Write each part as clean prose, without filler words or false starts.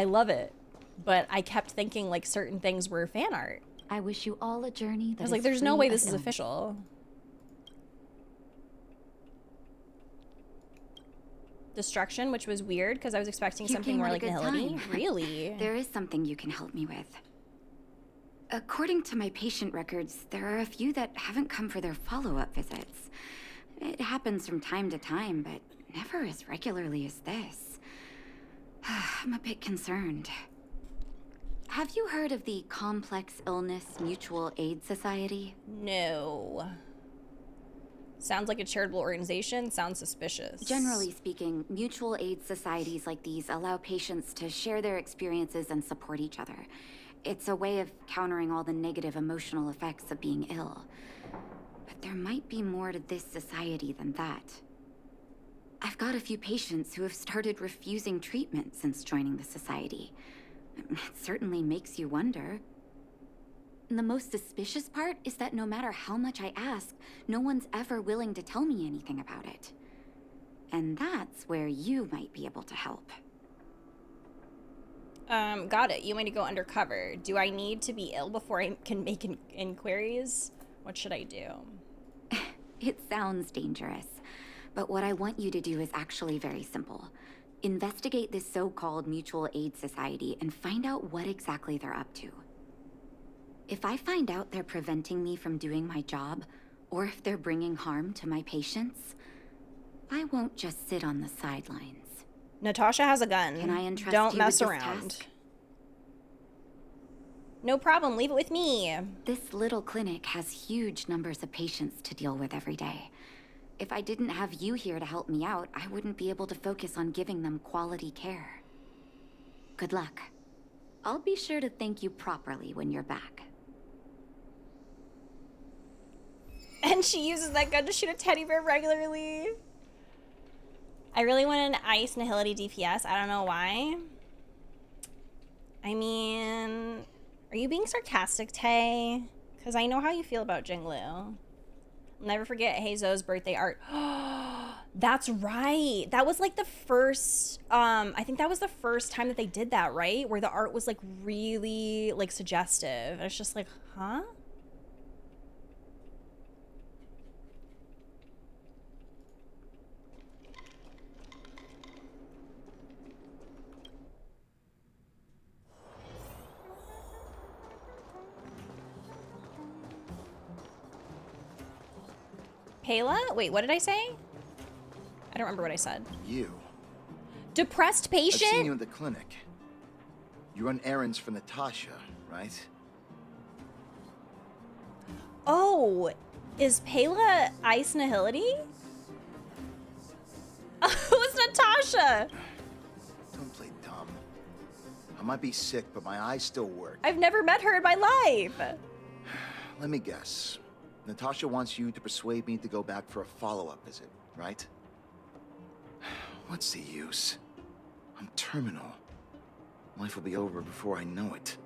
I love it. But I kept thinking like certain things were fan art. I wish you all a journey that I was like, there's no way this is official. Destruction, which was weird because I was expecting something more like nihility. Really? There is something you can help me with. According to my patient records, there are a few that haven't come for their follow-up visits. It happens from time to time, but never as regularly as this. I'm a bit concerned. Have you heard of the Complex Illness Mutual Aid Society? No. Sounds like a charitable organization. Sounds suspicious. Generally speaking, mutual aid societies like these allow patients to share their experiences and support each other. It's a way of countering all the negative emotional effects of being ill. But there might be more to this society than that. I've got a few patients who have started refusing treatment since joining the society. It certainly makes you wonder. The most suspicious part is that no matter how much I ask, no one's ever willing to tell me anything about it. And that's where you might be able to help. Got it. You want me to go undercover. Do I need to be ill before I can make inquiries? What should I do? It sounds dangerous, but what I want you to do is actually very simple. Investigate this so-called mutual aid society and find out what exactly they're up to. If I find out they're preventing me from doing my job, or if they're bringing harm to my patients, I won't just sit on the sidelines. Natasha has a gun. Can I entrust Don't you mess with around. this task? No problem. Leave it with me. This little clinic has huge numbers of patients to deal with every day. If I didn't have you here to help me out, I wouldn't be able to focus on giving them quality care. Good luck. I'll be sure to thank you properly when you're back. And she uses that gun to shoot a teddy bear regularly. I really want an ice nihility DPS. I don't know why. I mean, are you being sarcastic, Tay? Because I know how you feel about Jinglu. I'll never forget Heizo's birthday art. That's right. That was like the first, I think that was the first time that they did that, right? Where the art was like really like suggestive. And it's just like, huh? Kayla? Wait, what did I say? I don't remember what I said. You. Depressed patient? I've seen you in the clinic. You run errands for Natasha, right? Oh, is Pela Ice Nihility? Who's Natasha? Don't play dumb. I might be sick, but my eyes still work. I've never met her in my life. Let me guess. Natasha wants you to persuade me to go back for a follow-up visit, right? What's the use? I'm terminal. Life will be over before I know it.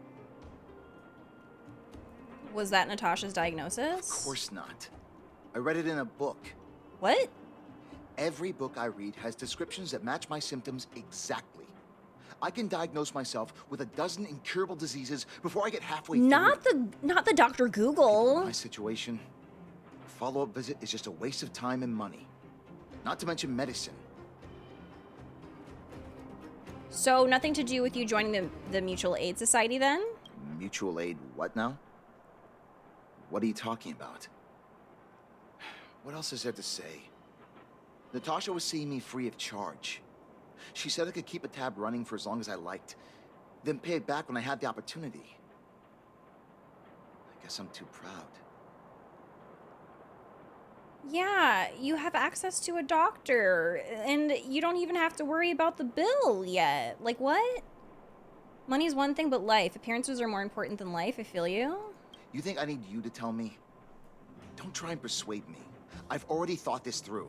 Was that Natasha's diagnosis? Of course not. I read it in a book. What? Every book I read has descriptions that match my symptoms exactly. I can diagnose myself with a dozen incurable diseases before I get halfway through. Not the Dr. Google. In my situation, a follow-up visit is just a waste of time and money. Not to mention medicine. So nothing to do with you joining the Mutual Aid Society then? Mutual aid what now? What are you talking about? What else is there to say? Natasha was seeing me free of charge. She said I could keep a tab running for as long as I liked, then pay it back when I had the opportunity. I guess I'm too proud. Yeah, you have access to a doctor, and you don't even have to worry about the bill yet. Like, what? Money's one thing, but life. Appearances are more important than life, I feel you. You think I need you to tell me? Don't try and persuade me. I've already thought this through.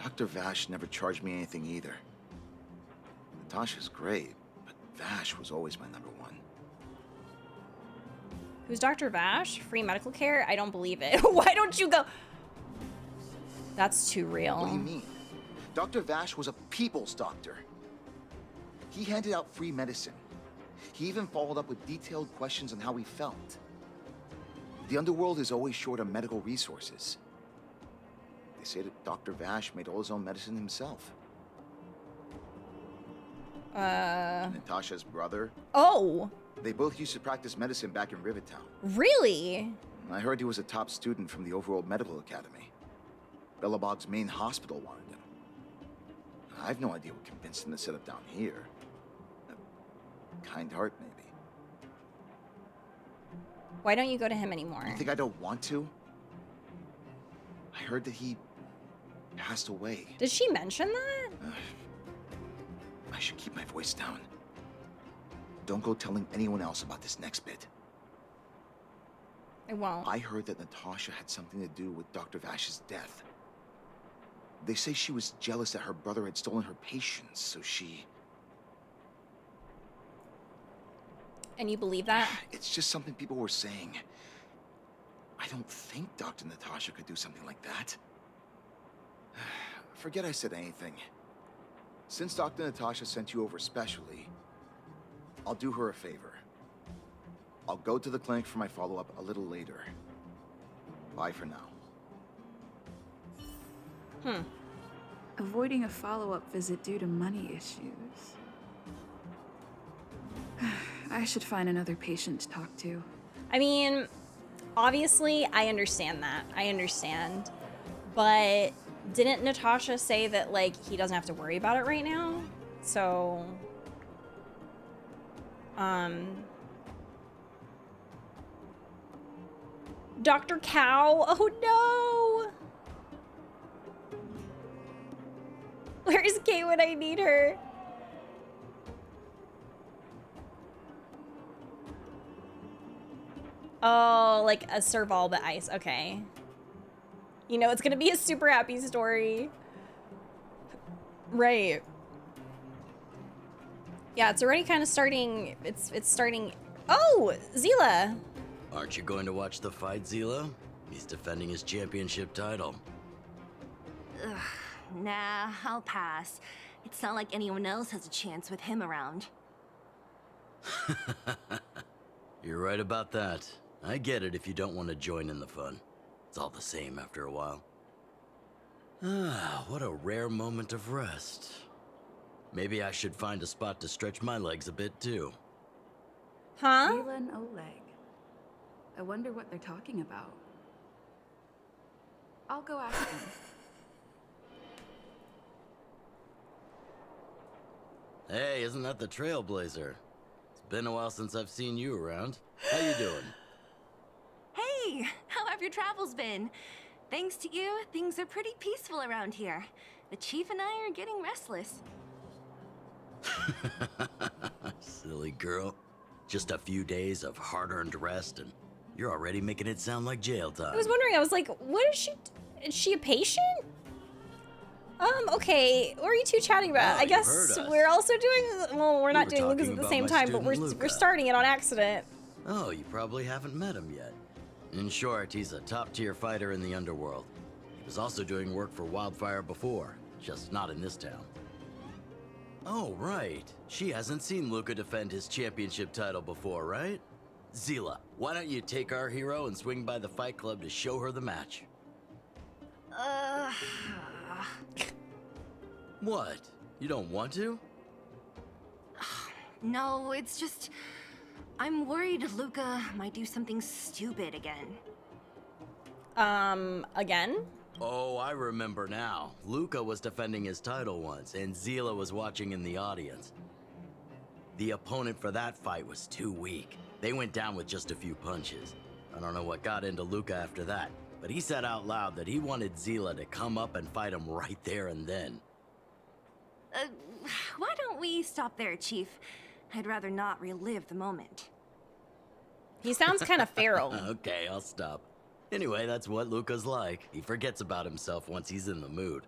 Dr. Vash never charged me anything either. Natasha's great, but Vash was always my number one. Who's Dr. Vash? Free medical care? I don't believe it. Why don't you go? That's too real. What do you mean? Dr. Vash was a people's doctor. He handed out free medicine. He even followed up with detailed questions on how he felt. The underworld is always short on medical resources. They say that Dr. Vash made all his own medicine himself. Natasha's brother. Oh. They both used to practice medicine back in Rivertown. Really? I heard he was a top student from the Overworld Medical Academy. Bellabog's main hospital wanted him. I have no idea what convinced him to set up down here. A kind heart, maybe. Why don't you go to him anymore? You think I don't want to? I heard that he passed away. Did she mention that? I should keep my voice down. Don't go telling anyone else about this next bit. I won't. I heard that Natasha had something to do with Dr. Vash's death. They say she was jealous that her brother had stolen her patients, so she... And you believe that? It's just something people were saying. I don't think Dr. Natasha could do something like that. Forget I said anything. Since Dr. Natasha sent you over specially, I'll do her a favor. I'll go to the clinic for my follow-up a little later. Bye for now. Avoiding a follow-up visit due to money issues. I should find another patient to talk to. I mean, obviously, I understand that. I understand. But didn't Natasha say that, like, he doesn't have to worry about it right now? So... Dr. Cow? Oh, no! Where's Kay when I need her? Oh, like a Serval but ice. Okay. You know, it's gonna be a super happy story. Right. Yeah, it's already kind of starting. It's starting. Oh, Zila. Aren't you going to watch the fight, Zila? He's defending his championship title. Ugh, nah, I'll pass. It's not like anyone else has a chance with him around. You're right about that. I get it if you don't want to join in the fun. It's all the same after a while. Ah, what a rare moment of rest. Maybe I should find a spot to stretch my legs a bit too. Huh? Leela and Oleg. I wonder what they're talking about. I'll go ask them. Hey, isn't that the Trailblazer? It's been a while since I've seen you around. How you doing? Hey, how have your travels been? Thanks to you, things are pretty peaceful around here. The chief and I are getting restless. Silly girl. Just a few days of hard-earned rest and you're already making it sound like jail time. I was wondering, I was like, what is she? Is she a patient? Okay. What are you two chatting about? Oh, I you guess heard us. we're also doing, well, we're not were doing Lucas talking at the about same my time, but student we're Luca. starting it on accident. Oh, you probably haven't met him yet. In short, he's a top-tier fighter in the underworld. He was also doing work for Wildfire before, just not in this town. Oh, right. She hasn't seen Luca defend his championship title before, right? Zila, why don't you take our hero and swing by the fight club to show her the match? What? You don't want to? No, it's just... I'm worried Luca might do something stupid again. Again? Oh, I remember now. Luca was defending his title once, and Zila was watching in the audience. The opponent for that fight was too weak. They went down with just a few punches. I don't know what got into Luca after that, but he said out loud that he wanted Zila to come up and fight him right there and then. Why don't we stop there, Chief? I'd rather not relive the moment. He sounds kind of feral. Okay, I'll stop. Anyway, that's what Luca's like. He forgets about himself once he's in the mood.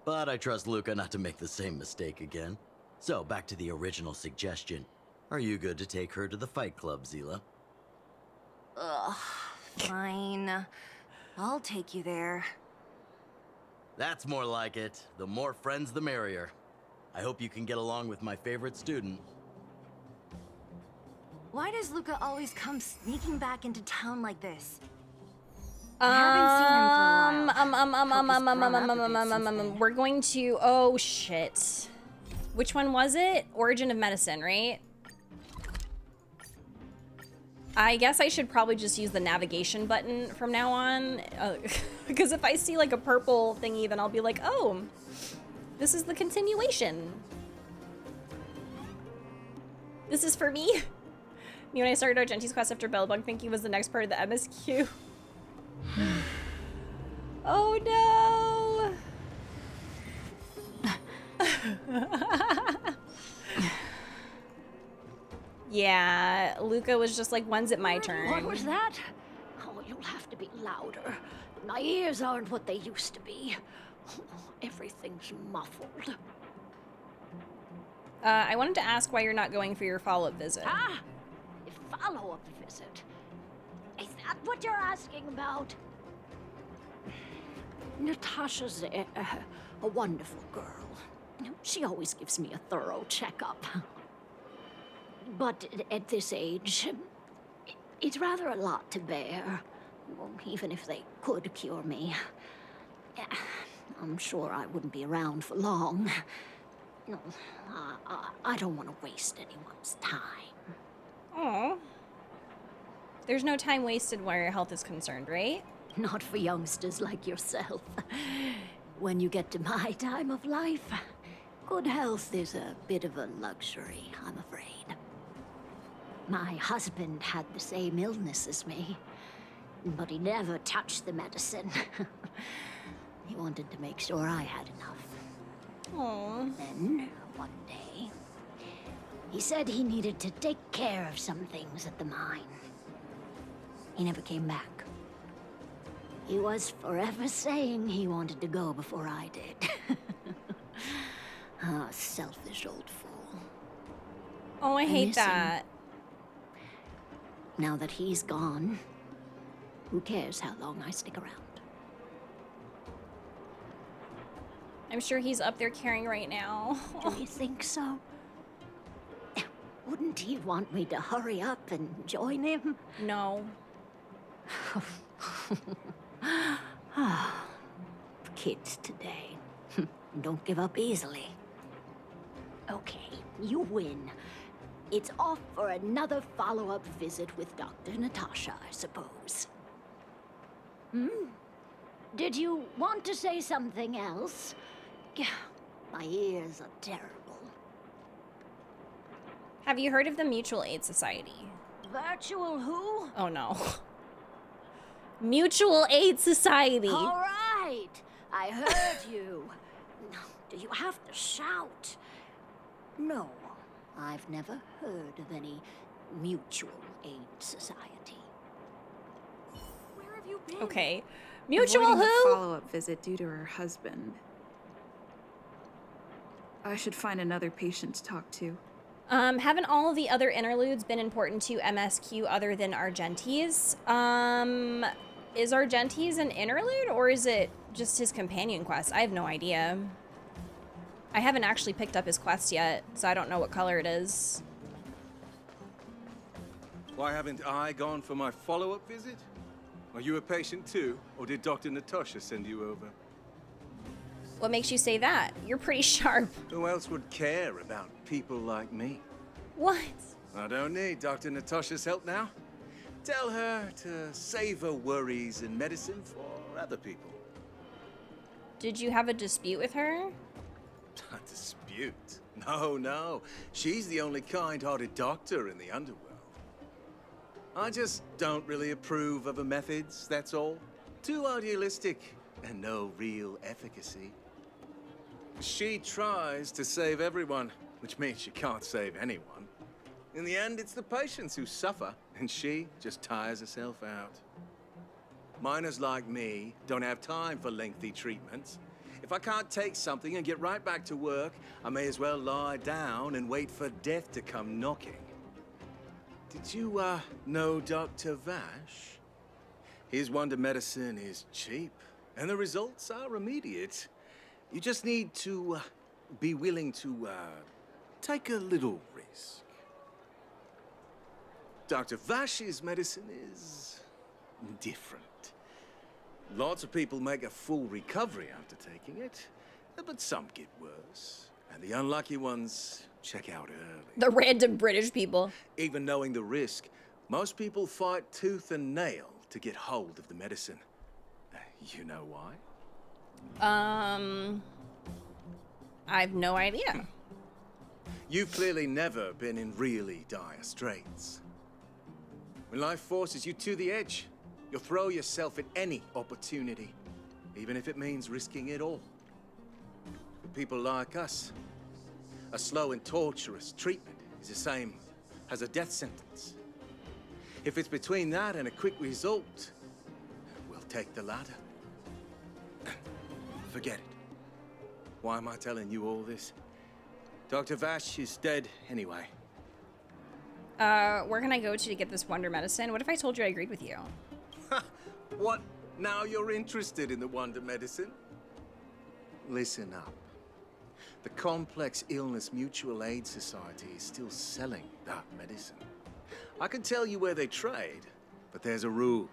But I trust Luca not to make the same mistake again. So, back to the original suggestion. Are you good to take her to the fight club, Zila? Ugh, fine. I'll take you there. That's more like it. The more friends, the merrier. I hope you can get along with my favorite student. Why does Luca always come sneaking back into town like this? I haven't seen him for a while. Hope he's grown up a bit since then. We're going to, oh shit. Which one was it? Origin of Medicine, right? I guess I should probably just use the navigation button from now on. Because if I see like a purple thingy, then I'll be like, oh, this is the continuation. This is for me. Me when I started Argenti's quest after Bellbug thinking was the next part of the MSQ. Oh no! Yeah, Luca was just like, when's it my turn? What was that? Oh, you'll have to be louder. My ears aren't what they used to be. Oh, everything's muffled. I wanted to ask why you're not going for your follow-up visit. Ah! A follow-up visit. Is that what you're asking about? Natasha's a wonderful girl. She always gives me a thorough checkup. But at this age, it's rather a lot to bear. Well, even if they could cure me, I'm sure I wouldn't be around for long. No, I don't want to waste anyone's time. Oh. There's no time wasted where your health is concerned, right? Not for youngsters like yourself. When you get to my time of life, good health is a bit of a luxury, I'm afraid. My husband had the same illness as me, but he never touched the medicine. He wanted to make sure I had enough. Oh. Then, one day, he said he needed to take care of some things at the mine. He never came back. He was forever saying he wanted to go before I did. Ah, selfish old fool. Oh, I hate miss him. that. Now that he's gone, who cares how long I stick around? I'm sure he's up there caring right now. Do you think so? Wouldn't he want me to hurry up and join him? No. Kids today. Don't give up easily. Okay, you win. It's off for another follow-up visit with Dr. Natasha, I suppose. Did you want to say something else? My ears are terrible. Have you heard of the Mutual Aid Society? Virtual who? Oh no. Mutual Aid Society. All right, I heard you. Do you have to shout? No, I've never heard of any mutual aid society. Where have you been? Okay. Mutual Avoiding who? a follow-up visit due to her husband. I should find another patient to talk to. Haven't all of the other interludes been important to MSQ other than Argenti's? Is Argenti's an interlude or is it just his companion quest? I have no idea. I haven't actually picked up his quest yet, so I don't know what color it is. Why haven't I gone for my follow-up visit? Are you a patient too, or did Dr. Natasha send you over? What makes you say that? You're pretty sharp. Who else would care about people like me? What? I don't need Dr. Natasha's help now. Tell her to save her worries and medicine for other people. Did you have a dispute with her? A dispute? No. She's the only kind-hearted doctor in the underworld. I just don't really approve of her methods, that's all. Too idealistic and no real efficacy. She tries to save everyone, which means she can't save anyone. In the end, it's the patients who suffer, and she just tires herself out. Miners like me don't have time for lengthy treatments. If I can't take something and get right back to work, I may as well lie down and wait for death to come knocking. Did you, know Dr. Vash? His wonder medicine is cheap, and the results are immediate. You just need to, be willing to, take a little risk. Dr. Vash's medicine is different. Lots of people make a full recovery after taking it, but some get worse. And the unlucky ones check out early. The random British people. Even knowing the risk, most people fight tooth and nail to get hold of the medicine. You know why? I've no idea. You've clearly never been in really dire straits. When life forces you to the edge, you'll throw yourself at any opportunity, even if it means risking it all. For people like us, a slow and torturous treatment is the same as a death sentence. If it's between that and a quick result, we'll take the latter. Forget it. Why am I telling you all this? Dr. Vash is dead anyway. Where can I go to get this wonder medicine? What if I told you I agreed with you? What? Now you're interested in the wonder medicine? Listen up. The Complex Illness Mutual Aid Society is still selling that medicine. I can tell you where they trade, but there's a rule.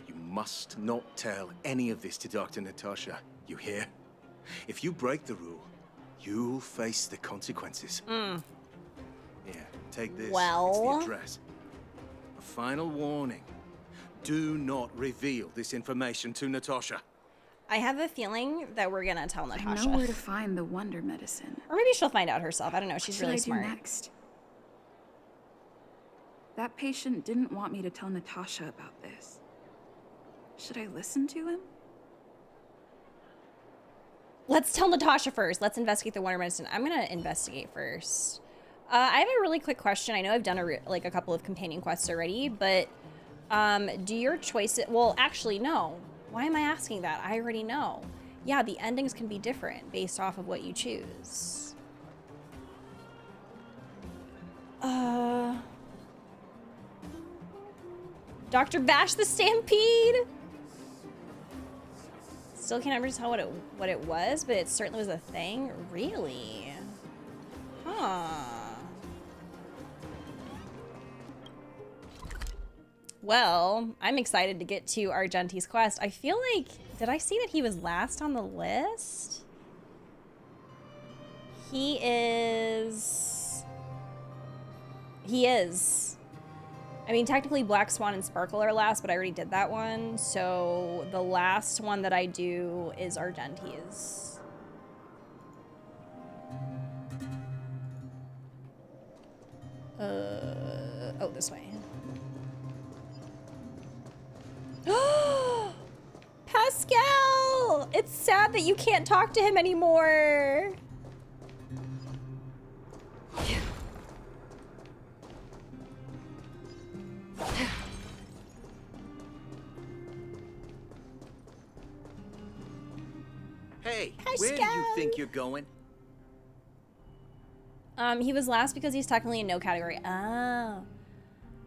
You must not tell any of this to Dr. Natasha, you hear? If you break the rule, you'll face the consequences. Here, take this. Well. It's the address. A final warning. Do not reveal this information to Natasha. I have a feeling that we're gonna tell I Natasha. know where to find the wonder medicine. Or maybe she'll find out herself. I don't know. What She's should really I smart. do next? That patient didn't want me to tell Natasha about this. Should I listen to him? Let's tell Natasha first. Let's investigate the wonder medicine. I'm gonna investigate first. I have a really quick question. I know I've done a couple of companion quests already, but do your choices... Well, actually, no. Why am I asking that? I already know. Yeah, the endings can be different based off of what you choose. Dr. Bash the Stampede? Still can't ever tell what it was, but it certainly was a thing. Really? Huh. Well, I'm excited to get to Argenti's quest. I feel like, did I see that he was last on the list? He is. I mean, technically Black Swan and Sparkle are last, but I already did that one. So the last one that I do is Argenti's. Oh, this way. Pascal! It's sad that you can't talk to him anymore. Hey, where do you think you're going? He was last because he's technically in no category. Oh.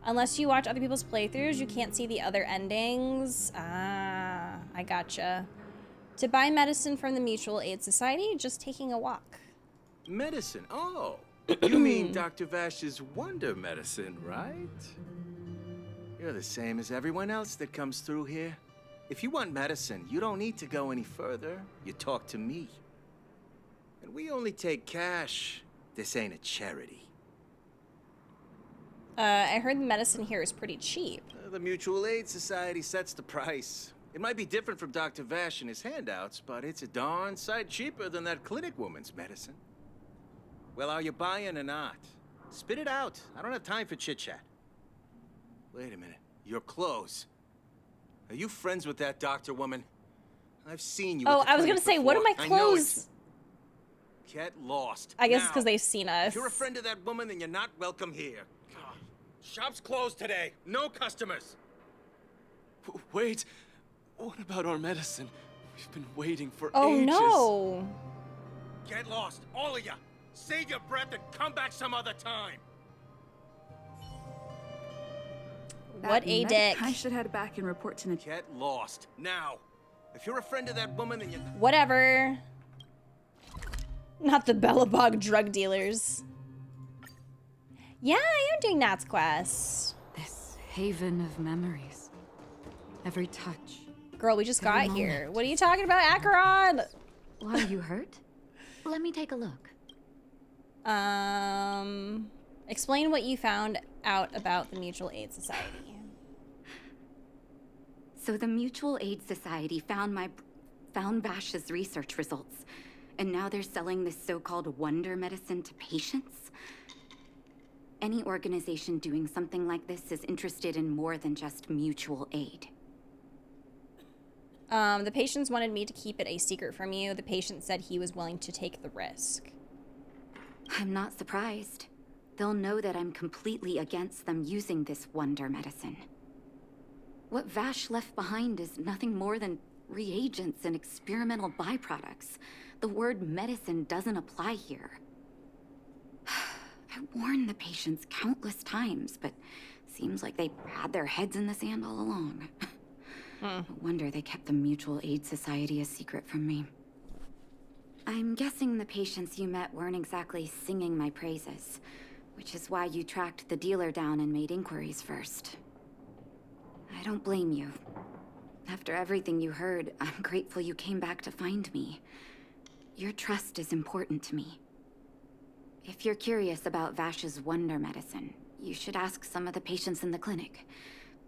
Unless you watch other people's playthroughs, you can't see the other endings. Ah, I gotcha. To buy medicine from the Mutual Aid Society, just taking a walk. Medicine? Oh, you mean Dr. Vash's wonder medicine, right? You're the same as everyone else that comes through here. If you want medicine, you don't need to go any further. You talk to me. And we only take cash. This ain't a charity. I heard the medicine here is pretty cheap. The Mutual Aid Society sets the price. It might be different from Dr. Vash and his handouts, but it's a darn sight cheaper than that clinic woman's medicine. Well, are you buying or not? Spit it out. I don't have time for chit-chat. Wait a minute. Your clothes. Are you friends with that doctor woman? I've seen you. Oh, at the I was gonna clinic say, what are my before. I know it's- clothes? Get lost. I guess it's now. because they've seen us. If you're a friend of that woman, then you're not welcome here. Shop's closed today. No customers. Wait, what about our medicine? We've been waiting for Oh ages. no! Get lost, all of you. Save your breath and come back some other time. What a dick. I should head back and report to Natasha. Get lost now. If you're a friend of that woman, then you're not. Whatever. Not the Bellabog drug dealers. Yeah, I am doing Nat's quest. This haven of memories. Every touch. Girl, we just Every got here. moment. What are you talking about, Acheron? Why, are you hurt? Let me take a look. Explain what you found out about the Mutual Aid Society. So the Mutual Aid Society found Vash's research results, and now they're selling this so-called wonder medicine to patients? Any organization doing something like this is interested in more than just mutual aid. The patients wanted me to keep it a secret from you. The patient said he was willing to take the risk. I'm not surprised. They'll know that I'm completely against them using this wonder medicine. What Vash left behind is nothing more than reagents and experimental byproducts. The word medicine doesn't apply here. I warned the patients countless times, but seems like they had their heads in the sand all along. No wonder they kept the Mutual Aid Society a secret from me. I'm guessing the patients you met weren't exactly singing my praises, which is why you tracked the dealer down and made inquiries first. I don't blame you. After everything you heard, I'm grateful you came back to find me. Your trust is important to me. If you're curious about Vash's wonder medicine, you should ask some of the patients in the clinic.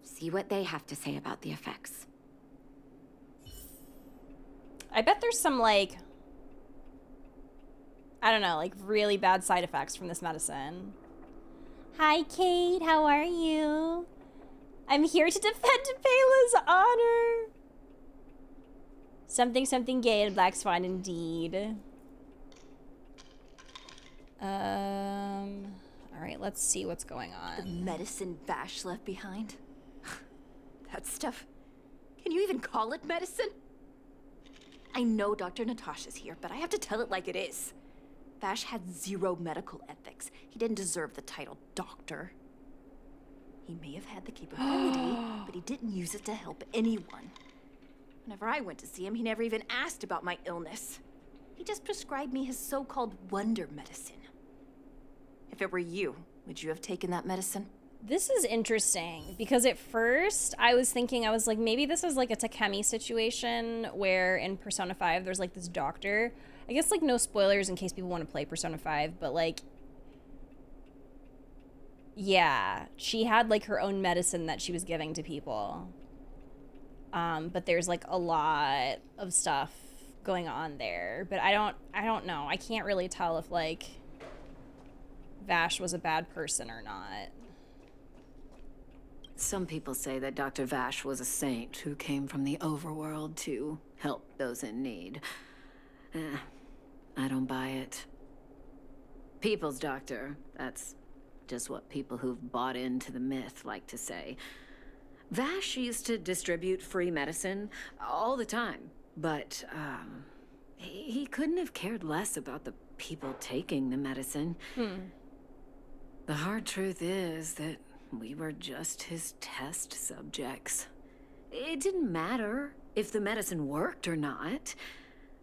See what they have to say about the effects. I bet there's some, like, I don't know, like, really bad side effects from this medicine. Hi, Kate. How are you? I'm here to defend Bela's honor. Something, something gay and black swan indeed. All right, let's see what's going The on. medicine Vash left behind? That stuff. Can you even call it medicine? I know Dr. Natasha's here, but I have to tell it like it is. Vash had zero medical ethics. He didn't deserve the title doctor. He may have had the capability, but he didn't use it to help anyone. Whenever I went to see him, he never even asked about my illness. He just prescribed me his so-called wonder medicine. If it were you, would you have taken that medicine? This is interesting because at first I was thinking, I was like, maybe this is like a Takemi situation where in Persona 5 there's like this doctor. I guess like no spoilers in case people want to play Persona 5, but like, yeah, she had like her own medicine that she was giving to people. But there's like a lot of stuff going on there, but I don't know. I can't really tell if like Vash was a bad person or not. Some people say that Dr. Vash was a saint who came from the overworld to help those in need. I don't buy it. People's doctor, that's just what people who've bought into the myth like to say. Vash used to distribute free medicine all the time, but he couldn't have cared less about the people taking the medicine. The hard truth is that we were just his test subjects. It didn't matter if the medicine worked or not.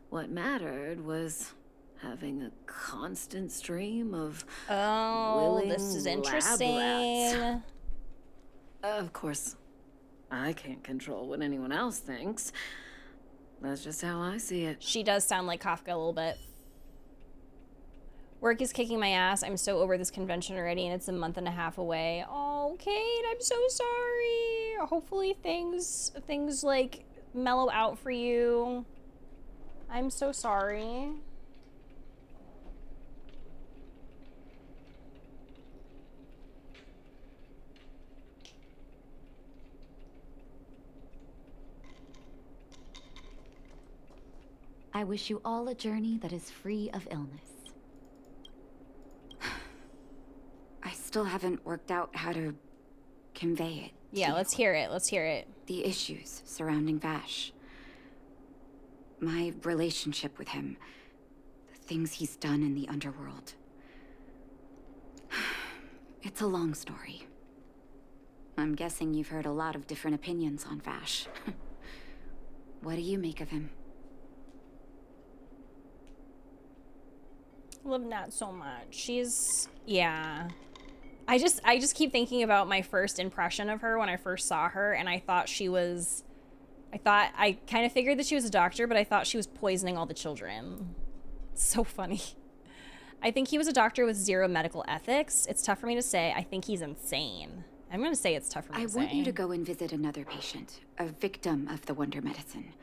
What mattered was having a constant stream of willing This is lab interesting. rats. Of course, I can't control what anyone else thinks. That's just how I see it. She does sound like Kafka a little bit. Work is kicking my ass. I'm so over this convention already, and it's a month and a half away. Oh, Kate, I'm so sorry. Hopefully things like mellow out for you. I'm so sorry. I wish you all a journey that is free of illness. I still haven't worked out how to convey it. Yeah, let's hear it. Let's hear it. The issues surrounding Vash. My relationship with him. The things he's done in the underworld. It's a long story. I'm guessing you've heard a lot of different opinions on Vash. What do you make of him? Love Nat so much. She's, yeah. I just keep thinking about my first impression of her when I first saw her, and I kind of figured that she was a doctor, but I thought she was poisoning all the children. So funny. I think he was a doctor with zero medical ethics. It's tough for me to say. I think he's insane. I'm gonna say it's tough for me to say. I want you to go and visit another patient, a victim of the wonder medicine.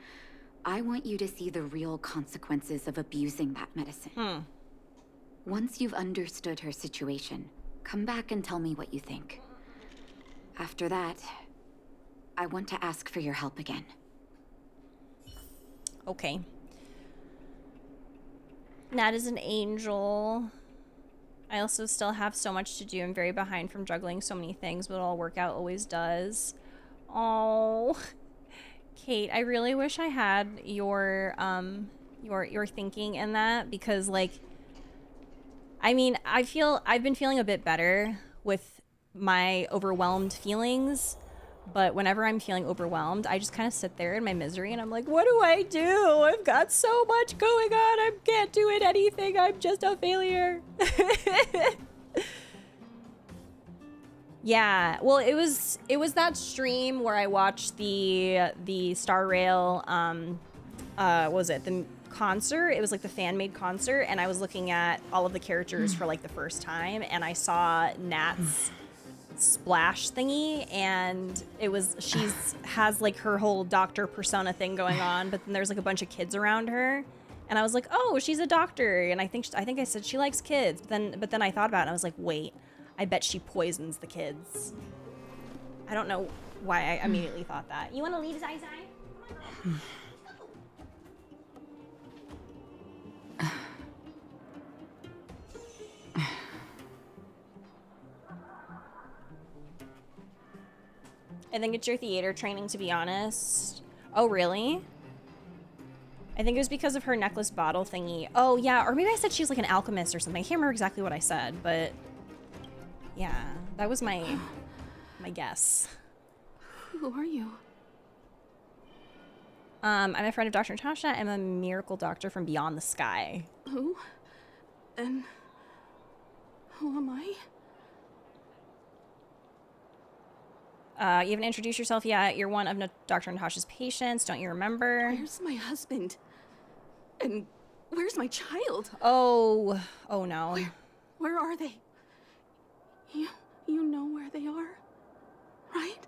I want you to see the real consequences of abusing that medicine. Once you've understood her situation, come back and tell me what you think. After that, I want to ask for your help again. Okay. Nat is an angel. I also still have so much to do. I'm very behind from juggling so many things, but it'll work out, always does. Oh, Kate, I really wish I had your thinking in that, because like, I mean, I've been feeling a bit better with my overwhelmed feelings, but whenever I'm feeling overwhelmed, I just kind of sit there in my misery and I'm like, what do I do? I've got so much going on. I can't do anything. I'm just a failure. Yeah, well, it was that stream where I watched the Star Rail, what was it, the concert? It was like the fan-made concert, and I was looking at all of the characters for like the first time, and I saw Nat's splash thingy, and has like her whole doctor persona thing going on, but then there's like a bunch of kids around her, and I was like, oh, she's a doctor, and I think I said she likes kids, but then I thought about it, and I was like, wait, I bet she poisons the kids. I don't know why I immediately thought that. You want to leave, Zai Zai? I think it's your theater training, to be honest. Oh, really? I think it was because of her necklace bottle thingy. Oh, yeah, or maybe I said she's like an alchemist or something. I can't remember exactly what I said, but yeah, that was my guess. Who are you? I'm a friend of Dr. Natasha. I'm a miracle doctor from beyond the sky. Who? And who am I? You haven't introduced yourself yet. You're one of Dr. Natasha's patients. Don't you remember? Where's my husband? And where's my child? Oh no. Where are they? You know where they are, right?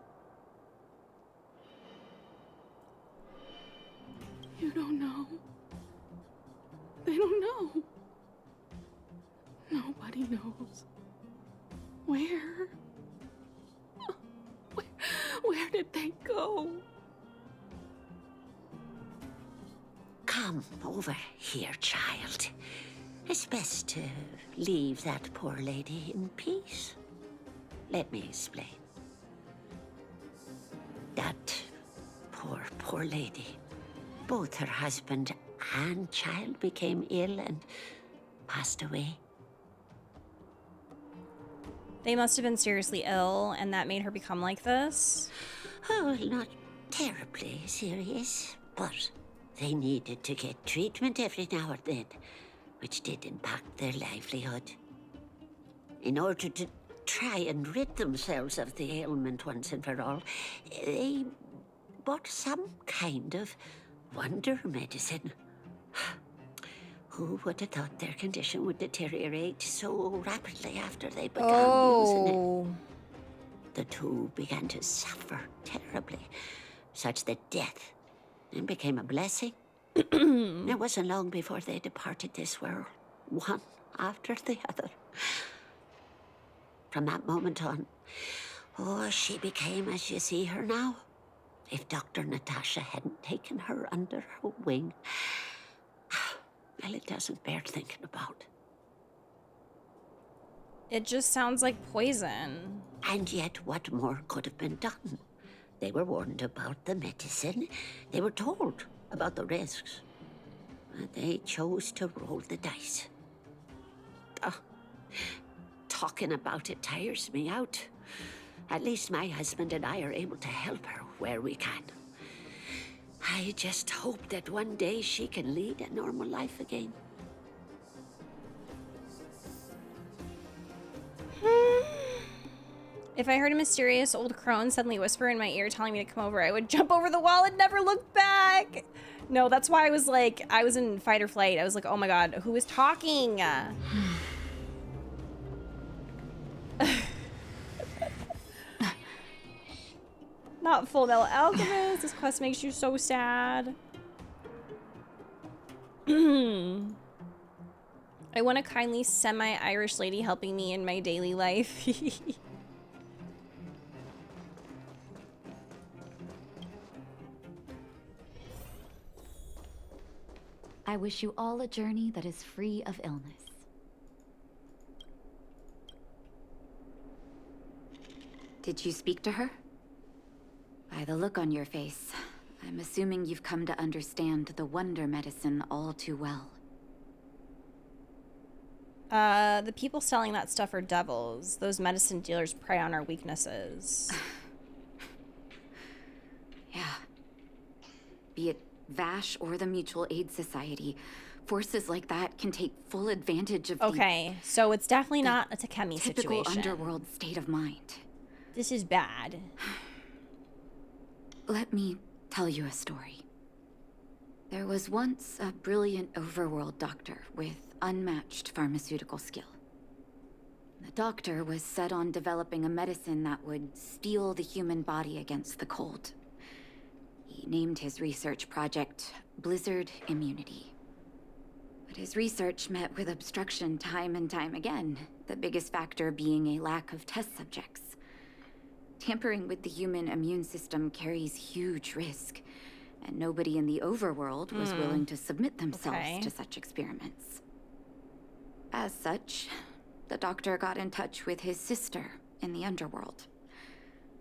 You don't know. They don't know. Nobody knows. Where? Where did they go? Come over here, child. It's best to leave that poor lady in peace. Let me explain. That poor lady. Both her husband and child became ill and passed away. They must have been seriously ill, and that made her become like this? Oh, not terribly serious, but they needed to get treatment every now and then, which did impact their livelihood. In order to try and rid themselves of the ailment once and for all, they bought some kind of wonder medicine. Who would have thought their condition would deteriorate so rapidly after they began using it? The two began to suffer terribly, such that death then became a blessing. It wasn't long before they departed this world, one after the other. From that moment on, she became as you see her now. If Dr. Natasha hadn't taken her under her wing, well, it doesn't bear thinking about. It just sounds like poison. And yet, what more could have been done? They were warned about the medicine. They were told about the risks. And they chose to roll the dice. Talking about it tires me out. At least my husband and I are able to help her where we can. I just hope that one day she can lead a normal life again. If I heard a mysterious old crone suddenly whisper in my ear telling me to come over, I would jump over the wall and never look back. No, that's why I was like, I was in fight or flight. I was like, oh my god, who is talking? Not Full Metal Alchemist. This quest makes you so sad. I want a kindly semi-Irish lady helping me in my daily life. I wish you all a journey that is free of illness. Did you speak to her? By the look on your face, I'm assuming you've come to understand the wonder medicine all too well. The people selling that stuff are devils. Those medicine dealers prey on our weaknesses. Yeah. Be it Vash or the Mutual Aid Society, forces like that can take full advantage of okay, so it's definitely not a Takemi typical situation. underworld state of mind. This is bad. Let me tell you a story. There was once a brilliant overworld doctor with unmatched pharmaceutical skill. The doctor was set on developing a medicine that would steel the human body against the cold. He named his research project Blizzard Immunity. But his research met with obstruction time and time again, the biggest factor being a lack of test subjects. Tampering with the human immune system carries huge risk, and nobody in the overworld was willing to submit themselves to such experiments. As such, the doctor got in touch with his sister in the underworld,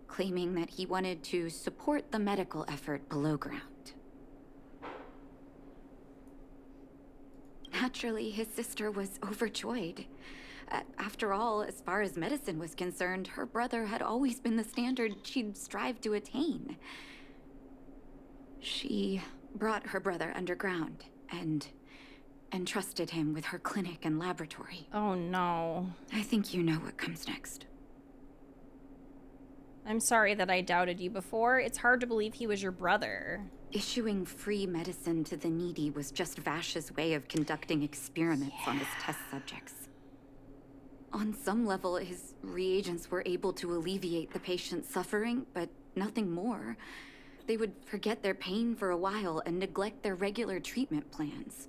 claiming that he wanted to support the medical effort below ground. Naturally, his sister was overjoyed. After all, as far as medicine was concerned, her brother had always been the standard she'd strived to attain. She brought her brother underground and entrusted him with her clinic and laboratory. Oh no. I think you know what comes next. I'm sorry that I doubted you before. It's hard to believe he was your brother. Issuing free medicine to the needy was just Vash's way of conducting experiments on his test subjects. On some level, his reagents were able to alleviate the patient's suffering, but nothing more. They would forget their pain for a while and neglect their regular treatment plans.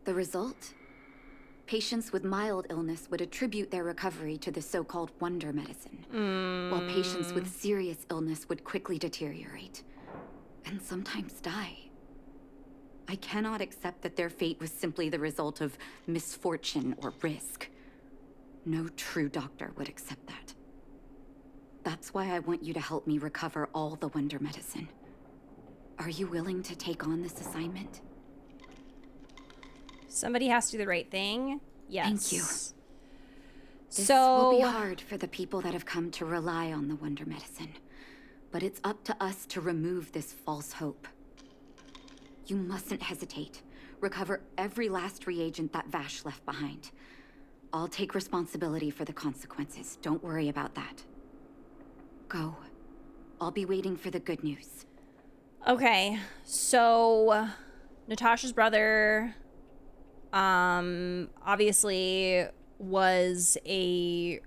The result? Patients with mild illness would attribute their recovery to the so-called wonder medicine, while patients with serious illness would quickly deteriorate, and sometimes die. I cannot accept that their fate was simply the result of misfortune or risk. No true doctor would accept that. That's why I want you to help me recover all the wonder medicine. Are you willing to take on this assignment? Somebody has to do the right thing. Yes. Thank you. This will be hard for the people that have come to rely on the wonder medicine, but it's up to us to remove this false hope. You mustn't hesitate. Recover every last reagent that Vash left behind. I'll take responsibility for the consequences. Don't worry about that. Go. I'll be waiting for the good news. Okay, so Natasha's brother obviously was a,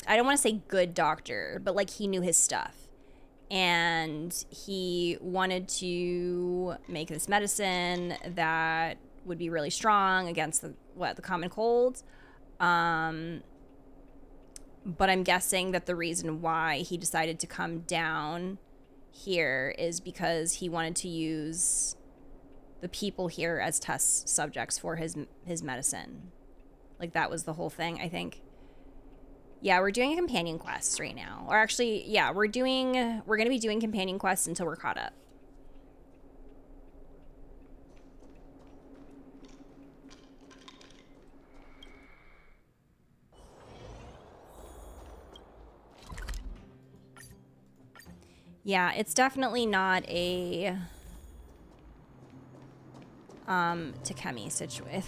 I don't want to say good doctor, but like he knew his stuff. And he wanted to make this medicine that would be really strong against the common cold. But I'm guessing that the reason why he decided to come down here is because he wanted to use the people here as test subjects for his medicine. Like that was the whole thing, I think. Yeah, we're doing a companion quest right now. Or actually, yeah, we're going to be doing companion quests until we're caught up. Yeah, it's definitely not a Takemi situation.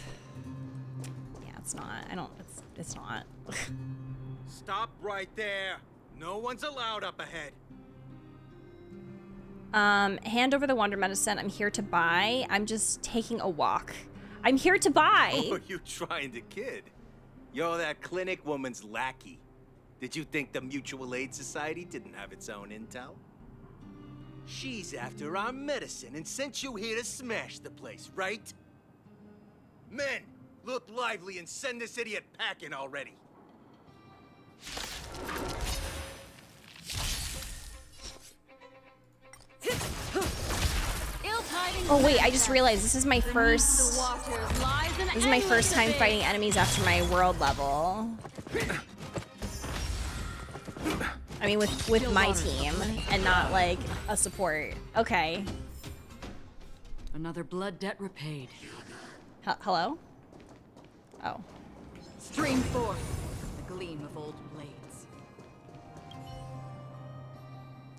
it's not. I don't. It's not. Stop right there. No one's allowed up ahead. Hand over the wonder medicine. I'm here to buy. I'm just taking a walk. I'm here to buy. Who are you trying to kid? You're that clinic woman's lackey. Did you think the Mutual Aid Society didn't have its own intel? She's after our medicine and sent you here to smash the place, right? Men, look lively and send this idiot packing already. Oh wait, I just realized this is my first. This is my first time fighting enemies after my world level. I mean, with my team and not like a support. Okay. Another blood debt repaid. Hello? Oh. Stream forth the gleam of old blades.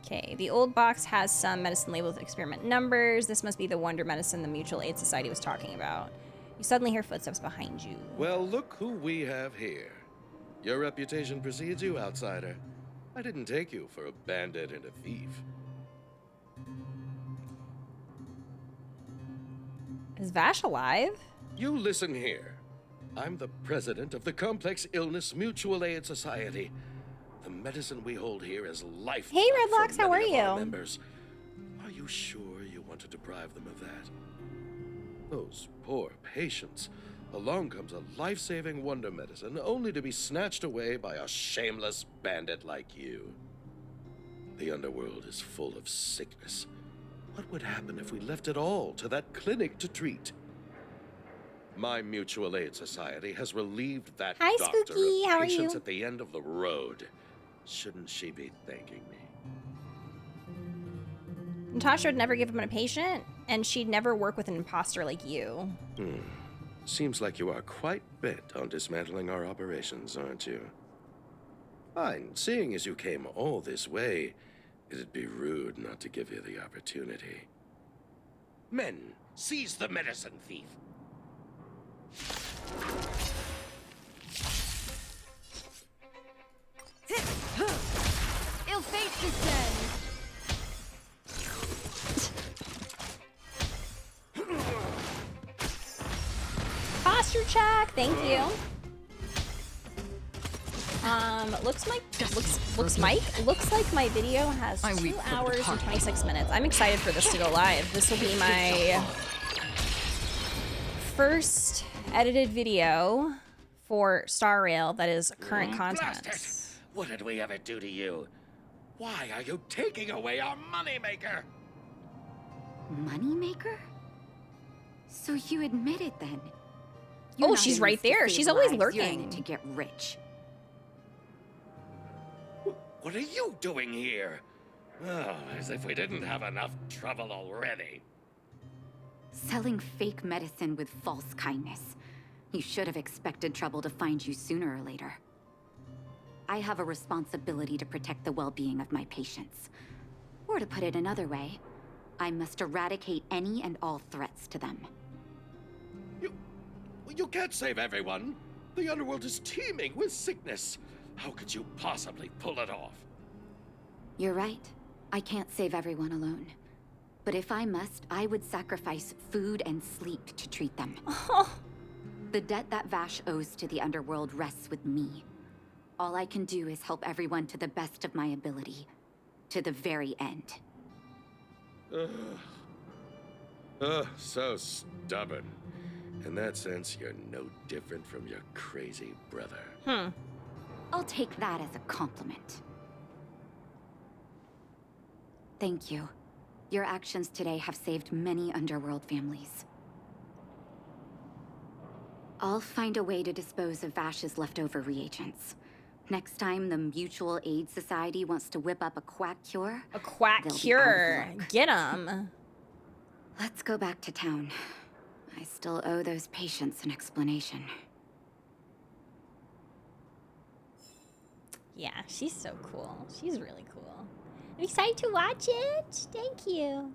Okay, the old box has some medicine labeled with experiment numbers. This must be the wonder medicine the Mutual Aid Society was talking about. You suddenly hear footsteps behind you. Well, look who we have here. Your reputation precedes you, outsider. I didn't take you for a bandit and a thief. Is Vash alive? You listen here. I'm the president of the Complex Illness Mutual Aid Society. The medicine we hold here is life. Hey, Redlocks, how are you? Members. Are you sure you want to deprive them of that? Those poor patients. Along comes a life-saving wonder medicine, only to be snatched away by a shameless bandit like you. The underworld is full of sickness. What would happen if we left it all to that clinic to treat? My Mutual Aid Society has relieved that Hi, doctor Spooky. of How are patients you? at the end of the road. Shouldn't she be thanking me? Natasha would never give him a patient, and she'd never work with an imposter like you. Seems like you are quite bent on dismantling our operations, aren't you? Fine. Seeing as you came all this way, it'd be rude not to give you the opportunity. Men, seize the medicine thief. Ill fate descend. Posture check, thank you. Looks like my video has 2 hours and 26 minutes. I'm excited for this to go live. This will be my first edited video for Star Rail that is current content. What did we ever do to you? Why are you taking away our moneymaker? Moneymaker? So you admit it then? Oh, she's right there. She's always You're in lurking. it to get rich. What are you doing here? Oh, as if we didn't have enough trouble already. Selling fake medicine with false kindness. You should have expected trouble to find you sooner or later. I have a responsibility to protect the well-being of my patients. Or to put it another way, I must eradicate any and all threats to them. You can't save everyone. The underworld is teeming with sickness. How could you possibly pull it off? You're right. I can't save everyone alone. But if I must, I would sacrifice food and sleep to treat them. The debt that Vash owes to the underworld rests with me. All I can do is help everyone to the best of my ability. To the very end. So stubborn. In that sense, you're no different from your crazy brother. I'll take that as a compliment. Thank you. Your actions today have saved many underworld families. I'll find a way to dispose of Vash's leftover reagents. Next time the Mutual Aid Society wants to whip up a quack cure... A quack they'll be cure. out of luck. Get him. Let's go back to town. I still owe those patients an explanation. Yeah, she's so cool. She's really cool. I'm excited to watch it. Thank you.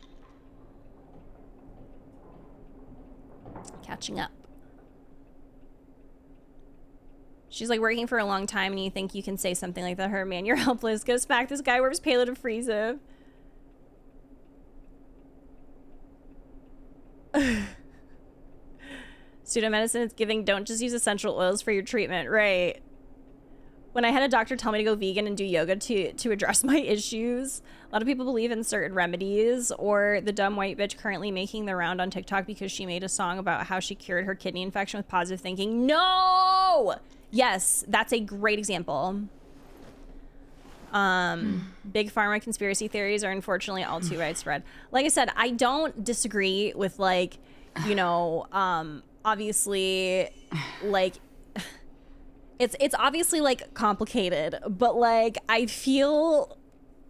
catching up. She's like working for a long time, and you think you can say something like that. Her man, you're helpless. Go smack this guy. Where's payload to freeze him? Pseudomedicine is giving. Don't just use essential oils for your treatment, right? When I had a doctor tell me to go vegan and do yoga to address my issues, a lot of people believe in certain remedies, or the dumb white bitch currently making the round on TikTok because she made a song about how she cured her kidney infection with positive thinking. No! Yes, that's a great example. Big pharma conspiracy theories are unfortunately all too widespread. Like I said, I don't disagree with, like, you know, obviously, like, it's obviously, like, complicated, but, like, I feel,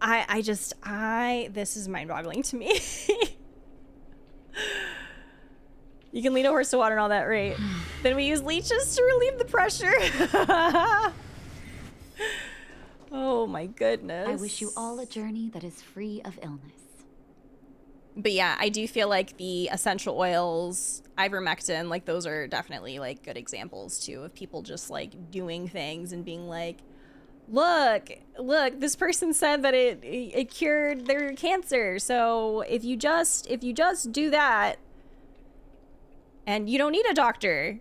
this is mind-boggling to me. You can lead a horse to water and all that, right? Then we use leeches to relieve the pressure. Oh my goodness. I wish you all a journey that is free of illness. But yeah, I do feel like the essential oils, ivermectin, like those are definitely like good examples too of people just like doing things and being like, look, this person said that it cured their cancer. So if you just do that, and you don't need a doctor.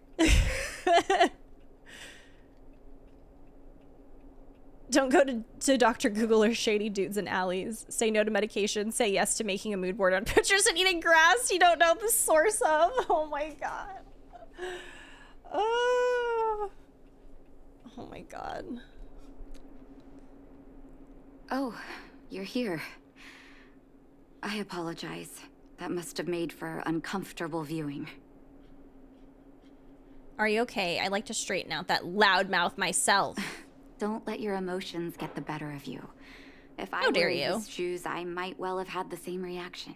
Don't go to Dr. Google or shady dudes in alleys. Say no to medication. Say yes to making a mood board on pictures and eating grass you don't know the source of. Oh my god. Oh my god. Oh, you're here. I apologize. That must have made for uncomfortable viewing. Are you okay? I like to straighten out that loud mouth myself. Don't let your emotions get the better of you. If I How dare were in you? his shoes, I might well have had the same reaction.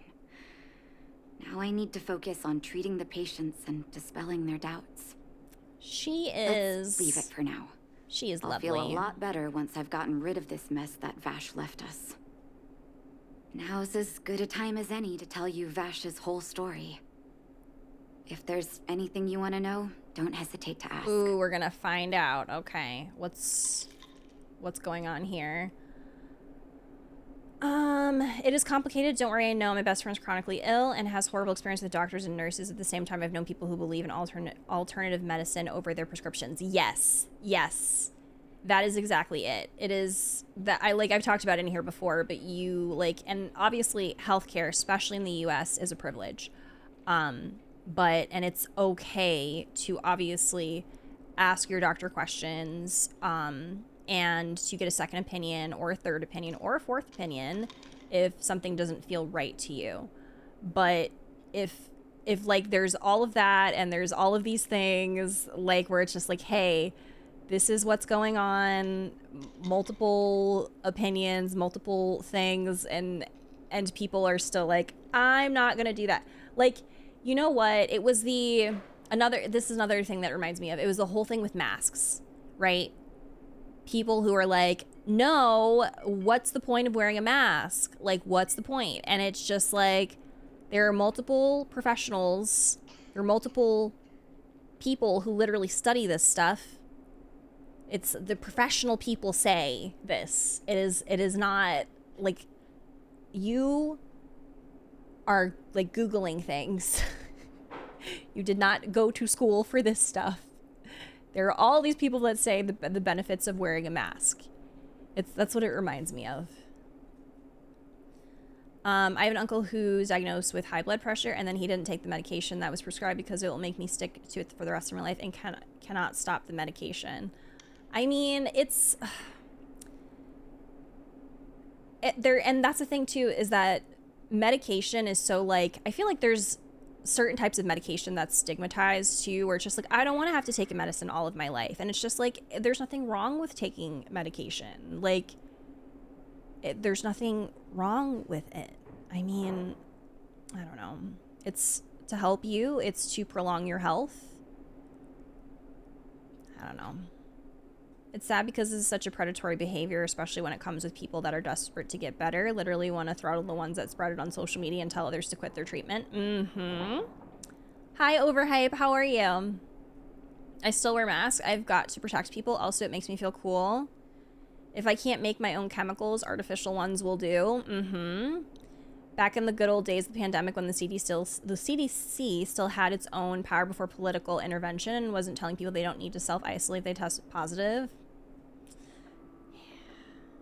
Now I need to focus on treating the patients and dispelling their doubts. She is... Let's leave it for now. She is I'll lovely. feel a lot better once I've gotten rid of this mess that Vash left us. Now's as good a time as any to tell you Vash's whole story. If there's anything you want to know, don't hesitate to ask. Ooh, we're gonna find out. Okay, what's going on here? It is complicated. Don't worry, I know my best friend's chronically ill and has horrible experience with doctors and nurses. At the same time, I've known people who believe in alternative medicine over their prescriptions. Yes, that is exactly it. It is that I've talked about it in here before, but and obviously healthcare, especially in the US, is a privilege. And it's okay to obviously ask your doctor questions, and to get a second opinion or a third opinion or a fourth opinion if something doesn't feel right to you. But if like there's all of that and there's all of these things like where it's just like, hey, this is what's going on, multiple opinions, multiple things, and people are still like, I'm not gonna do that. Like, you know what? It was this is another thing that reminds me of, it was the whole thing with masks, right? People who are like, no, what's the point of wearing a mask? Like, what's the point? And it's just like, there are multiple professionals, there are multiple people who literally study this stuff. It's the professional people say this. It is not like you are like Googling things. You did not go to school for this stuff. There are all these people that say the benefits of wearing a mask. That's what it reminds me of. I have an uncle who's diagnosed with high blood pressure, and then he didn't take the medication that was prescribed because it will make me stick to it for the rest of my life and cannot stop the medication. I mean, and that's the thing too, is that medication is so like, I feel like there's certain types of medication that's stigmatized too, where it's just like, I don't want to have to take a medicine all of my life. And it's just like, there's nothing wrong with taking medication. Like, there's nothing wrong with it. I mean, I don't know. It's to help you. It's to prolong your health. I don't know. It's sad because this is such a predatory behavior, especially when it comes with people that are desperate to get better, literally want to throttle the ones that spread it on social media and tell others to quit their treatment. Hi, Overhype. How are you? I still wear masks. I've got to protect people. Also, it makes me feel cool. If I can't make my own chemicals, artificial ones will do. Back in the good old days of the pandemic when the CDC still had its own power before political intervention and wasn't telling people they don't need to self-isolate if they test positive.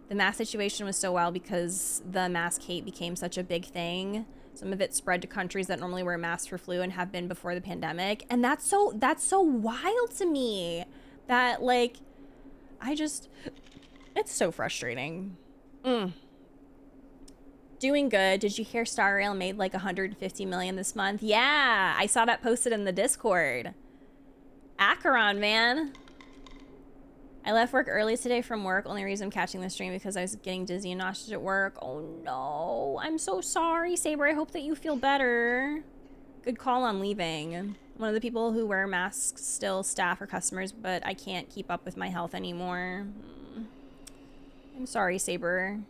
The mask situation was so wild because the mask hate became such a big thing. Some of it spread to countries that normally wear masks for flu and have been before the pandemic. And that's so wild to me. That, like, it's so frustrating. Doing good. Did you hear Star Rail made like 150 million this month? Yeah, I saw that posted in the Discord. Acheron, man. I left work early today from work. Only reason I'm catching the stream because I was getting dizzy and nauseous at work. Oh no, I'm so sorry, Saber. I hope that you feel better. Good call on leaving. One of the people who wear masks still staff or customers, but I can't keep up with my health anymore. I'm sorry, Saber.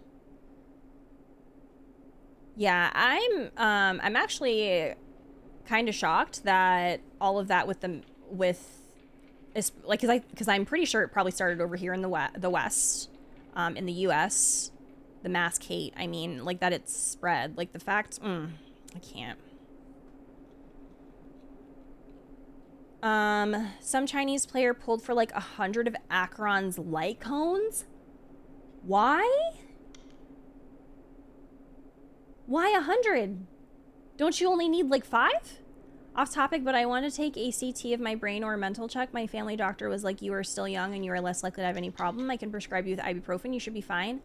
Yeah, I'm actually kind of shocked that all of that because I'm pretty sure it probably started over here in the West, in the U.S. The mask hate. I mean, like that it's spread. Like the fact, I can't. Some Chinese player pulled for like 100 of Acheron's light cones. Why? Why 100? Don't you only need like 5? Off topic, but I want to take a CT of my brain or a mental check. My family doctor was like, you are still young and you are less likely to have any problem. I can prescribe you with ibuprofen. You should be fine.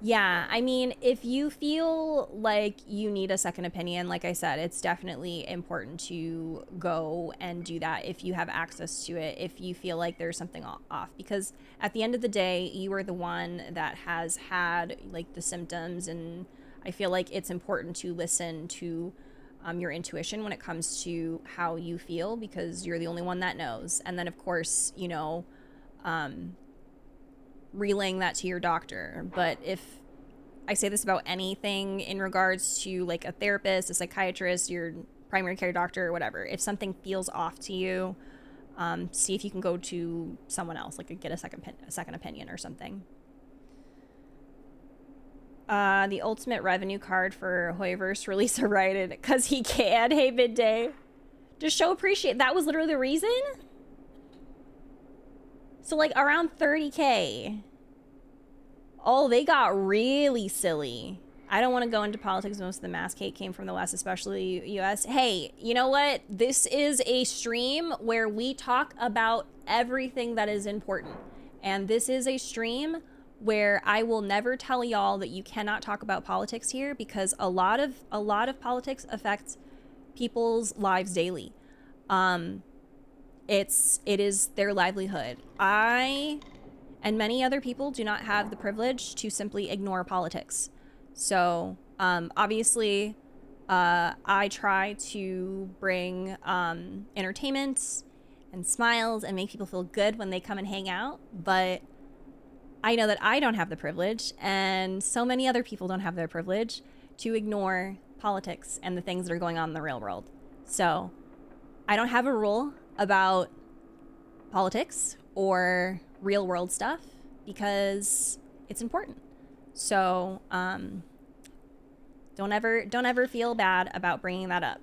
Yeah, I mean, if you feel like you need a second opinion, like I said, it's definitely important to go and do that if you have access to it, if you feel like there's something off. Because at the end of the day, you are the one that has had like the symptoms, and I feel like it's important to listen to your intuition when it comes to how you feel, because you're the only one that knows. And then of course, you know, relaying that to your doctor. But if I say this about anything in regards to like a therapist, a psychiatrist, your primary care doctor, or whatever, if something feels off to you, see if you can go to someone else, like get a second opinion or something. The ultimate revenue card for hoyoverse release a write-in because he can. Hey, midday. Just show appreciate. That was literally the reason? So like around 30K. Oh, they got really silly. I don't want to go into politics. Most of the mask hate came from the West, especially US. Hey, you know what? This is a stream where we talk about everything that is important. And this is a stream where I will never tell y'all that you cannot talk about politics here, because a lot of politics affects people's lives daily. It is their livelihood. I and many other people do not have the privilege to simply ignore politics. So obviously I try to bring entertainment and smiles and make people feel good when they come and hang out, but I know that I don't have the privilege, and so many other people don't have their privilege, to ignore politics and the things that are going on in the real world. So I don't have a rule about politics or real world stuff because it's important. So don't ever feel bad about bringing that up.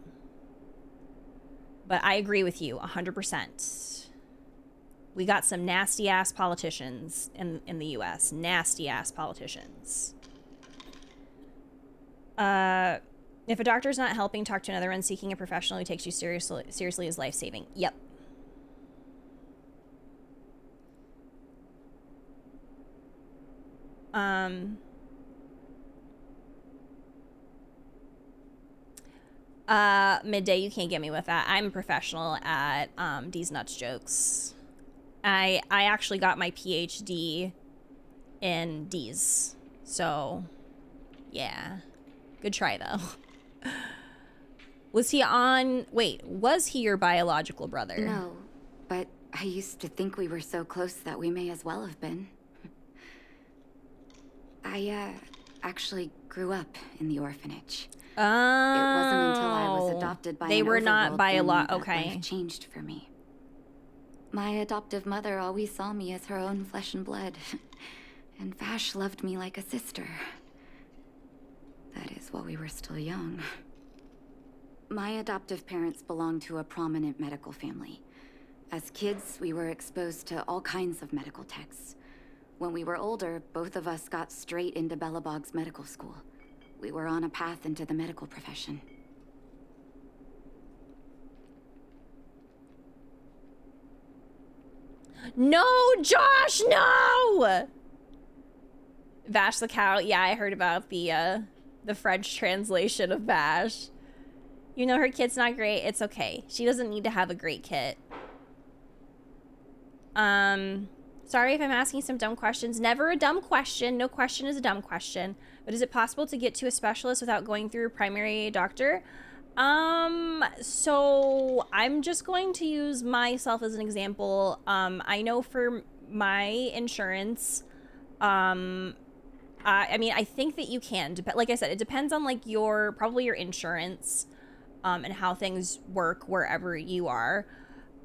But I agree with you 100%. We got some nasty ass politicians in the US. Nasty ass politicians. If a doctor's not helping, talk to another one. Seeking a professional who takes you seriously is life-saving. Yep. Midday, you can't get me with that. I'm a professional at D's Nuts jokes. I actually got my PhD in D's. So, yeah. Good try, though. Was he your biological brother? No, but I used to think we were so close that we may as well have been. I, actually grew up in the orphanage. Oh. It wasn't until I was adopted by they an were not overworld by a family lot. that Okay. life changed for me. My adoptive mother always saw me as her own flesh and blood, and Vash loved me like a sister. That is, while we were still young. My adoptive parents belonged to a prominent medical family. As kids, we were exposed to all kinds of medical texts. When we were older, both of us got straight into Belobog's medical school. We were on a path into the medical profession. No, Josh, no! Vash the cow. Yeah, I heard about the French translation of Vash. You know her kid's not great. It's okay. She doesn't need to have a great kid. Sorry if I'm asking some dumb questions. Never a dumb question. No question is a dumb question. But is it possible to get to a specialist without going through a primary doctor? So I'm just going to use myself as an example. I know for my insurance, I mean, I think that you can, like I said, it depends on like probably your insurance, and how things work wherever you are.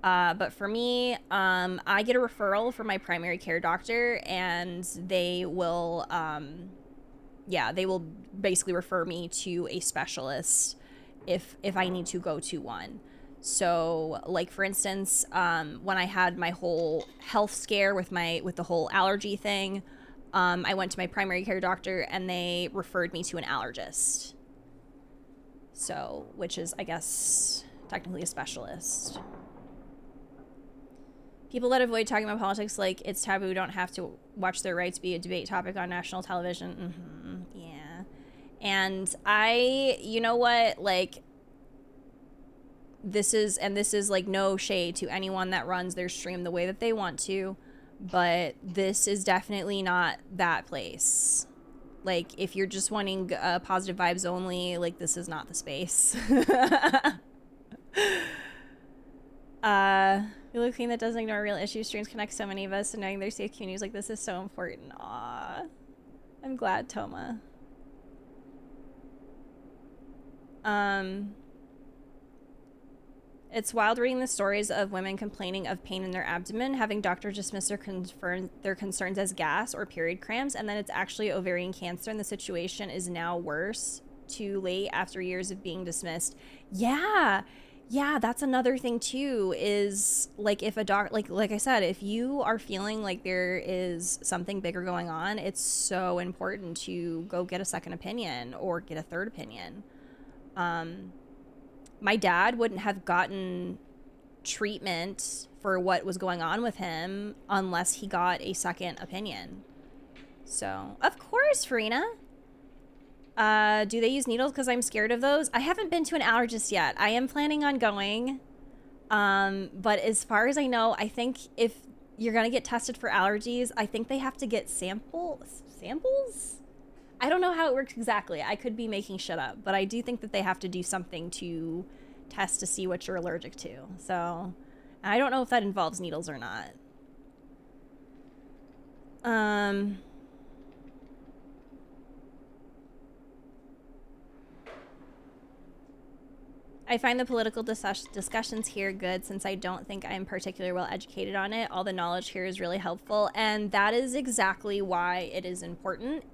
But for me, I get a referral from my primary care doctor, and they will, yeah, they will basically refer me to a specialist if I need to go to one. So like for instance, when I had my whole health scare with the whole allergy thing, I went to my primary care doctor and they referred me to an allergist. So, which is, I guess, technically a specialist. People that avoid talking about politics like it's taboo don't have to watch their rights be a debate topic on national television. Yeah. And you know what, like, this is like no shade to anyone that runs their stream the way that they want to, but this is definitely not that place. Like, if you're just wanting positive vibes only, like, this is not the space. Really Queen that doesn't ignore real issues. Streams connect so many of us, and knowing their safe communities like this is so important. Aw. I'm glad, Toma. It's wild reading the stories of women complaining of pain in their abdomen, having doctors dismiss their concerns as gas or period cramps, and then it's actually ovarian cancer, and the situation is now worse, too late after years of being dismissed. Yeah, that's another thing too, is like if a like I said, if you are feeling like there is something bigger going on, it's so important to go get a second opinion or get a third opinion. My dad wouldn't have gotten treatment for what was going on with him unless he got a second opinion. So, of course, Farina. Do they use needles? Because I'm scared of those. I haven't been to an allergist yet. I am planning on going. But as far as I know, I think if you're going to get tested for allergies, I think they have to get samples? I don't know how it works exactly. I could be making shit up, but I do think that they have to do something to test to see what you're allergic to. So I don't know if that involves needles or not. I find the political discussions here good since I don't think I'm particularly well educated on it. All the knowledge here is really helpful, and that is exactly why it is important.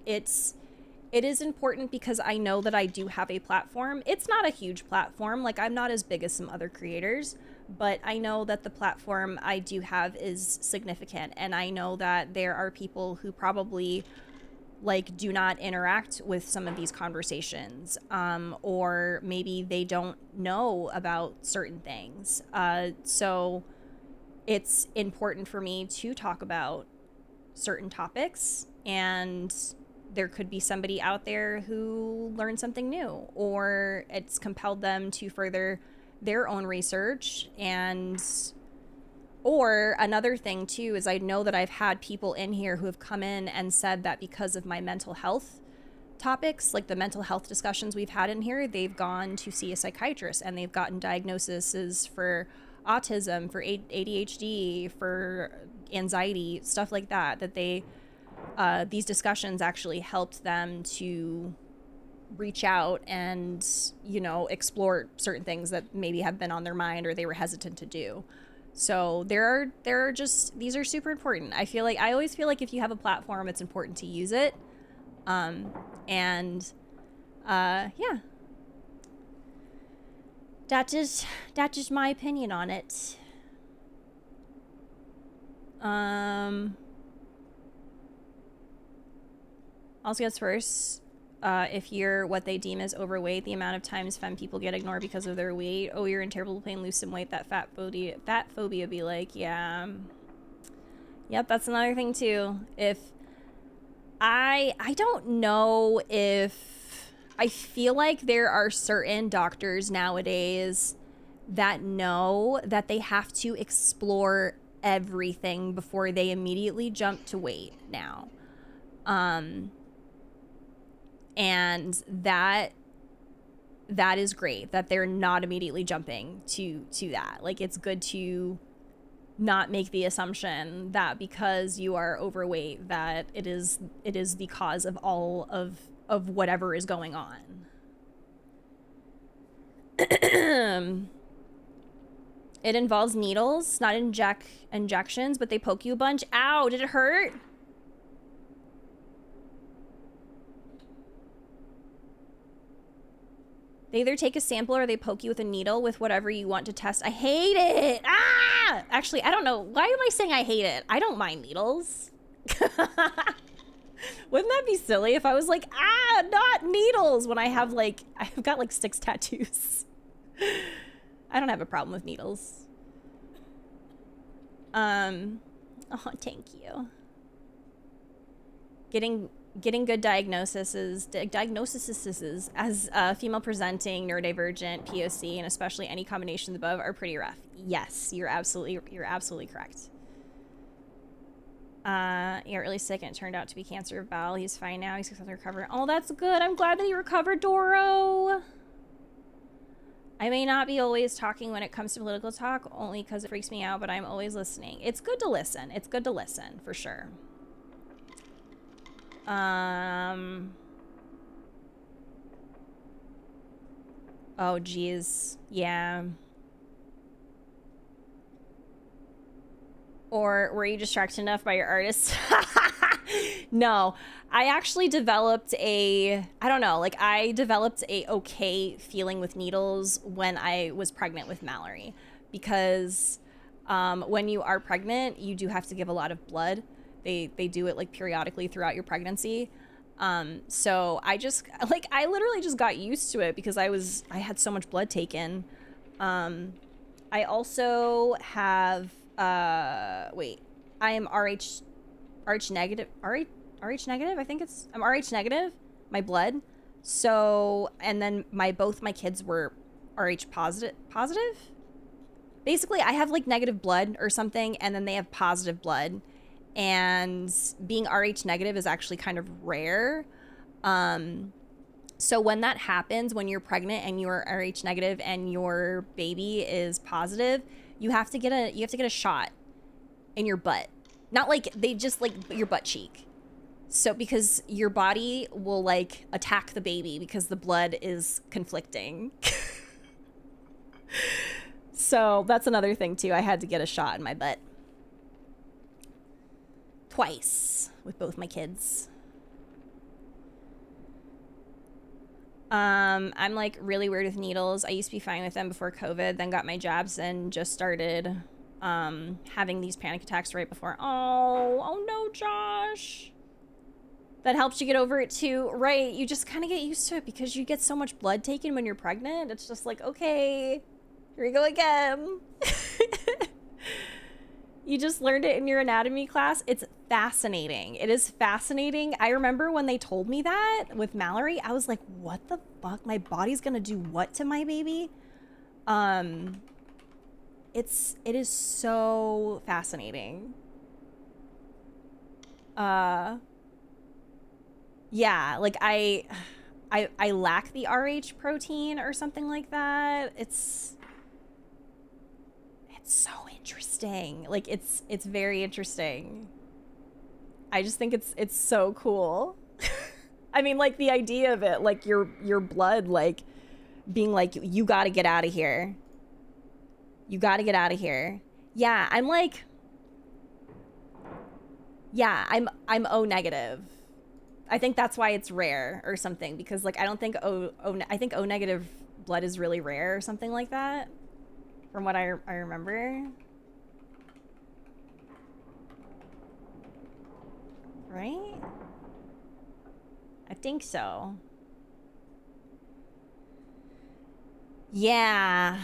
It is important because I know that I do have a platform. It's not a huge platform. Like, I'm not as big as some other creators, but I know that the platform I do have is significant, and I know that there are people who probably like do not interact with some of these conversations, or maybe they don't know about certain things. So it's important for me to talk about certain topics, and there could be somebody out there who learned something new, or it's compelled them to further their own research. And or another thing too is I know that I've had people in here who have come in and said that because of my mental health topics, like the mental health discussions we've had in here, they've gone to see a psychiatrist and they've gotten diagnoses for autism, for ADHD, for anxiety, stuff like that, that they these discussions actually helped them to reach out and, you know, explore certain things that maybe have been on their mind or they were hesitant to do. So there are just, these are super important. I always feel like if you have a platform, it's important to use it. Yeah. That is my opinion on it. Also gets first. If you're what they deem as overweight, the amount of times femme people get ignored because of their weight. Oh, you're in terrible pain, lose some weight. That fat phobia be like, yeah. Yep, that's another thing too. If I don't know if I feel like there are certain doctors nowadays that know that they have to explore everything before they immediately jump to weight now. And that is great that they're not immediately jumping to that. Like, it's good to not make the assumption that because you are overweight that it is the cause of all of whatever is going on. It involves needles, not injections, but they poke you a bunch. Ow, did it hurt? They either take a sample or they poke you with a needle with whatever you want to test. I hate it. Ah! Actually, I don't know. Why am I saying I hate it? I don't mind needles. Wouldn't that be silly if I was like, not needles, when I have like, I've got like 6 tattoos. I don't have a problem with needles. Oh, thank you. Getting good diagnoses as female presenting, neurodivergent, POC, and especially any combination of the above are pretty rough. Yes, you're absolutely correct. He got really sick and it turned out to be cancer of bowel. He's fine now. He's successfully recovered. Oh, that's good. I'm glad that he recovered, Doro. I may not be always talking when it comes to political talk, only because it freaks me out, but I'm always listening. It's good to listen. It's good to listen, for sure. Oh, geez. Yeah. Or were you distracted enough by your artist? No, I actually developed I developed a okay feeling with needles when I was pregnant with Mallory, because when you are pregnant, you do have to give a lot of blood. They do it like periodically throughout your pregnancy. So I literally just got used to it because I had so much blood taken. I also have, I am RH negative, RH negative, I think I'm RH negative, my blood. So, and then both my kids were RH positive? Basically, I have like negative blood or something, and then they have positive blood. And being RH negative is actually kind of rare. So when that happens, when you're pregnant and you're RH negative and your baby is positive, you have to get a shot in your butt. Not like they just like your butt cheek. So because your body will like attack the baby because the blood is conflicting. So that's another thing too. I had to get a shot in my butt. Twice with both my kids. I'm like really weird with needles. I used to be fine with them before COVID, then got my jabs and just started having these panic attacks right before. Oh no, Josh. That helps you get over it too, right? You just kind of get used to it because you get so much blood taken when you're pregnant. It's just like, okay, here we go again. You just learned it in your anatomy class. It's fascinating. It is fascinating. I remember when they told me that with Mallory, I was like, what the fuck? My body's gonna do what to my baby? It is so fascinating. Yeah, like I lack the RH protein or something like that. It's so interesting. Like it's very interesting. I just think it's so cool. I mean, like, the idea of it, like, your blood, like, being like, you gotta get out of here. You gotta get out of here. Yeah, I'm like... Yeah, I'm O negative. I think that's why it's rare or something, because, like, I don't think I think O negative blood is really rare or something like that, from what I remember. Right? I think so. Yeah.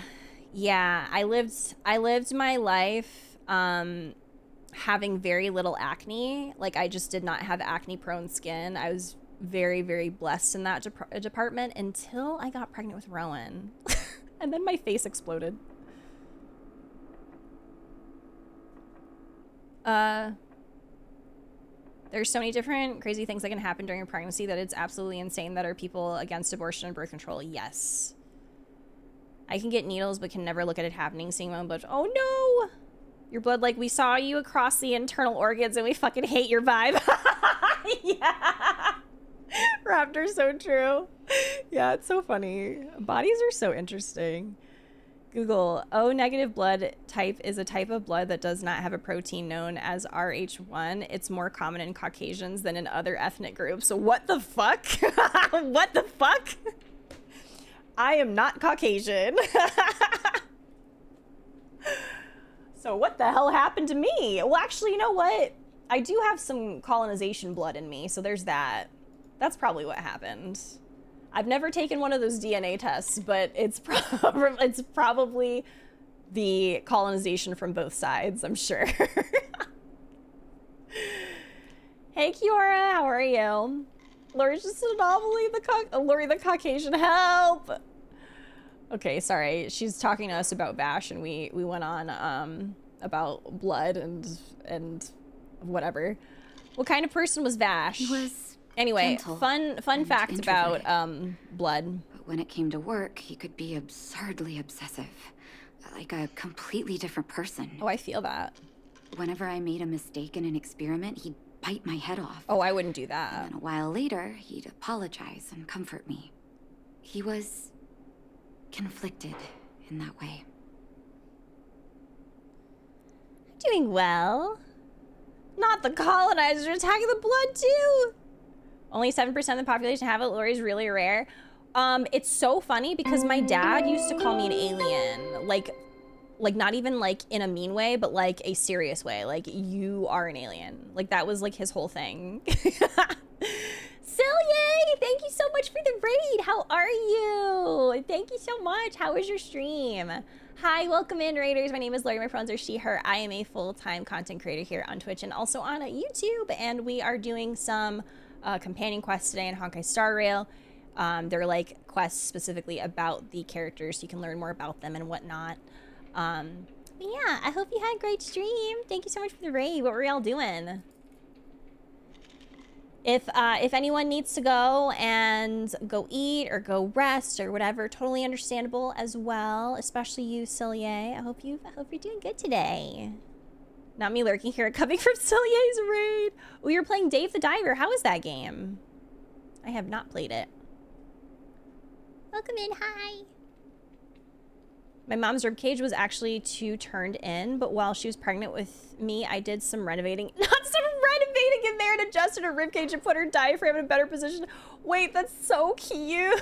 Yeah, I lived my life having very little acne. Like, I just did not have acne prone skin. I was very, very blessed in that department until I got pregnant with Rowan. And then my face exploded. There's so many different crazy things that can happen during a pregnancy that it's absolutely insane that are people against abortion and birth control. Yes. I can get needles but can never look at it happening, seeing my own blood. Oh no! Your blood, like, we saw you across the internal organs and we fucking hate your vibe. Yeah. Raptor's so true. Yeah, it's so funny. Bodies are so interesting. Google, O negative blood type is a type of blood that does not have a protein known as Rh1. It's more common in Caucasians than in other ethnic groups. So what the fuck? What the fuck? I am not Caucasian. So what the hell happened to me? Well, actually, you know what? I do have some colonization blood in me, so there's that. That's probably what happened. I've never taken one of those DNA tests, but it's probably the colonization from both sides, I'm sure. Hey, Kiora, how are you? Lori's just an anomaly, Lori the Caucasian, help! Okay, sorry, she's talking to us about Vash, and we went on about blood and whatever. What kind of person was Vash? He was anyway, gentle fun fact about blood. But when it came to work, he could be absurdly obsessive. Like a completely different person. Oh, I feel that. Whenever I made a mistake in an experiment, he'd bite my head off. Oh, I wouldn't do that. And then a while later, he'd apologize and comfort me. He was conflicted in that way. Doing well. Not the colonizers attacking the blood too. Only 7% of the population have it. Lori's really rare. It's so funny because my dad used to call me an alien. Like not even like in a mean way, but like a serious way. Like, you are an alien. Like, that was like his whole thing. Silye, thank you so much for the raid. How are you? Thank you so much. How was your stream? Hi, welcome in, raiders. My name is Lori. My pronouns are she, her. I am a full-time content creator here on Twitch and also on YouTube. And we are doing some companion quests today in Honkai Star Rail. They're like quests specifically about the characters, so you can learn more about them and whatnot. But yeah, I hope you had a great stream. Thank you so much for the raid. What were y'all doing? If anyone needs to go and go eat or go rest or whatever, totally understandable as well. Especially you, Silye. I hope you're doing good today. Not me lurking here, coming from Silye's raid. Oh, you're playing Dave the Diver. How is that game? I have not played it. Welcome in. Hi. My mom's ribcage was actually 2 turned in, but while she was pregnant with me, I did some renovating. Not some renovating in there and adjusted her ribcage and put her diaphragm in a better position. Wait, that's so cute.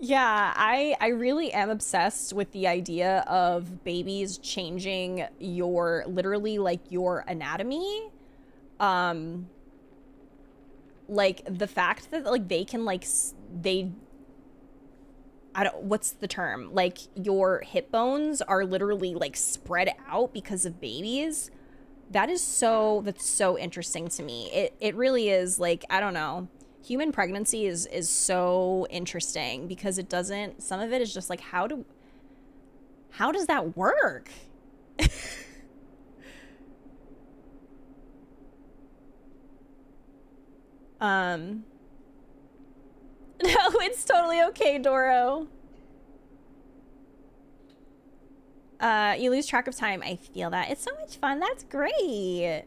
Yeah, I really am obsessed with the idea of babies changing your, literally, like, your anatomy. Like, the fact that, like, they can, like, what's the term? Like, your hip bones are literally like spread out because of babies. That's so interesting to me. It really is. Like, I don't know. Human pregnancy is so interesting because it doesn't, some of it is just like, how does that work? No, it's totally okay, Doro. You lose track of time. I feel that. It's so much fun. That's great.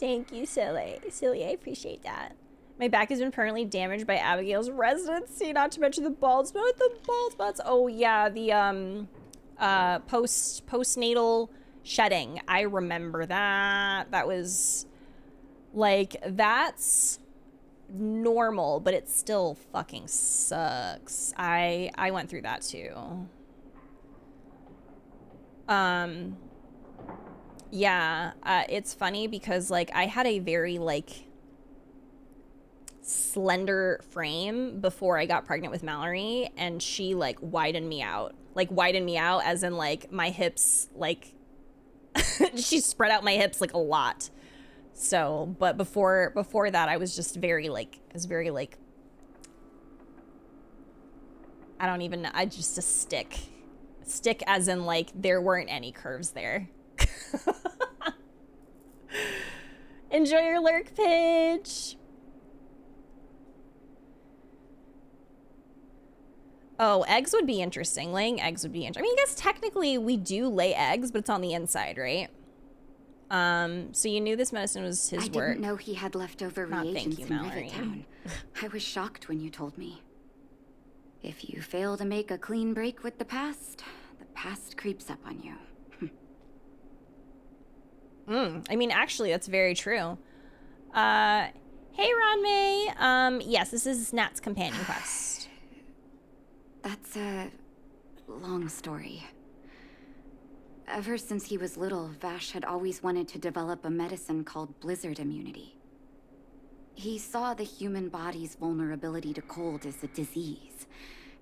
Thank you, Silly. Silly, I appreciate that. My back has been permanently damaged by Abigail's residency, not to mention the bald spot. The bald spots. Oh yeah, the postnatal shedding. I remember that. That was like, that's normal, but it still fucking sucks. I went through that too. Yeah, it's funny because like I had a very like slender frame before I got pregnant with Mallory, and she like widened me out as in like my hips, like she spread out my hips like a lot. So, but before that I was just very like, I don't even know, I just a stick as in like there weren't any curves there. Enjoy your lurk, Pidge. Oh, eggs would be interesting. Laying eggs would be interesting. I mean, I guess technically we do lay eggs, but it's on the inside, right? So you knew this medicine was his work. I didn't know he had leftover reagents in Rivettown. I was shocked when you told me. If you fail to make a clean break with the past creeps up on you. I mean, actually, that's very true. Hey, Ron May. Yes, this is Nat's companion quest. That's a long story. Ever since he was little, Vash had always wanted to develop a medicine called blizzard immunity. He saw the human body's vulnerability to cold as a disease,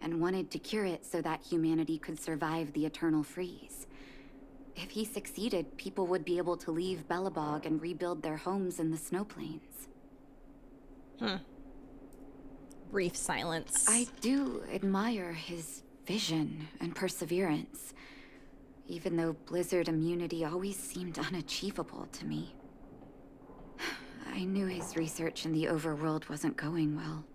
and wanted to cure it so that humanity could survive the eternal freeze. If he succeeded, people would be able to leave Belobog and rebuild their homes in the snow plains. Brief silence. I do admire his vision and perseverance, even though blizzard immunity always seemed unachievable to me. I knew his research in the overworld wasn't going well.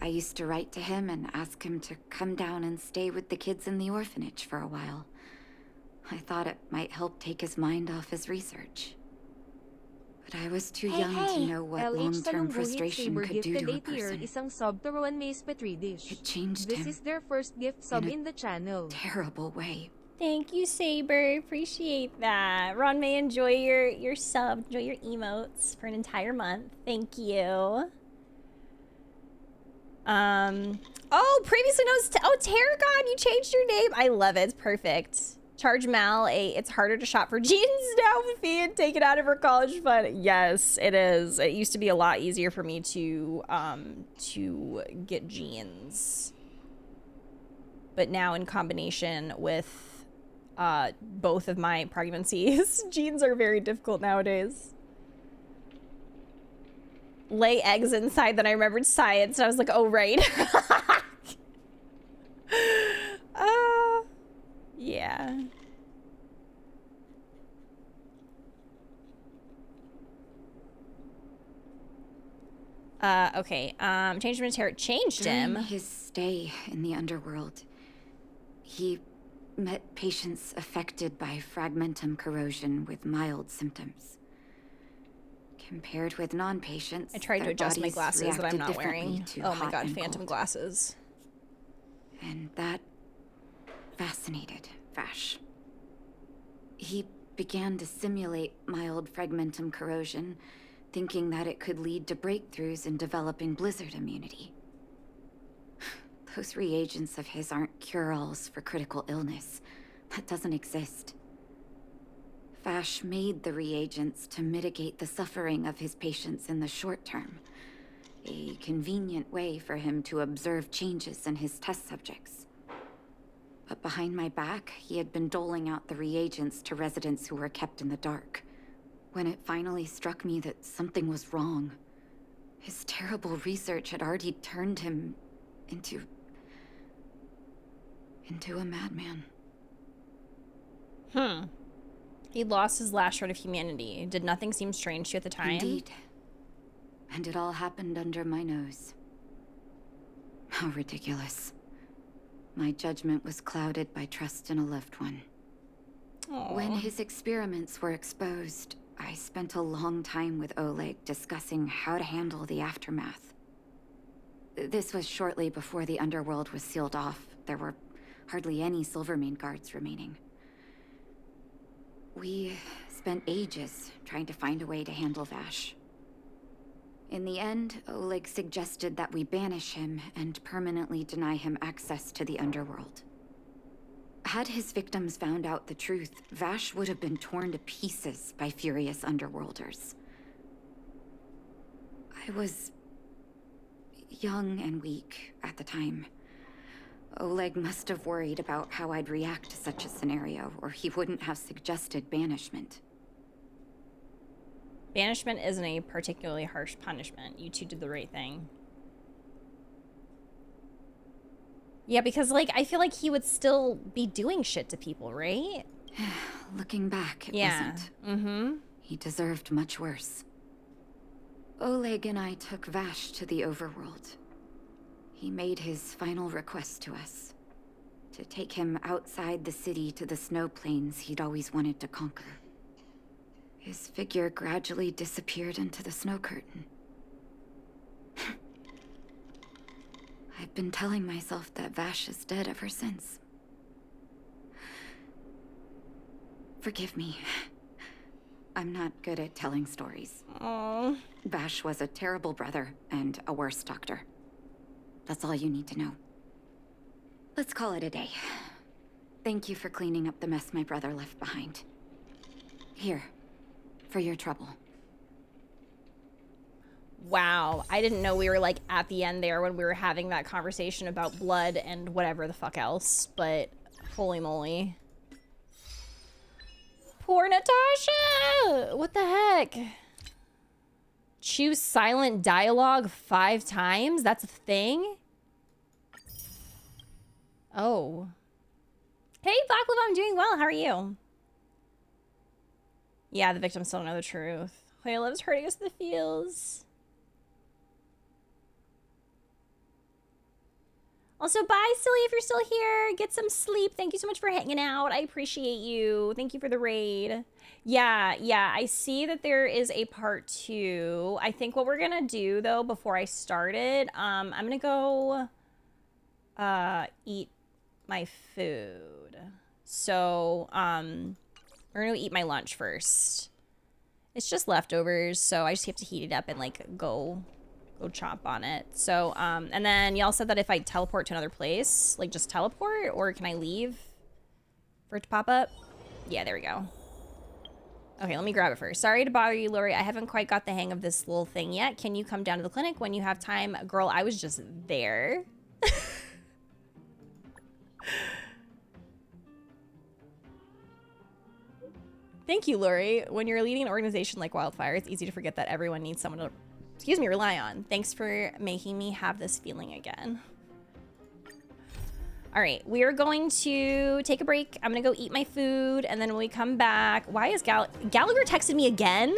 I used to write to him and ask him to come down and stay with the kids in the orphanage for a while. I thought it might help take his mind off his research. But I was too young to know what long-term frustration could do to a person. It changed him. This is their first gift sub in the channel. Terrible way. Thank you, Saber. Appreciate that. Ron May, enjoy your sub, enjoy your emotes for an entire month. Thank you. Oh, previously known as Tarragon, you changed your name. I love it. It's perfect. Charge Mal it's harder to shop for jeans now with fee and take it out of her college fund. Yes, it is. It used to be a lot easier for me to get jeans. But now in combination with both of my pregnancies, jeans are very difficult nowadays. Lay eggs inside, then I remembered science and I was like, oh right. Yeah. Okay. Changed him to terror. Changed him. During his stay in the underworld, he met patients affected by fragmentum corrosion with mild symptoms. Compared with non-patients, I tried to adjust my glasses that I'm not wearing. Oh my god, phantom cold. Glasses. And that fascinated Vash. He began to simulate mild fragmentum corrosion, thinking that it could lead to breakthroughs in developing blizzard immunity. Those reagents of his aren't cure-alls for critical illness. That doesn't exist. Vash made the reagents to mitigate the suffering of his patients in the short term. A convenient way for him to observe changes in his test subjects. But behind my back, he had been doling out the reagents to residents who were kept in the dark. When it finally struck me that something was wrong, his terrible research had already turned him into a madman. He lost his last shred of humanity. Did nothing seem strange to you at the time? Indeed. And it all happened under my nose. How ridiculous. My judgment was clouded by trust in a loved one. Aww. When his experiments were exposed, I spent a long time with Oleg discussing how to handle the aftermath. This was shortly before the underworld was sealed off. There were hardly any Silvermane guards remaining. We spent ages trying to find a way to handle Vash. In the end, Oleg suggested that we banish him and permanently deny him access to the underworld. Had his victims found out the truth, Vash would have been torn to pieces by furious underworlders. I was young and weak at the time. Oleg must have worried about how I'd react to such a scenario, or he wouldn't have suggested banishment. Banishment isn't a particularly harsh punishment. You two did the right thing. Yeah, because, like, I feel like he would still be doing shit to people, right? Looking back, it wasn't. Mm-hmm. He deserved much worse. Oleg and I took Vash to the overworld. He made his final request to us. To take him outside the city to the snow plains he'd always wanted to conquer. His figure gradually disappeared into the snow curtain. I've been telling myself that Vash is dead ever since. Forgive me. I'm not good at telling stories. Aww. Vash was a terrible brother and a worse doctor. That's all you need to know. Let's call it a day. Thank you for cleaning up the mess my brother left behind. Here, for your trouble. Wow, I didn't know we were, like, at the end there when we were having that conversation about blood and whatever the fuck else, but holy moly. Poor Natasha! What the heck? Choose silent dialogue 5 times? That's a thing? Oh. Hey, Blackliv, I'm doing well. How are you? Yeah, the victims still don't know the truth. Hoyolove's hurting us in the feels. Also, bye, Silly, if you're still here. Get some sleep. Thank you so much for hanging out. I appreciate you. Thank you for the raid. Yeah, I see that there is a part 2. I think what we're gonna do, though, before I start it, I'm gonna go eat my food. So, we're gonna eat my lunch first. It's just leftovers, so I just have to heat it up and, like, go chomp on it. So, and then y'all said that if I teleport to another place, like, just teleport, or can I leave for it to pop up? Yeah, there we go. Okay, let me grab it first. Sorry to bother you, Lori. I haven't quite got the hang of this little thing yet. Can you come down to the clinic when you have time? Girl, I was just there. Thank you, Lori. When you're leading an organization like Wildfire, it's easy to forget that everyone needs someone to, rely on. Thanks for making me have this feeling again. All right, we are going to take a break. I'm gonna go eat my food, and then when we come back, why is Gallagher texted me again?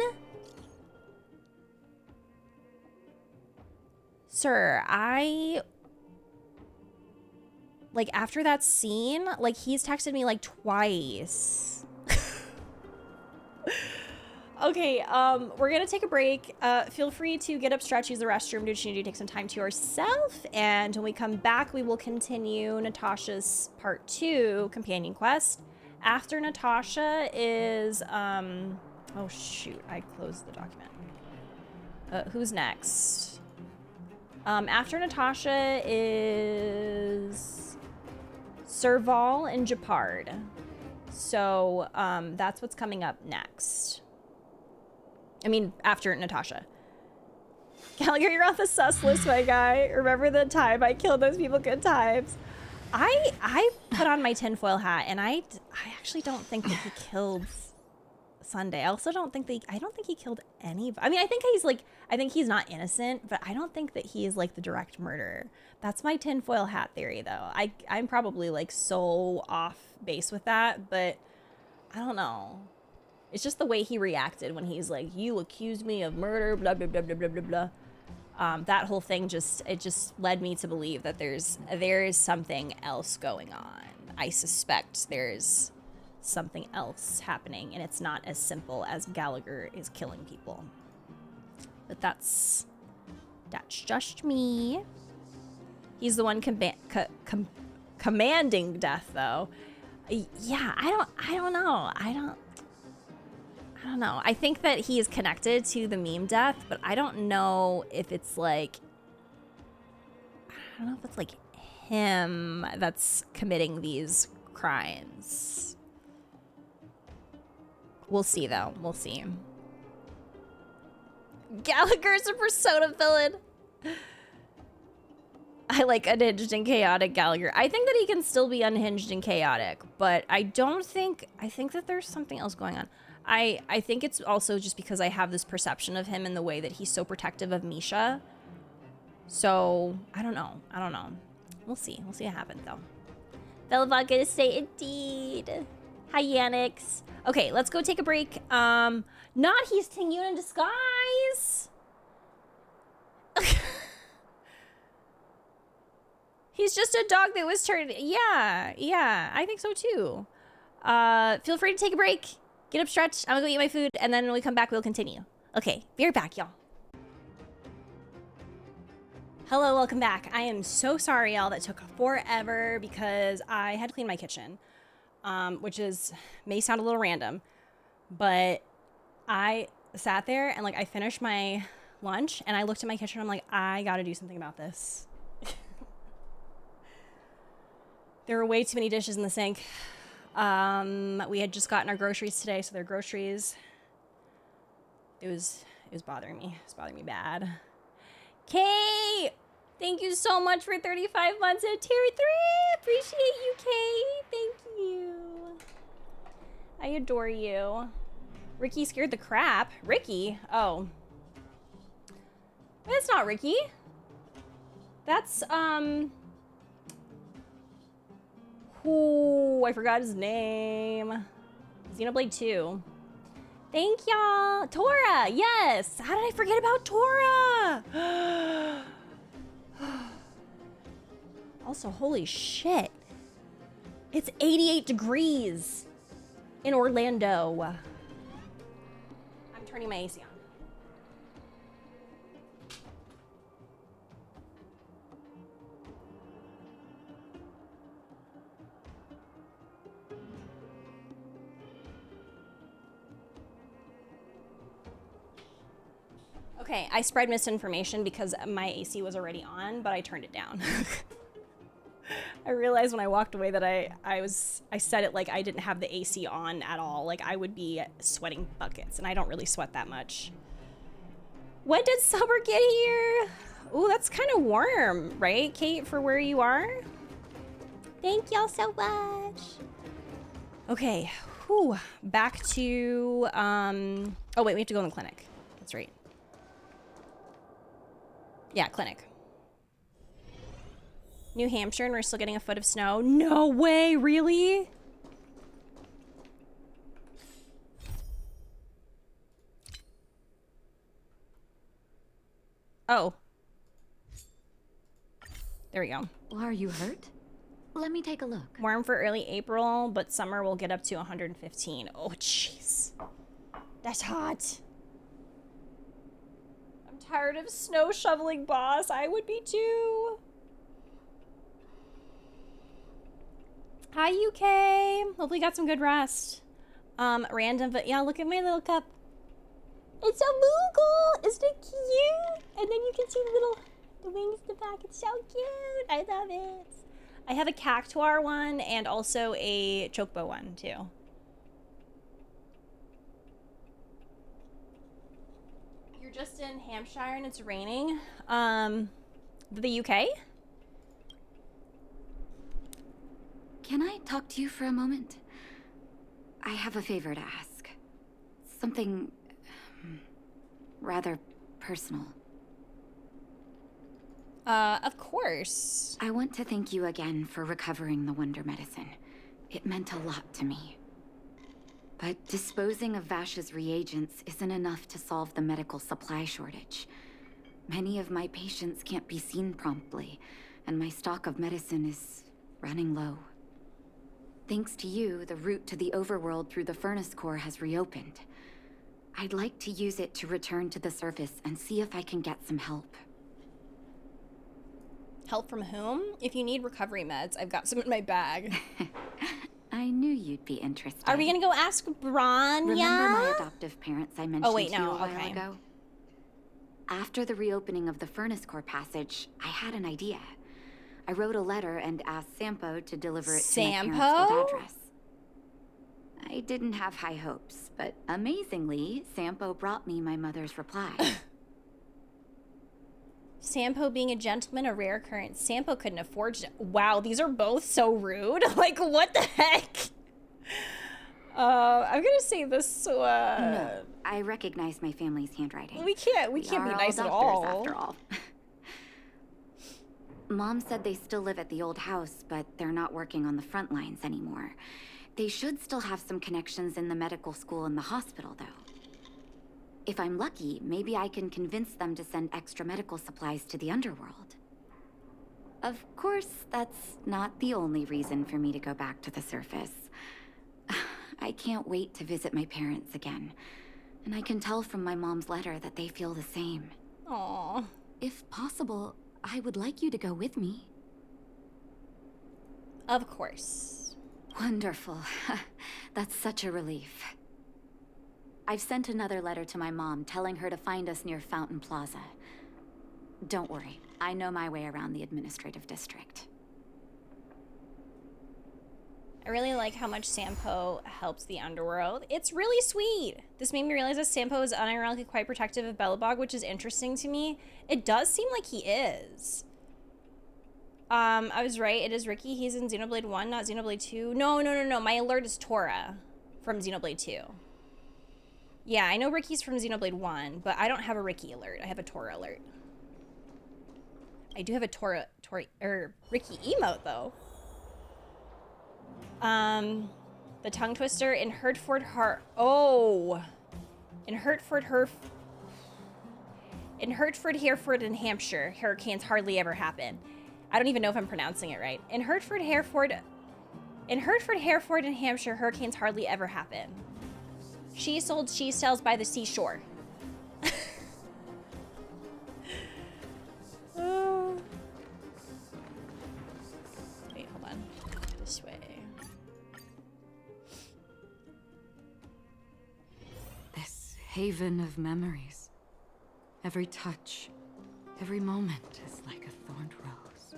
Sir, like, after that scene, like, he's texted me, like, twice. Okay, we're gonna take a break. Feel free to get up, stretch, use the restroom, do what you need to take some time to yourself. And when we come back, we will continue Natasha's part 2 companion quest. After Natasha is, oh shoot, I closed the document. Who's next? After Natasha is Serval and Japard. So, that's what's coming up next. I mean, after Natasha. Gallagher, you're on the sus list, my guy. Remember the time I killed those people? Good times. I put on my tinfoil hat, and I actually don't think that he killed Sunday. I also don't think he killed any. I mean, I think he's not innocent, but I don't think that he is, like, the direct murderer. That's my tinfoil hat theory, though. I'm probably, like, so off base with that, but I don't know. It's just the way he reacted when he's like, you accused me of murder, blah, blah, blah, blah, blah, blah, blah. That whole thing just led me to believe that there is something else going on. I suspect there's something else happening, and it's not as simple as Gallagher is killing people. But that's just me. He's the one commanding death, though. Yeah, I don't know. I don't know. I think that he is connected to the meme death, but I don't know if it's like, I don't know if it's like him that's committing these crimes. We'll see, though. We'll see. Gallagher's a Persona villain. I like unhinged and chaotic Gallagher. I think that he can still be unhinged and chaotic, but I think that there's something else going on. I think it's also just because I have this perception of him in the way that he's so protective of Misha. So, I don't know. We'll see. We'll see what happens, though. Velva gonna say indeed. Hi, Yannix. Okay, let's go take a break. Not he's Tingyun in disguise. He's just a dog that was turned. Yeah, I think so too. Feel free to take a break. Get up, stretch. I'm gonna go eat my food, and then when we come back, we'll continue. Okay, be right back, y'all. Hello, welcome back. I am so sorry, y'all, that took forever because I had to clean my kitchen, which may sound a little random, but I sat there and I finished my lunch and I looked at my kitchen. I'm like, I gotta do something about this. There were way too many dishes in the sink. We had just gotten our groceries today, so they're groceries. It was bothering me. It was bothering me bad. Kay! Thank you so much for 35 months at tier 3. Appreciate you, Kay. Thank you. I adore you. Ricky scared the crap. Ricky? Oh. That's not Ricky. That's, ooh, I forgot his name. Xenoblade 2. Thank y'all. Tora, yes. How did I forget about Tora? Also, holy shit. It's 88 degrees in Orlando. I'm turning my AC on. Okay, I spread misinformation because my AC was already on, but I turned it down. I realized when I walked away that I said it like I didn't have the AC on at all. Like I would be sweating buckets, and I don't really sweat that much. When did summer get here? Ooh, that's kind of warm, right, Kate, for where you are? Thank y'all so much. Okay, whew, back to, oh wait, we have to go in the clinic. That's right. Yeah, clinic. New Hampshire, and we're still getting a foot of snow. No way, really? Oh. There we go. Are you hurt? Let me take a look. Warm for early April, but summer will get up to 115. Oh, jeez. That's hot. I'm tired of snow shoveling, boss. I would be too. Hi, UK. Hopefully you got some good rest. Random, but yeah, look at my little cup. It's a Moogle! Isn't it cute? And then you can see the wings in the back. It's so cute. I love it. I have a Cactuar one and also a Chocobo one, too. You're just in Hampshire and it's raining. The UK? Can I talk to you for a moment? I have a favor to ask. Something rather personal. Of course. I want to thank you again for recovering the Wonder Medicine. It meant a lot to me. But disposing of Vash's reagents isn't enough to solve the medical supply shortage. Many of my patients can't be seen promptly, and my stock of medicine is running low. Thanks to you, the route to the overworld through the furnace core has reopened. I'd like to use it to return to the surface and see if I can get some help. Help from whom? If you need recovery meds, I've got some in my bag. I knew you'd be interested. Are we gonna go ask Branya? Remember my adoptive parents I mentioned to you a while okay. ago? After the reopening of the furnace core passage, I had an idea. I wrote a letter and asked Sampo to deliver it to my parents' old address. I didn't have high hopes, but amazingly, Sampo brought me my mother's reply. Sampo being a gentleman, a rare occurrence. Sampo couldn't afford to... Wow, these are both so rude. Like, what the heck? I'm gonna say this one. No, I recognize my family's handwriting. We can't be nice at all. After all. Mom said they still live at the old house, but they're not working on the front lines anymore. They should still have some connections in the medical school and the hospital, though. If I'm lucky, maybe I can convince them to send extra medical supplies to the underworld. Of course, that's not the only reason for me to go back to the surface. I can't wait to visit my parents again. And I can tell from my mom's letter that they feel the same. Aww. If possible, I would like you to go with me. Of course. Wonderful. That's such a relief. I've sent another letter to my mom telling her to find us near Fountain Plaza. Don't worry, I know my way around the administrative district. I really like how much Sampo helps the underworld. It's really sweet. This made me realize that Sampo is unironically quite protective of Belobog, which is interesting to me. It does seem like he is. I was right. It is Ricky. He's in Xenoblade 1, not Xenoblade 2. No. My alert is Tora from Xenoblade 2. Yeah, I know Ricky's from Xenoblade 1, but I don't have a Ricky alert. I have a Tora alert. I do have a Ricky emote, though. The tongue twister in Hertford, Hereford, and Hampshire, hurricanes hardly ever happen. I don't even know if I'm pronouncing it right. In Hertford, Hereford, and Hampshire, hurricanes hardly ever happen. She sold cheese tails by the seashore. Wait, hold on. This way. This haven of memories. Every touch, every moment is like a thorned rose.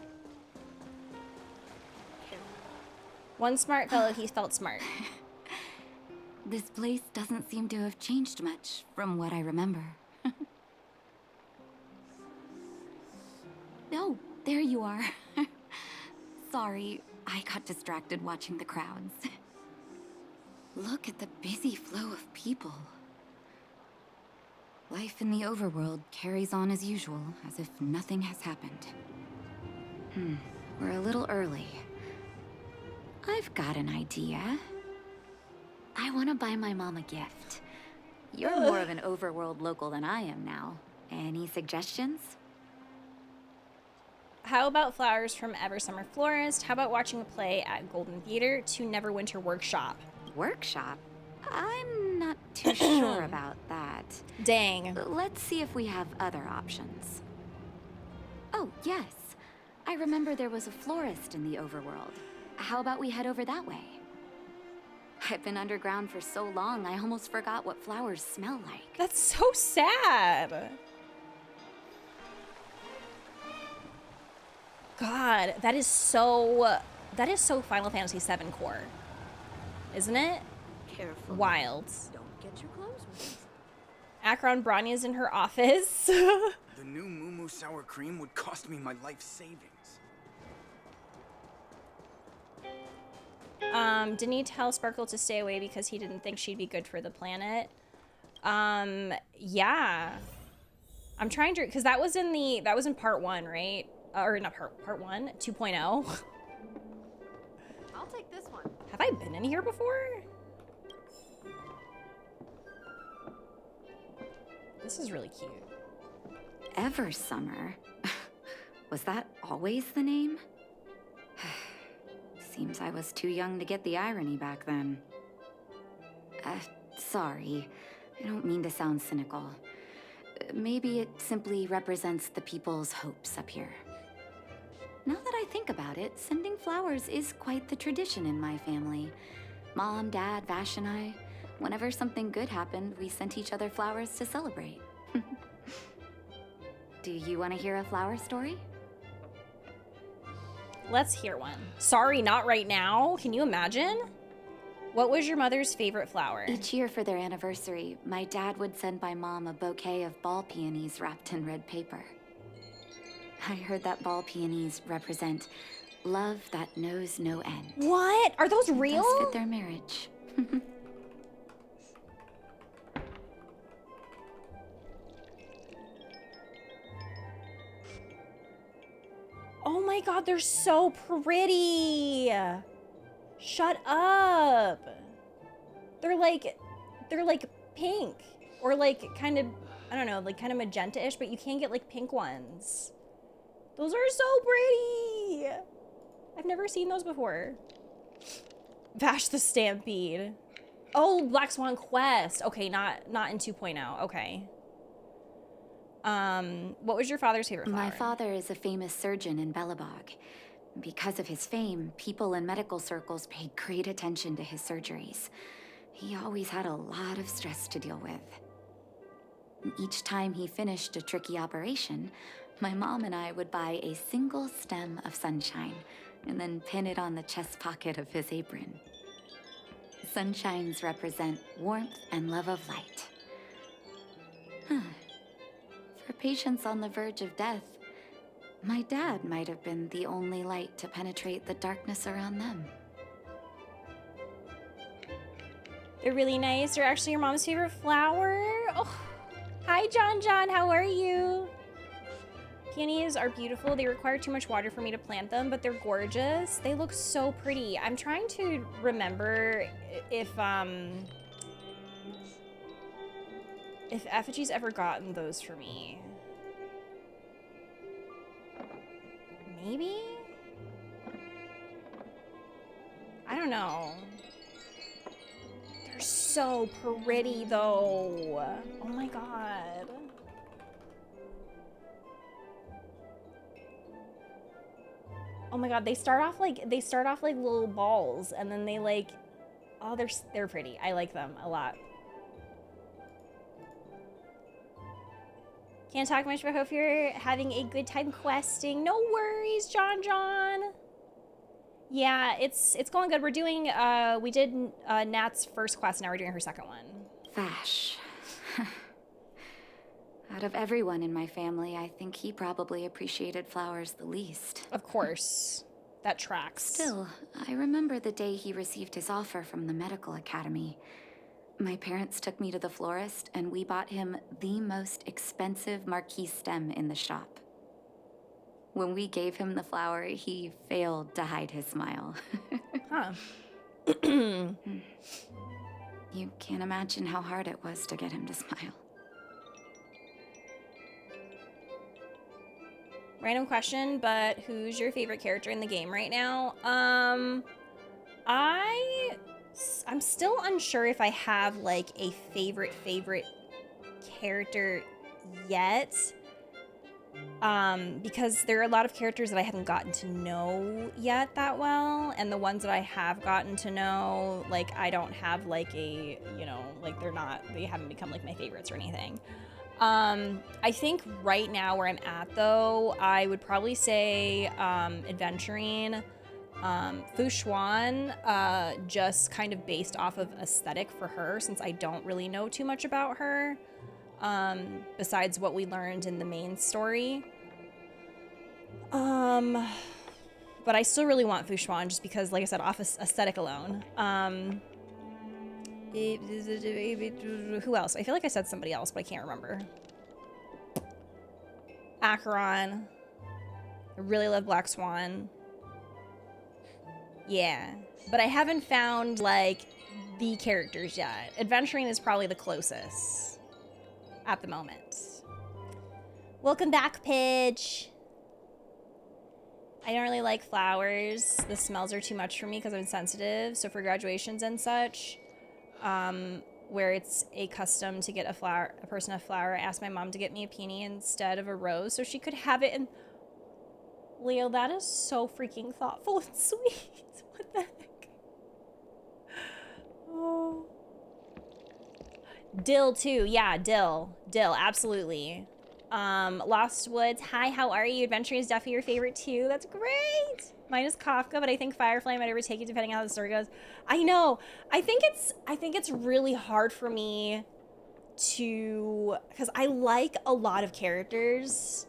One smart fellow, he felt smart. This place doesn't seem to have changed much from what I remember. Oh, there you are. Sorry, I got distracted watching the crowds. Look at the busy flow of people. Life in the overworld carries on as usual, as if nothing has happened. We're a little early. I've got an idea. I want to buy my mom a gift. You're more of an overworld local than I am now. Any suggestions? How about flowers from Eversummer Florist? How about watching a play at Golden Theater to Neverwinter Workshop? Workshop? I'm not too sure about that. Dang. Let's see if we have other options. Oh, yes. I remember there was a florist in the overworld. How about we head over that way? I've been underground for so long, I almost forgot what flowers smell like. That's so sad. God, that is so Final Fantasy VII core. Isn't it? Careful. Wild. Don't get your clothes wet. Akron Bronya's in her office. The new Moo Moo sour cream would cost me my life savings. Didn't he tell Sparkle to stay away because he didn't think she'd be good for the planet? Yeah. I'm trying to, because that was in part 1, right? Or not part 1, 2.0. I'll take this one. Have I been in here before? This is really cute. Eversummer? Was that always the name? Seems I was too young to get the irony back then. Sorry. I don't mean to sound cynical. Maybe it simply represents the people's hopes up here. Now that I think about it, sending flowers is quite the tradition in my family. Mom, Dad, Vash, and I, whenever something good happened, we sent each other flowers to celebrate. Do you want to hear a flower story? Let's hear one. Sorry, not right now. Can you imagine? What was your mother's favorite flower? Each year for their anniversary, my dad would send my mom a bouquet of ball peonies wrapped in red paper. I heard that ball peonies represent love that knows no end. What? Are those real? Does fit their marriage. Oh my god, they're so pretty. Shut up. They're like pink or like kind of, I don't know, like kind of magenta-ish, but you can get like pink ones. Those are so pretty. I've never seen those before. Vash the Stampede. Oh, Black Swan Quest. Okay, not in 2.0. Okay. What was your father's favorite flower? My father is a famous surgeon in Belobog. Because of his fame, people in medical circles paid great attention to his surgeries. He always had a lot of stress to deal with. Each time he finished a tricky operation, my mom and I would buy a single stem of sunshine and then pin it on the chest pocket of his apron. Sunshines represent warmth and love of light. For patients on the verge of death, my dad might have been the only light to penetrate the darkness around them. They're really nice. They're actually your mom's favorite flower. Oh, hi, John. How are you? Peonies are beautiful. They require too much water for me to plant them, but they're gorgeous. They look so pretty. I'm trying to remember if Effigy's ever gotten those for me. Maybe? I don't know. They're so pretty though. Oh my god. Oh my god, they start off like little balls and then they like, oh, they're pretty. I like them a lot. Can't talk much, but hope you're having a good time questing. No worries, John. Yeah, it's going good. We're doing, we did Nat's first quest, now we're doing her second one. Vash. Out of everyone in my family, I think he probably appreciated flowers the least. Of course. That tracks. Still, I remember the day he received his offer from the medical academy. My parents took me to the florist, and we bought him the most expensive marquee stem in the shop. When we gave him the flower, he failed to hide his smile. Huh. You can't imagine how hard it was to get him to smile. Random question, but who's your favorite character in the game right now? I'm still unsure if I have like a favorite character yet. Because there are a lot of characters that I haven't gotten to know yet that well, and the ones that I have gotten to know, like I don't have like a, you know, like they haven't become like my favorites or anything. I think right now where I'm at though, I would probably say Adventuring, Fu Xuan, just kind of based off of aesthetic for her, since I don't really know too much about her, besides what we learned in the main story. But I still really want Fu Xuan just because, like I said, off aesthetic alone. Who else? I feel like I said somebody else, but I can't remember. Acheron. I really love Black Swan. Yeah. But I haven't found, like, the characters yet. Adventuring is probably the closest at the moment. Welcome back, Pidge. I don't really like flowers. The smells are too much for me because I'm sensitive. So for graduations and such, where it's a custom to get a person a flower, I asked my mom to get me a peony instead of a rose so she could have it. And Leo, that is so freaking thoughtful and sweet. What the heck? Oh. Dill too. Yeah, dill. Dill, absolutely. Lost Woods. Hi, how are you? Adventuring is definitely your favorite too. That's great. Mine is Kafka, but I think Firefly might overtake it depending on how the story goes. I know. I think it's really hard for me to, because I like a lot of characters.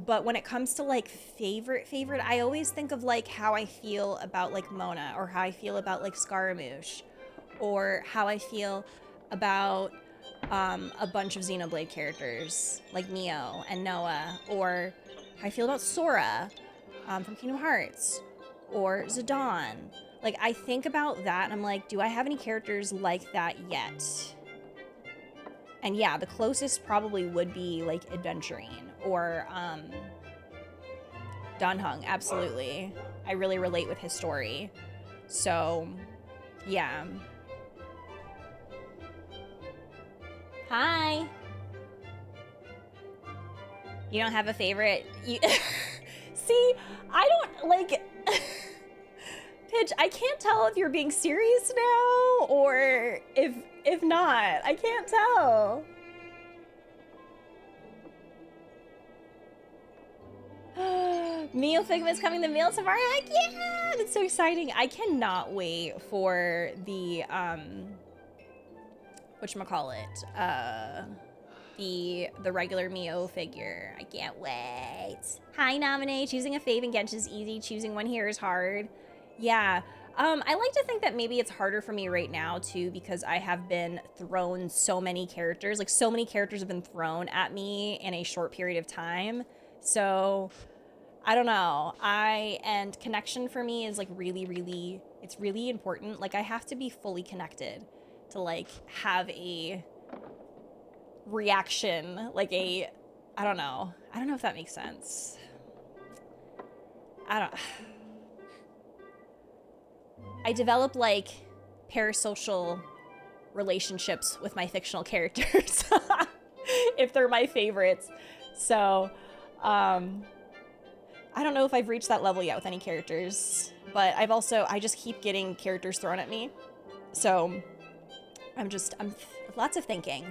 But when it comes to like favorite, I always think of like how I feel about like Mona, or how I feel about like Scaramouche, or how I feel about a bunch of Xenoblade characters like Neo and Noah, or how I feel about Sora from Kingdom Hearts, or Zidane. Like, I think about that and I'm like, do I have any characters like that yet? And yeah, the closest probably would be like Adventurine or Dunhung, absolutely. I really relate with his story. So, yeah. Hi. You don't have a favorite? See, I don't, like... Pidge, I can't tell if you're being serious now or if not. I can't tell. Meal Figment's coming to Meal tomorrow. Heck yeah! That's so exciting. I cannot wait for the whatchamacallit, the regular Mio figure. I can't wait. Hi, Nominate. Choosing a fave in Genshin is easy. Choosing one here is hard. Yeah. I like to think that maybe it's harder for me right now, too, because I have been thrown so many characters. Like, so many characters have been thrown at me in a short period of time. So, I don't know. And connection for me is, like, really, it's really important. Like, I have to be fully connected to, like, have a reaction. Like, I don't know. I don't know if that makes sense. I develop, like, parasocial relationships with my fictional characters if they're my favorites. So, I don't know if I've reached that level yet with any characters, but I just keep getting characters thrown at me. So, I'm lots of thinking.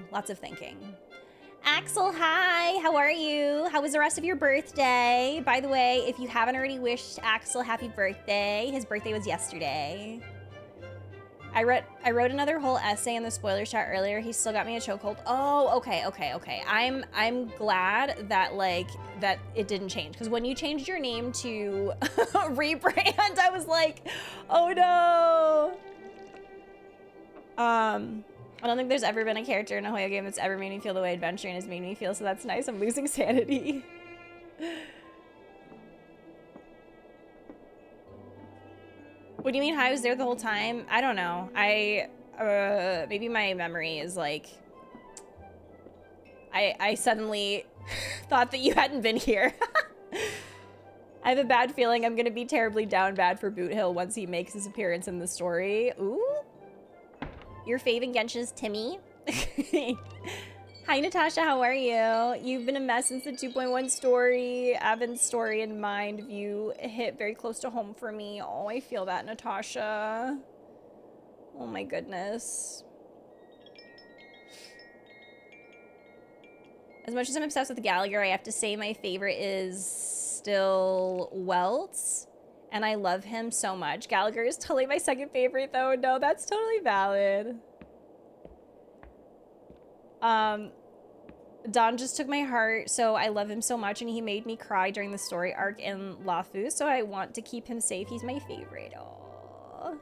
Axel, hi, how are you? How was the rest of your birthday? By the way, if you haven't already wished Axel happy birthday, his birthday was yesterday. I wrote another whole essay in the spoiler chat earlier. He still got me a chokehold. Oh, okay. I'm glad that, like, that it didn't change. Because when you changed your name to rebrand, I was like, oh no. I don't think there's ever been a character in a Hoyo game that's ever made me feel the way Adventuring has made me feel, so that's nice. I'm losing sanity. What do you mean I was there the whole time? I don't know. Maybe my memory is like... I suddenly thought that you hadn't been here. I have a bad feeling I'm gonna be terribly down bad for Boot Hill once he makes his appearance in the story. Ooh. Your fave in Genshin is Timmy. Hi, Natasha, how are you? You've been a mess since the 2.1 story. Evan's story and Mind View hit very close to home for me. Oh, I feel that, Natasha. Oh my goodness. As much as I'm obsessed with Gallagher, I have to say my favorite is still Welts. And I love him so much. Gallagher is totally my second favorite, though. No, that's totally valid. Don just took my heart, so I love him so much, and he made me cry during the story arc in Lafu, so I want to keep him safe. He's my favorite. Aww.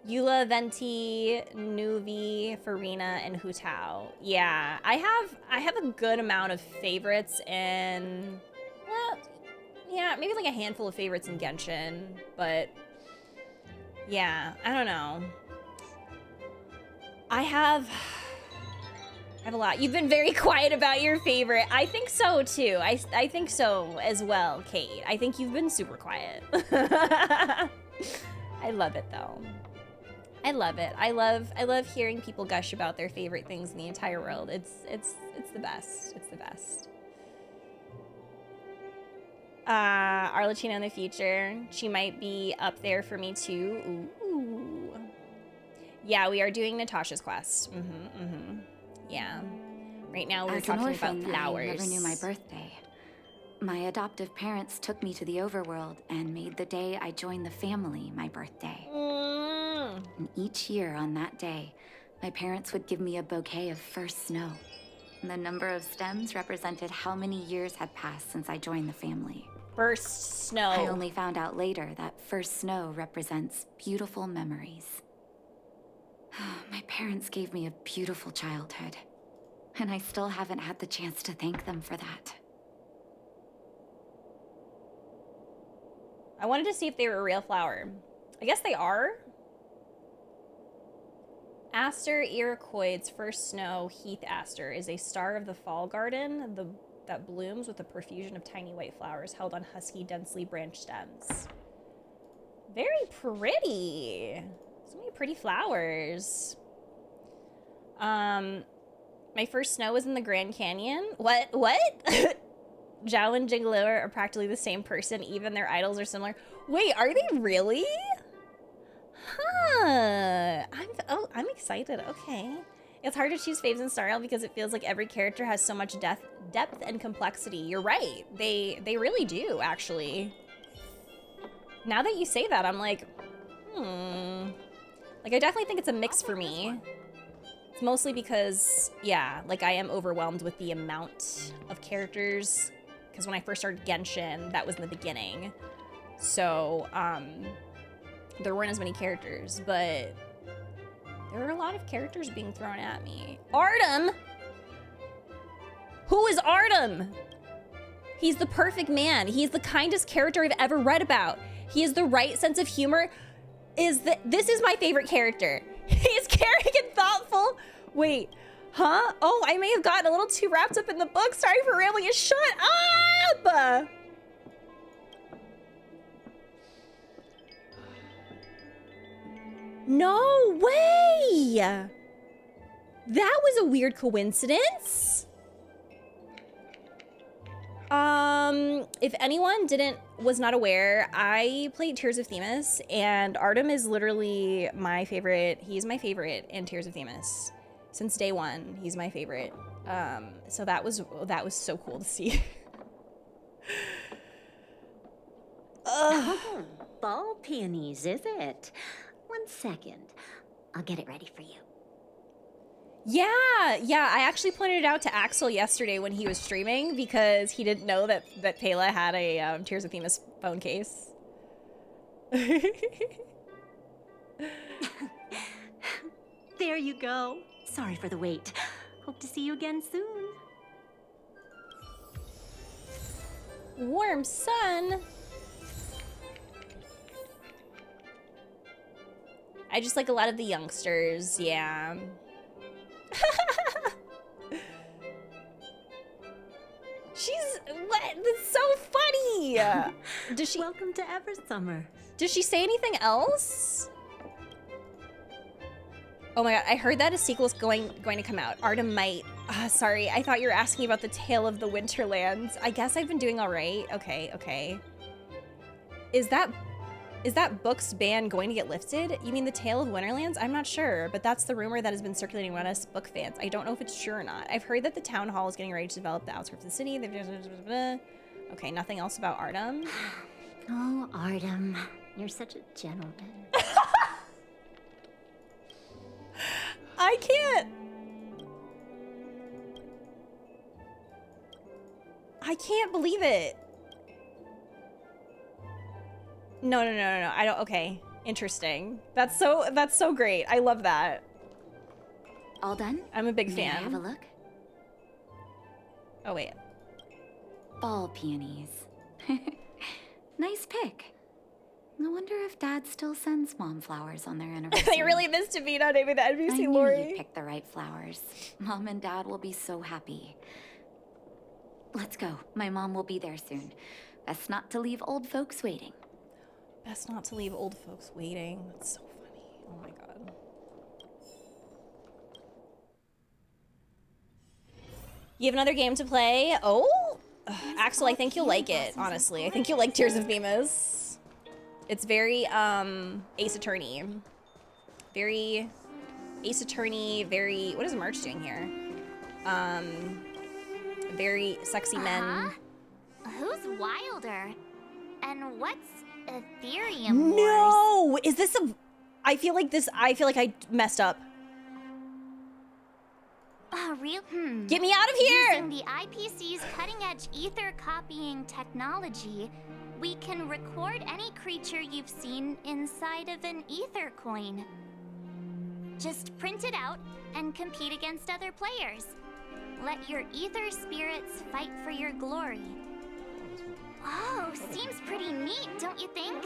Eula, Venti, Nuvi, Farina, and Hutao. Yeah, I have a good amount of favorites in, well, yeah, maybe like a handful of favorites in Genshin, but yeah, I don't know. I have a lot. You've been very quiet about your favorite. I think so too. I think so as well, Kate. I think you've been super quiet. I love it though. I love it. I love hearing people gush about their favorite things in the entire world. It's the best. It's the best. Arlecchino in the future. She might be up there for me too. Ooh. Yeah, we are doing Natasha's quest. Yeah. Right now we're talking about flowers. I never knew my birthday. My adoptive parents took me to the overworld and made the day I joined the family my birthday. And each year on that day, my parents would give me a bouquet of first snow. And the number of stems represented how many years had passed since I joined the family. First snow. I only found out later that first snow represents beautiful memories. My parents gave me a beautiful childhood, and I still haven't had the chance to thank them for that. I wanted to see if they were a real flower. I guess they are. Aster Iroquois's first snow, Heath Aster, is a star of the fall garden that blooms with a profusion of tiny white flowers held on husky, densely branched stems. Very pretty. So many pretty flowers. My first snow was in the Grand Canyon. What? Zhao and Jinglo are practically the same person, even their idols are similar. Wait, are they really? Huh. I'm excited. Okay. It's hard to choose faves in Star Rail because it feels like every character has so much depth and complexity. You're right. They really do, actually. Now that you say that, I'm like, Like, I definitely think it's a mix for me. It's mostly because, yeah, like, I am overwhelmed with the amount of characters. Because when I first started Genshin, that was in the beginning. So, there weren't as many characters, but there were a lot of characters being thrown at me. Artem! Who is Artem? He's the perfect man. He's the kindest character I've ever read about. He has the right sense of humor. This is my favorite character. He's caring and thoughtful. Wait, huh? Oh, I may have gotten a little too wrapped up in the book. Sorry for rambling. Shut up! No way! That was a weird coincidence. If anyone was not aware, I played Tears of Themis, and Artem is literally my favorite. He's my favorite in Tears of Themis. Since day one, he's my favorite. So that was so cool to see. Oh, ball peonies, is it? 1 second. I'll get it ready for you. Yeah, I actually pointed it out to Axel yesterday when he was streaming because he didn't know that Pela had a Tears of Themis phone case. There you go. Sorry for the wait. Hope to see you again soon. Warm sun. I just like a lot of the youngsters, yeah. What? That's so funny. Does she? Welcome to Eversummer. Does she say anything else? Oh my god! I heard that a sequel's going to come out. Artem might. Sorry, I thought you were asking about the Tale of the Winterlands. I guess I've been doing all right. Okay. Is that book's ban going to get lifted? You mean the Tale of Winterlands? I'm not sure, but that's the rumor that has been circulating among us book fans. I don't know if it's true or not. I've heard that the town hall is getting ready to develop the outskirts of the city. Okay, nothing else about Artem. Oh, Artem, you're such a gentleman. I can't believe it. No. I don't. Okay, interesting. That's so great. I love that. All done? I'm a big May I fan. have a look? Oh wait. Ball peonies. Nice pick. I wonder if Dad still sends Mom flowers on their anniversary. They really missed to be not naming the I NPC knew Lori. you picked the right flowers. Mom and Dad will be so happy. Let's go. My mom will be there soon. Best not to leave old folks waiting. Best not to leave old folks waiting. That's so funny. Oh my god. You have another game to play? Oh! Axel, I think you'll like it, honestly. I think you'll like Tears of Themis. It's very, Ace Attorney. Very Ace Attorney, very... What is March doing here? Very sexy men. Who's wilder? And what's Ethereum Wars? No! Is this a... I feel like I messed up. Real? Get me out of here! Using the IPC's cutting-edge ether copying technology, we can record any creature you've seen inside of an ether coin. Just print it out and compete against other players. Let your ether spirits fight for your glory. Oh, seems pretty neat, don't you think?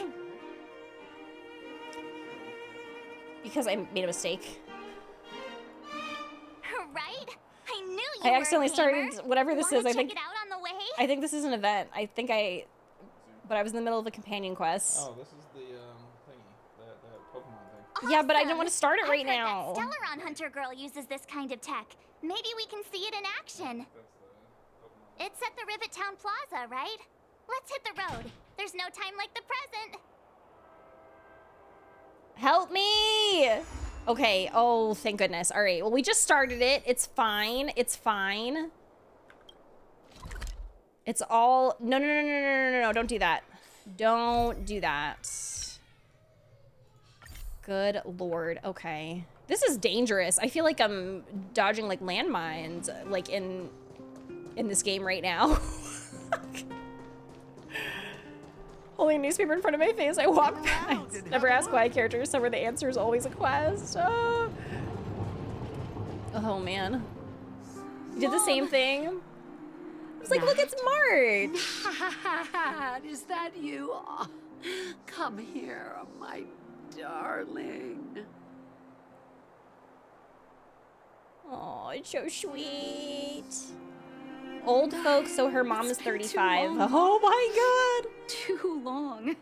Because I made a mistake. Right? I knew you I were accidentally a gamer. started whatever this Wanna is. I check think it out on the way? I think this is an event. But I was in the middle of a companion quest. Oh, this is the thingy, that Pokemon thing. Yeah, but I don't want to start it right I've heard now. that Stellaron Hunter girl uses this kind of tech. Maybe we can see it in action. It's at the Rivet Town Plaza, right? Let's hit the road. There's no time like the present. Help me! Okay, oh, thank goodness. All right, well, we just started it. It's fine. It's fine. It's all... No, don't do that. Don't do that. Good lord. Okay. This is dangerous. I feel like I'm dodging, like, landmines, like, in this game right now. Holding a newspaper in front of my face, I walk past. Never ask why a character is somewhere the answer is always a quest. Oh, man. You did the same thing? I was like, look, it's March. Is that you? Oh, come here, my darling. Oh, it's so sweet. Old folks, so her mom is 35. Oh my god! Too long.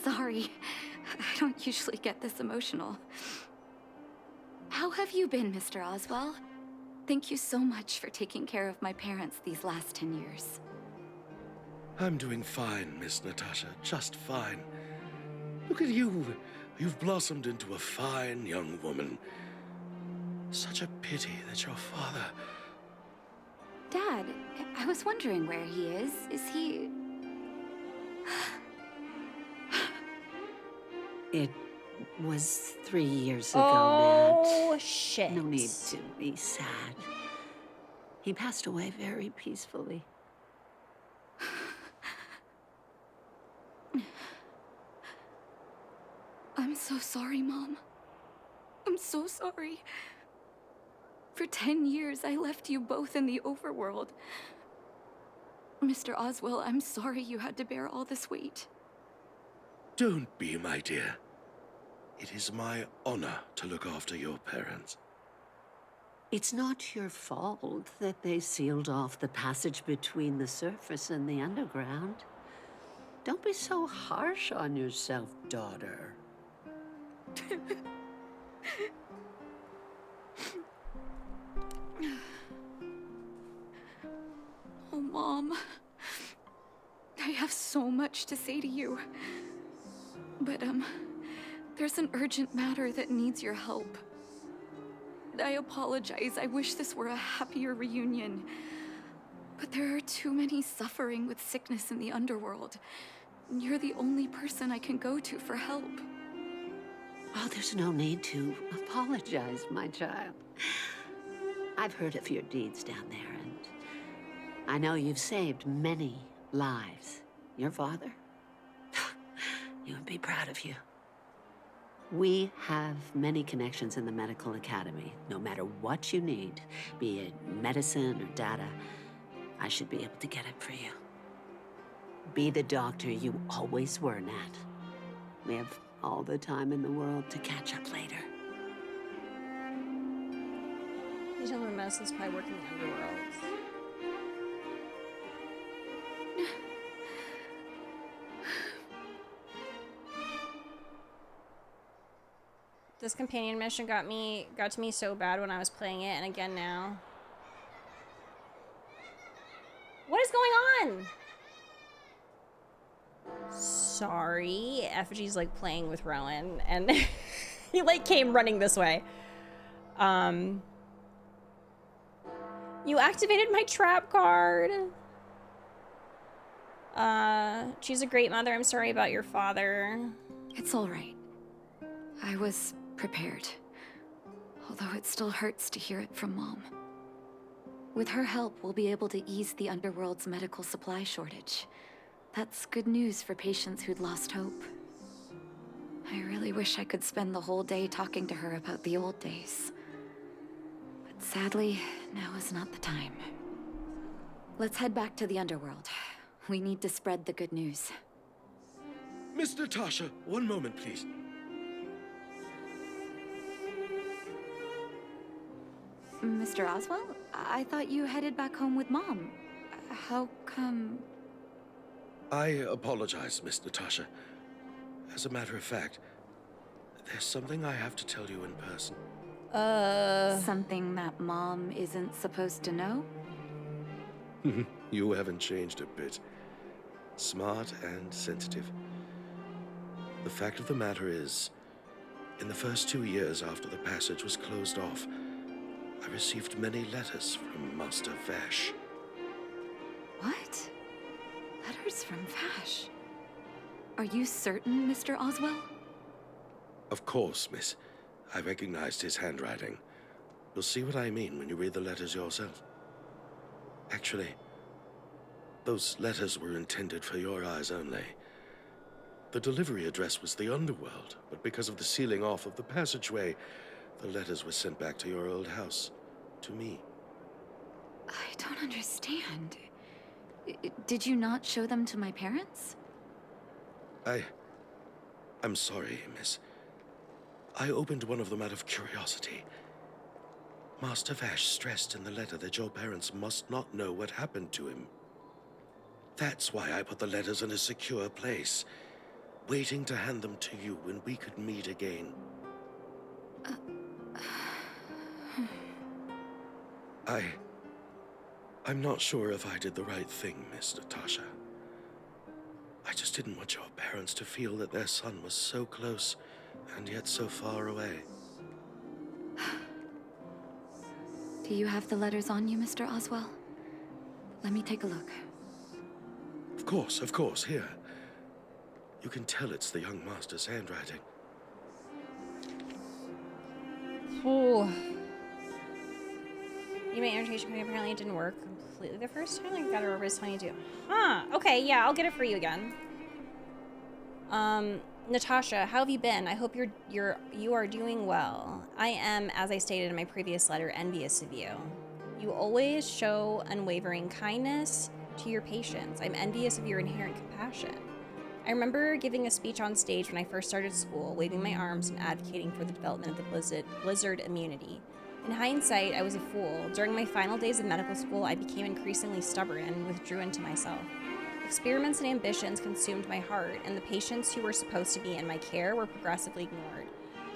Sorry. I don't usually get this emotional. How have you been, Mr. Oswell? Thank you so much for taking care of my parents these last 10 years. I'm doing fine, Miss Natasha, just fine. Look at you. You've blossomed into a fine young woman. Such a pity that your father... Dad, I was wondering where he is. Is he... It was 3 years ago, Oh, Nat. shit. No need to be sad. He passed away very peacefully. I'm so sorry, Mom. I'm so sorry. For 10 years, I left you both in the overworld. Mr. Oswell, I'm sorry you had to bear all this weight. Don't be, my dear. It is my honor to look after your parents. It's not your fault that they sealed off the passage between the surface and the underground. Don't be so harsh on yourself, daughter. Oh, Mom. I have so much to say to you. But, there's an urgent matter that needs your help. I apologize. I wish this were a happier reunion. But there are too many suffering with sickness in the underworld. You're the only person I can go to for help. Oh, there's no need to apologize, my child. I've heard of your deeds down there, and I know you've saved many lives. Your father? He would be proud of you. We have many connections in the medical academy. No matter what you need, be it medicine or data, I should be able to get it for you. Be the doctor you always were, Nat. We have all the time in the world to catch up later. You tell me Medicine's probably working in the underworld. This companion mission got to me so bad when I was playing it, and again now. What is going on? Sorry, Effigy's like playing with Rowan, and he like came running this way. You activated my trap card. She's a great mother. I'm sorry about your father. It's all right. I was prepared. Although it still hurts to hear it from Mom. With her help, we'll be able to ease the Underworld's medical supply shortage. That's good news for patients who'd lost hope. I really wish I could spend the whole day talking to her about the old days. But sadly, now is not the time. Let's head back to the Underworld. We need to spread the good news. Miss Natasha, one moment, please. Mr. Oswell? I thought you headed back home with Mom. How come... I apologize, Miss Natasha. As a matter of fact, there's something I have to tell you in person. Something that Mom isn't supposed to know? You haven't changed a bit. Smart and sensitive. The fact of the matter is, in the first 2 years after the passage was closed off, I received many letters from Master Vash. What? Letters from Vash? Are you certain, Mr. Oswell? Of course, miss. I recognized his handwriting. You'll see what I mean when you read the letters yourself. Actually, those letters were intended for your eyes only. The delivery address was the Underworld, but because of the sealing off of the passageway, the letters were sent back to your old house, to me. I don't understand. Did you not show them to my parents? I'm sorry, miss. I opened one of them out of curiosity. Master Vash stressed in the letter that your parents must not know what happened to him. That's why I put the letters in a secure place, waiting to hand them to you when we could meet again. I'm not sure if I did the right thing, Miss Natasha. I just didn't want your parents to feel that their son was so close and yet so far away. Do you have the letters on you, Mr. Oswell? Let me take a look. Of course, here. You can tell it's the young master's handwriting. Ooh. You made irritation coding. Apparently it didn't work completely the first time. Like, gotta remember it's 22. Huh. Okay, yeah, I'll get it for you again. Natasha, how have you been? I hope you are doing well. I am, as I stated in my previous letter, envious of you. You always show unwavering kindness to your patients. I'm envious of your inherent compassion. I remember giving a speech on stage when I first started school, waving my arms and advocating for the development of the blizzard immunity. In hindsight, I was a fool. During my final days of medical school, I became increasingly stubborn and withdrew into myself. Experiments and ambitions consumed my heart, and the patients who were supposed to be in my care were progressively ignored.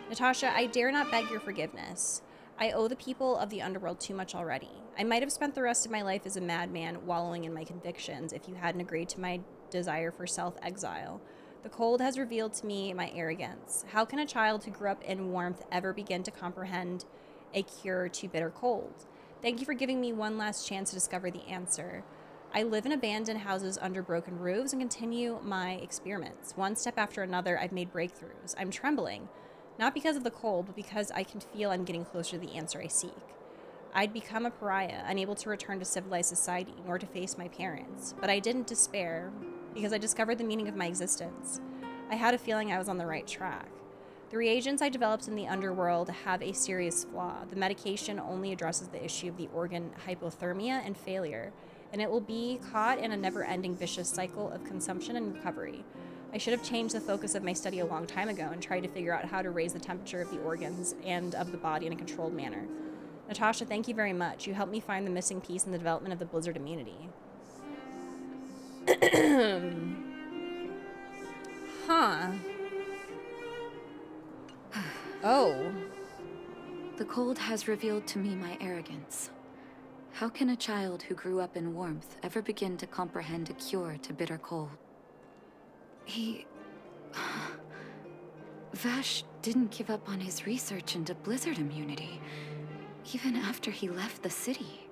Natasha, I dare not beg your forgiveness. I owe the people of the Underworld too much already. I might have spent the rest of my life as a madman wallowing in my convictions if you hadn't agreed to my desire for self-exile. The cold has revealed to me my arrogance. How can a child who grew up in warmth ever begin to comprehend a cure to bitter cold? Thank you for giving me one last chance to discover the answer. I live in abandoned houses under broken roofs and continue my experiments. One step after another, I've made breakthroughs. I'm trembling, not because of the cold, but because I can feel I'm getting closer to the answer I seek. I'd become a pariah, unable to return to civilized society, nor to face my parents. But I didn't despair, because I discovered the meaning of my existence. I had a feeling I was on the right track. The reagents I developed in the Underworld have a serious flaw. The medication only addresses the issue of the organ hypothermia and failure. and it will be caught in a never-ending vicious cycle of consumption and recovery. I should have changed the focus of my study a long time ago and tried to figure out how to raise the temperature of the organs and of the body in a controlled manner. Natasha, thank you very much. You helped me find the missing piece in the development of the blizzard immunity. Huh. Oh. The cold has revealed to me my arrogance. How can a child who grew up in warmth ever begin to comprehend a cure to bitter cold? Vash didn't give up on his research into blizzard immunity, even after he left the city.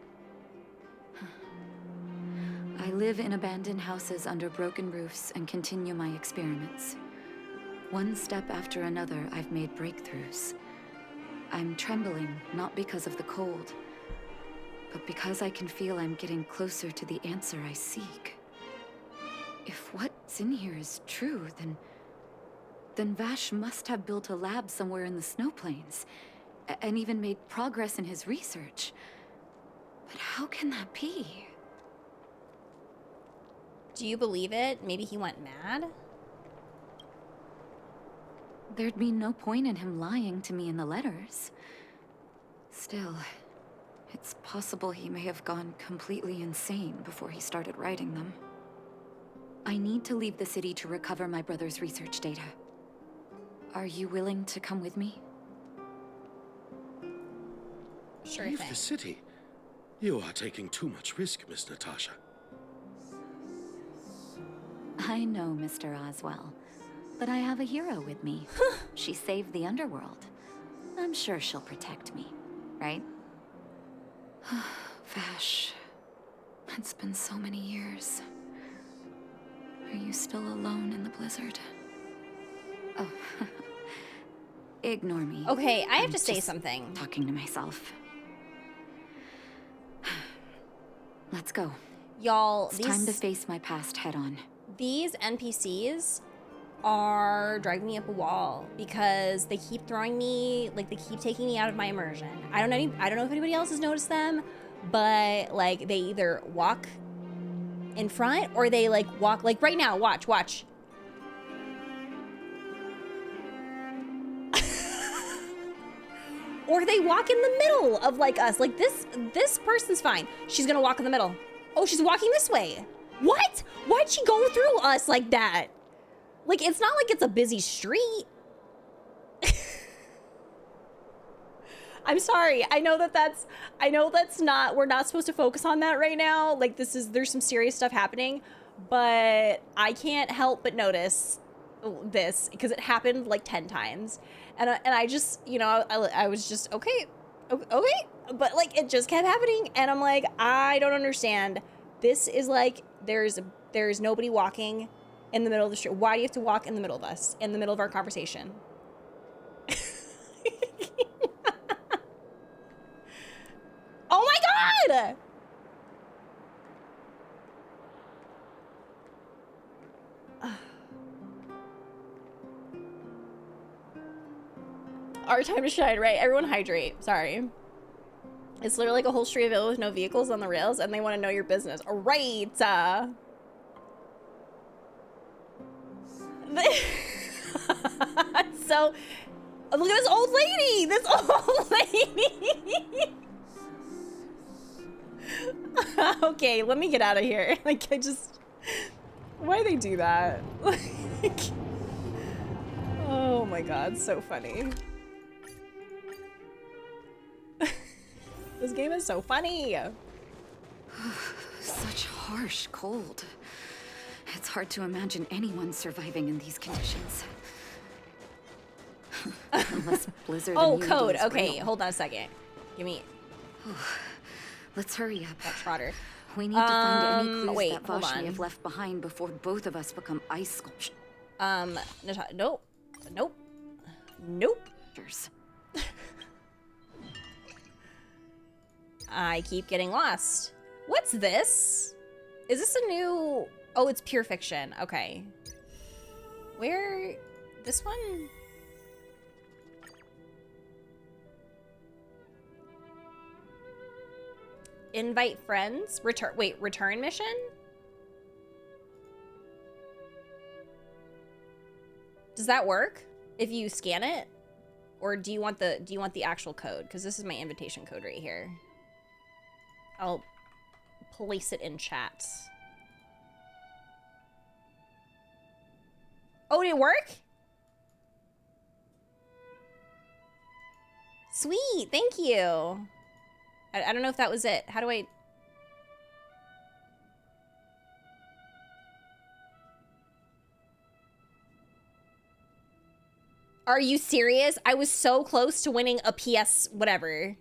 I live in abandoned houses under broken roofs and continue my experiments. One step after another, I've made breakthroughs. I'm trembling, not because of the cold, but because I can feel I'm getting closer to the answer I seek. If what's in here is true, then Vash must have built a lab somewhere in the snow plains, and even made progress in his research. But how can that be? Do you believe it? Maybe he went mad? There'd be no point in him lying to me in the letters. Still, it's possible he may have gone completely insane before he started writing them. I need to leave the city to recover my brother's research data. Are you willing to come with me? Sure Leave thing. the city? You are taking too much risk, Miss Natasha. I know, Mr. Oswell. But I have a hero with me. She saved the underworld. I'm sure she'll protect me, right? Vash, it's been so many years. Are you still alone in the blizzard? Oh, ignore me. Okay, I have I'm to say just something. Talking to myself. Let's go. Y'all, It's time to face my past head on. These NPCs are driving me up a wall because they keep throwing me, like, they keep taking me out of my immersion. I don't know if anybody else has noticed them, but like they either walk in front or they like walk, like right now, watch. Or they walk in the middle of like us. Like this person's fine. She's gonna walk in the middle. Oh, she's walking this way. What? Why'd she go through us like that? Like, it's not like it's a busy street. I'm sorry. I know that's not, we're not supposed to focus on that right now. Like, there's some serious stuff happening, but I can't help but notice this because it happened like 10 times. And I just, you know, I was just, okay. But like, it just kept happening. And I'm like, I don't understand. This is like, there's nobody walking in the middle of the street. Why do you have to walk in the middle of us, in the middle of our conversation? Oh my God! Our time to shine, right? Everyone hydrate. Sorry. It's literally like a whole street of Illa with no vehicles on the rails, and they want to know your business. All right. So, look at this old lady. This old lady. Okay, let me get out of here. Like, why do they do that? Like, oh my God, so funny. This game is so funny. Such harsh cold. It's hard to imagine anyone surviving in these conditions. Unless blizzard immunity code. is Okay, real. hold on a second. Give me. Let's hurry up. That trotter. We need to find any clues wait, that hold Vash may on. have left behind before both of us become ice sculptures. Nope. I keep getting lost. What's this? Is this a new... Oh, it's pure fiction. Okay. Where... This one? Invite friends? Return mission? Does that work if you scan it? Or do you want the actual code? Because this is my invitation code right here. I'll place it in chat. Oh, did it work? Sweet, thank you. I don't know if that was it. How do I... Are you serious? I was so close to winning a PS whatever.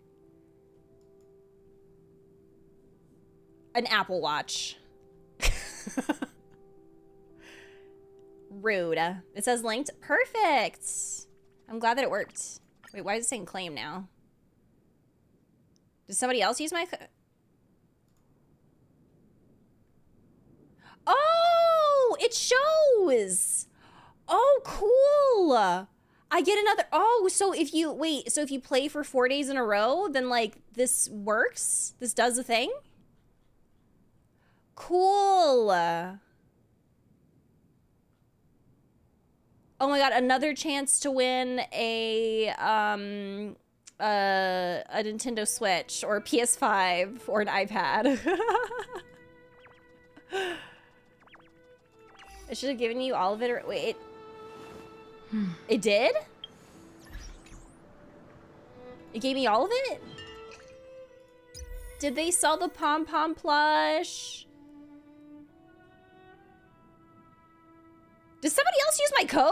An Apple Watch. Rude. It says linked. Perfect. I'm glad that it worked. Wait, why is it saying claim now? Did somebody else use my... Oh, it shows. Oh, cool. I get another... Oh, so if you... Wait, so if you play for 4 days in a row, then, like, this works? This does the thing? Cool. Oh my god, another chance to win a Nintendo Switch or a PS5 or an iPad. I should have given you all of it. Or, wait, it did? It gave me all of it? Did they sell the pom-pom plush? Did somebody else use my code?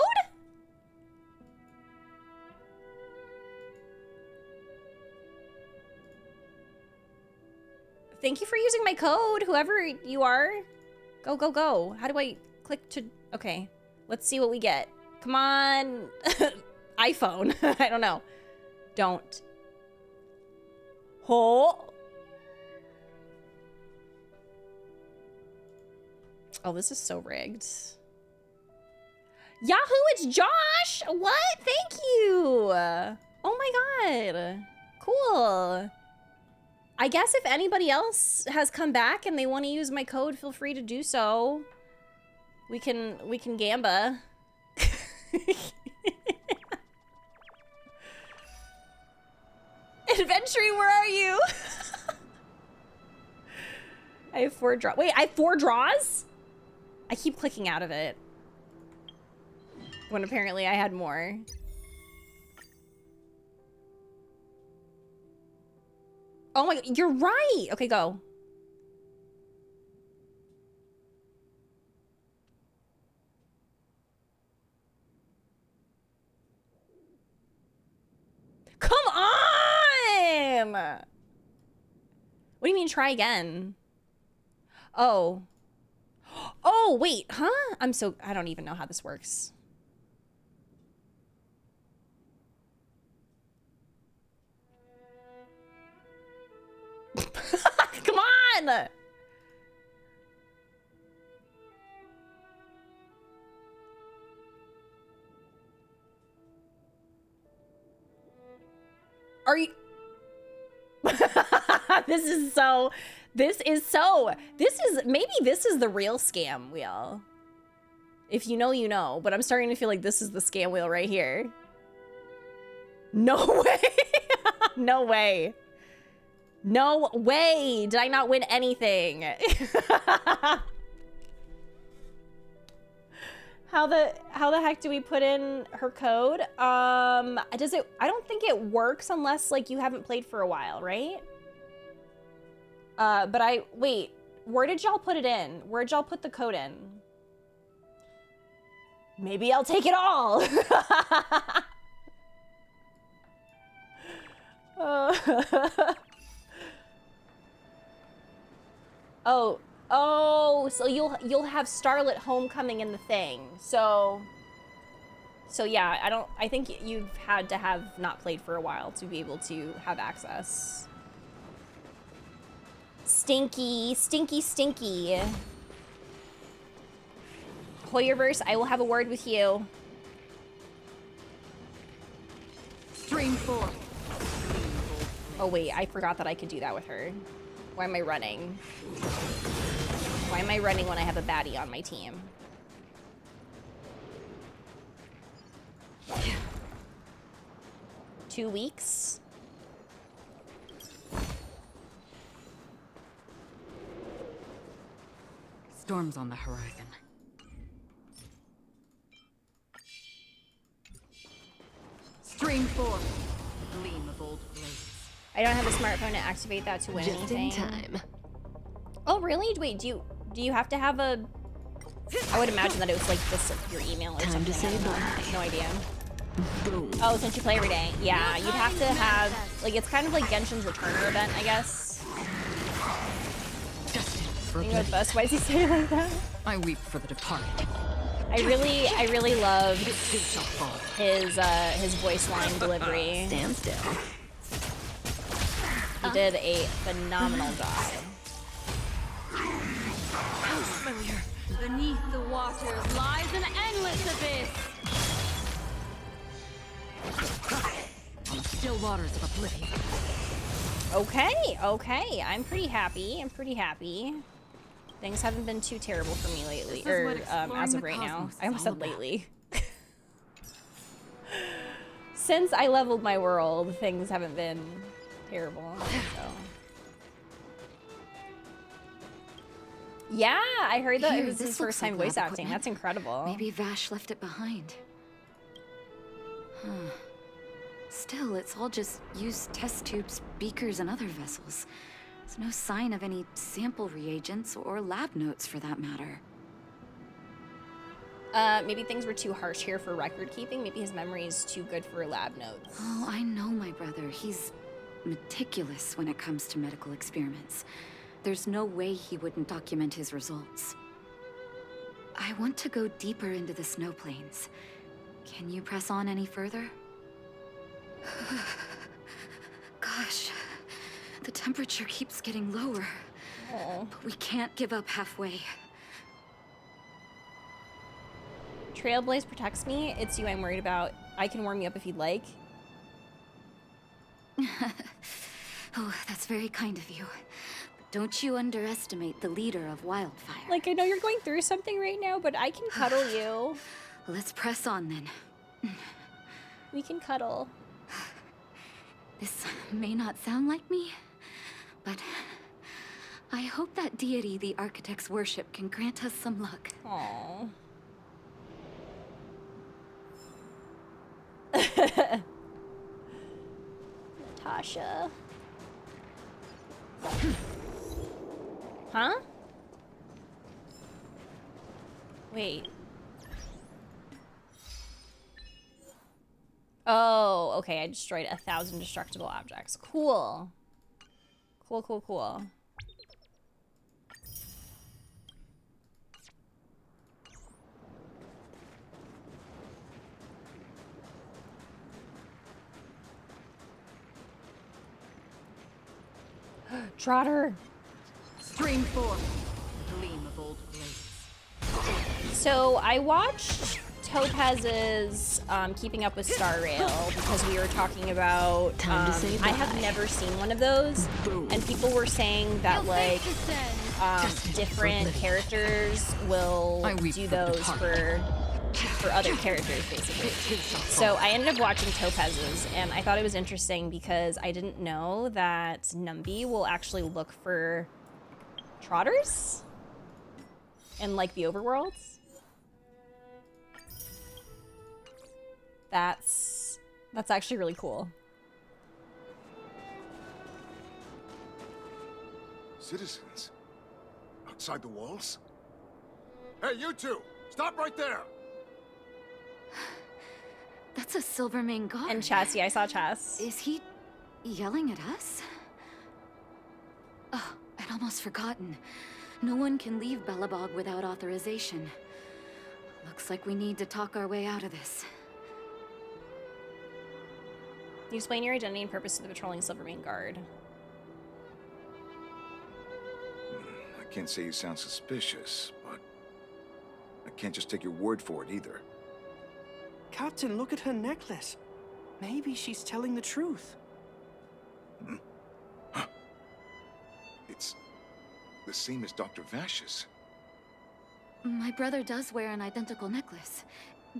Thank you for using my code, whoever you are. Go, go, go. How do I click to... Okay, let's see what we get. Come on. iPhone. I don't know. Don't. Oh. Oh, this is so rigged. Yahoo, it's Josh! What? Thank you! Oh my god. Cool. I guess if anybody else has come back and they want to use my code, feel free to do so. We can gamba. Adventuring, where are you? I have 4 draws. Wait, I have 4 draws? I keep clicking out of it. When apparently I had more. Oh my, you're right. Okay, go. Come on! What do you mean try again? Oh. Oh, wait, huh? I don't even know how this works. Come on! Are you... maybe this is the real scam wheel. If you know, you know. But I'm starting to feel like this is the scam wheel right here. No way! No way. No way did I not win anything. How the heck do we put in her code? I don't think it works unless like you haven't played for a while, right? Wait, where did y'all put it in? Where'd y'all put the code in? Maybe I'll take it all. Oh, so you'll have Starlit Homecoming in the thing. So yeah, I think you've had to have not played for a while to be able to have access. Stinky, stinky, stinky. Hoyoverse, I will have a word with you. Stream 4. Oh wait, I forgot that I could do that with her. Why am I running? Why am I running when I have a baddie on my team? 2 weeks? Storm's on the horizon. Stream 4. Gleam of old blades. I don't have a smartphone to activate that to win Just in anything. time. Oh, really? Wait, do you have to have a... I would imagine that it was like this, your email or Time something. to say bye. I have no idea. Boom. Oh, since you play every day. Yeah, you'd have to have... Like, it's kind of like Genshin's Returner event, I guess. You know best. Why does he say it like that? I weep for the departed. I really loved his voice line delivery. Stand still. He did a phenomenal job. Familiar. Beneath the waters lies an endless abyss. On the still waters of oblivion. Okay. I'm pretty happy. Things haven't been too terrible for me lately, or as of right now. I almost said lately. Since I leveled my world, things haven't been terrible. So. Yeah, I heard that it was his first time voice acting. That's incredible. Maybe Vash left it behind. Huh. Still, it's all just used test tubes, beakers, and other vessels. There's no sign of any sample reagents or lab notes for that matter. Maybe things were too harsh here for record keeping. Maybe his memory is too good for lab notes. Oh, I know my brother. He's meticulous when it comes to medical experiments. There's no way he wouldn't document his results. I want to go deeper into the snow plains. Can you press on any further? Gosh, the temperature keeps getting lower. Oh. But we can't give up halfway. Trailblaze protects me. It's you I'm worried about. I can warm you up if you'd like. Oh, that's very kind of you. But don't you underestimate the leader of Wildfire. Like, I know you're going through something right now, but I can cuddle you. Let's press on then. We can cuddle. This may not sound like me, but I hope that deity the architects worship can grant us some luck. Aww. Natasha. Huh? Wait. Oh, okay. I destroyed 1,000 destructible objects. Cool. Cool. Trotter. Stream 4. Gleam of old blades. So I watched Topaz's Keeping Up with Star Rail because we were talking about. I have never seen one of those, and people were saying that like different characters will do those for other characters, basically. So I ended up watching Topaz's, and I thought it was interesting because I didn't know that Numby will actually look for trotters in like the overworlds. That's actually really cool. Citizens? Outside the walls? Hey, you two! Stop right there! That's a Silvermane guard. And Chess, yeah, I saw Chess. Is he yelling at us? Oh, I'd almost forgotten. No one can leave Belobog without authorization. Looks like we need to talk our way out of this. You explain your identity and purpose to the patrolling Silvermane guard. I can't say you sound suspicious, but I can't just take your word for it either. Captain, look at her necklace. Maybe she's telling the truth. It's the same as Dr. Vash's. My brother does wear an identical necklace.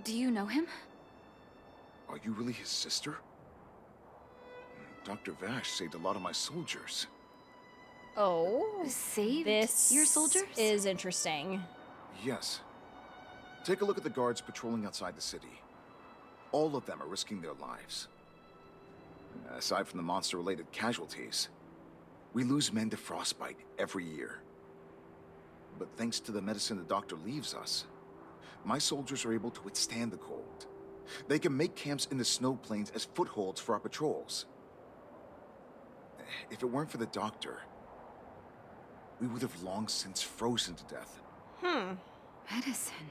Do you know him? Are you really his sister? Dr. Vash saved a lot of my soldiers. Oh. Saved this your soldiers? Is interesting. Yes. Take a look at the guards patrolling outside the city. All of them are risking their lives. Aside from the monster-related casualties, we lose men to frostbite every year. But thanks to the medicine the doctor leaves us, my soldiers are able to withstand the cold. They can make camps in the snow plains as footholds for our patrols. If it weren't for the doctor, we would have long since frozen to death. Medicine.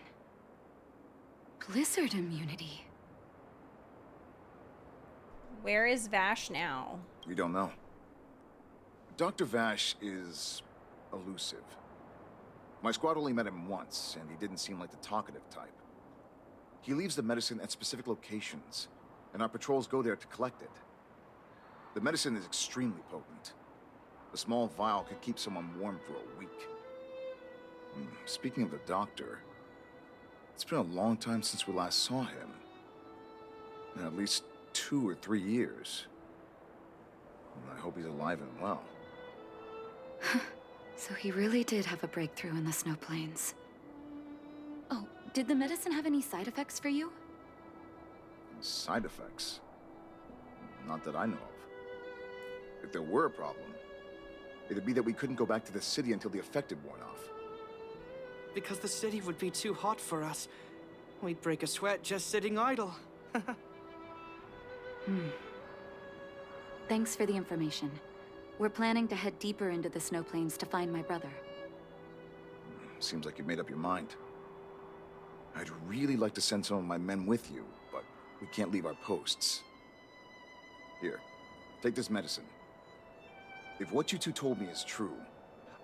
Blizzard immunity. Where is Vash now? We don't know. Dr. Vash is elusive. My squad only met him once, and he didn't seem like the talkative type. He leaves the medicine at specific locations, and our patrols go there to collect it. The medicine is extremely potent. A small vial could keep someone warm for a week. Speaking of the doctor, it's been a long time since we last saw him. At least 2 or 3 years. I hope he's alive and well. So he really did have a breakthrough in the snow plains. Oh, did the medicine have any side effects for you? Side effects? Not that I know of. If there were a problem, it'd be that we couldn't go back to the city until the effect had worn off. Because the city would be too hot for us. We'd break a sweat just sitting idle. Thanks for the information. We're planning to head deeper into the snow plains to find my brother. Seems like you've made up your mind. I'd really like to send some of my men with you, but we can't leave our posts. Here, take this medicine. If what you two told me is true,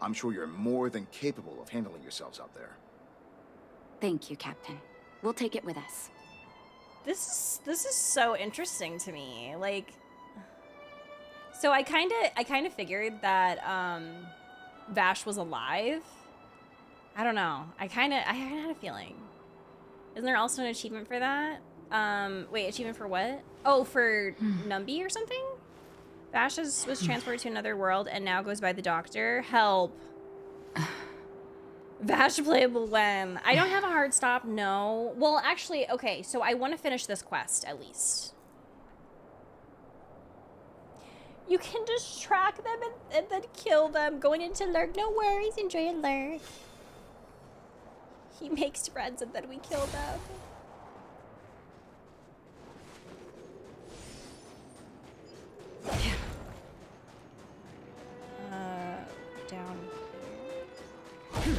I'm sure you're more than capable of handling yourselves out there. Thank you, Captain. We'll take it with us. This is so interesting to me. Like, so I kind of figured that Vash was alive. I don't know. I kind of had a feeling. Isn't there also an achievement for that? Wait, achievement for what? Oh, for Numby or something? Vash was transported to another world and now goes by the doctor. Help. Vash playable when? I don't have a hard stop, no. Well, actually, okay, so I want to finish this quest, at least. You can just track them and then kill them. Going into Lurk, no worries, enjoy a Lurk. He makes friends and then we kill them. Down here.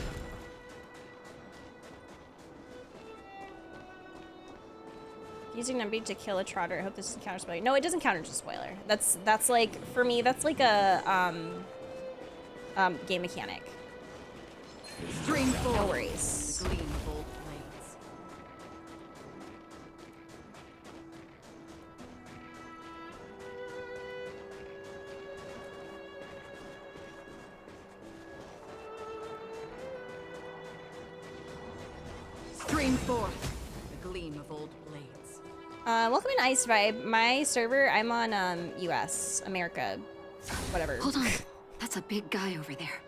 Using Numby to kill a trotter. I hope this doesn't counter spoiler. No, it doesn't counter as a spoiler. That's like, for me, that's like a game mechanic. No worries. The gleam of old blades. Stream forth the gleam of old blades. Welcome in Ice Vibe. My server, I'm on US, America, whatever. Hold on. That's a big guy over there.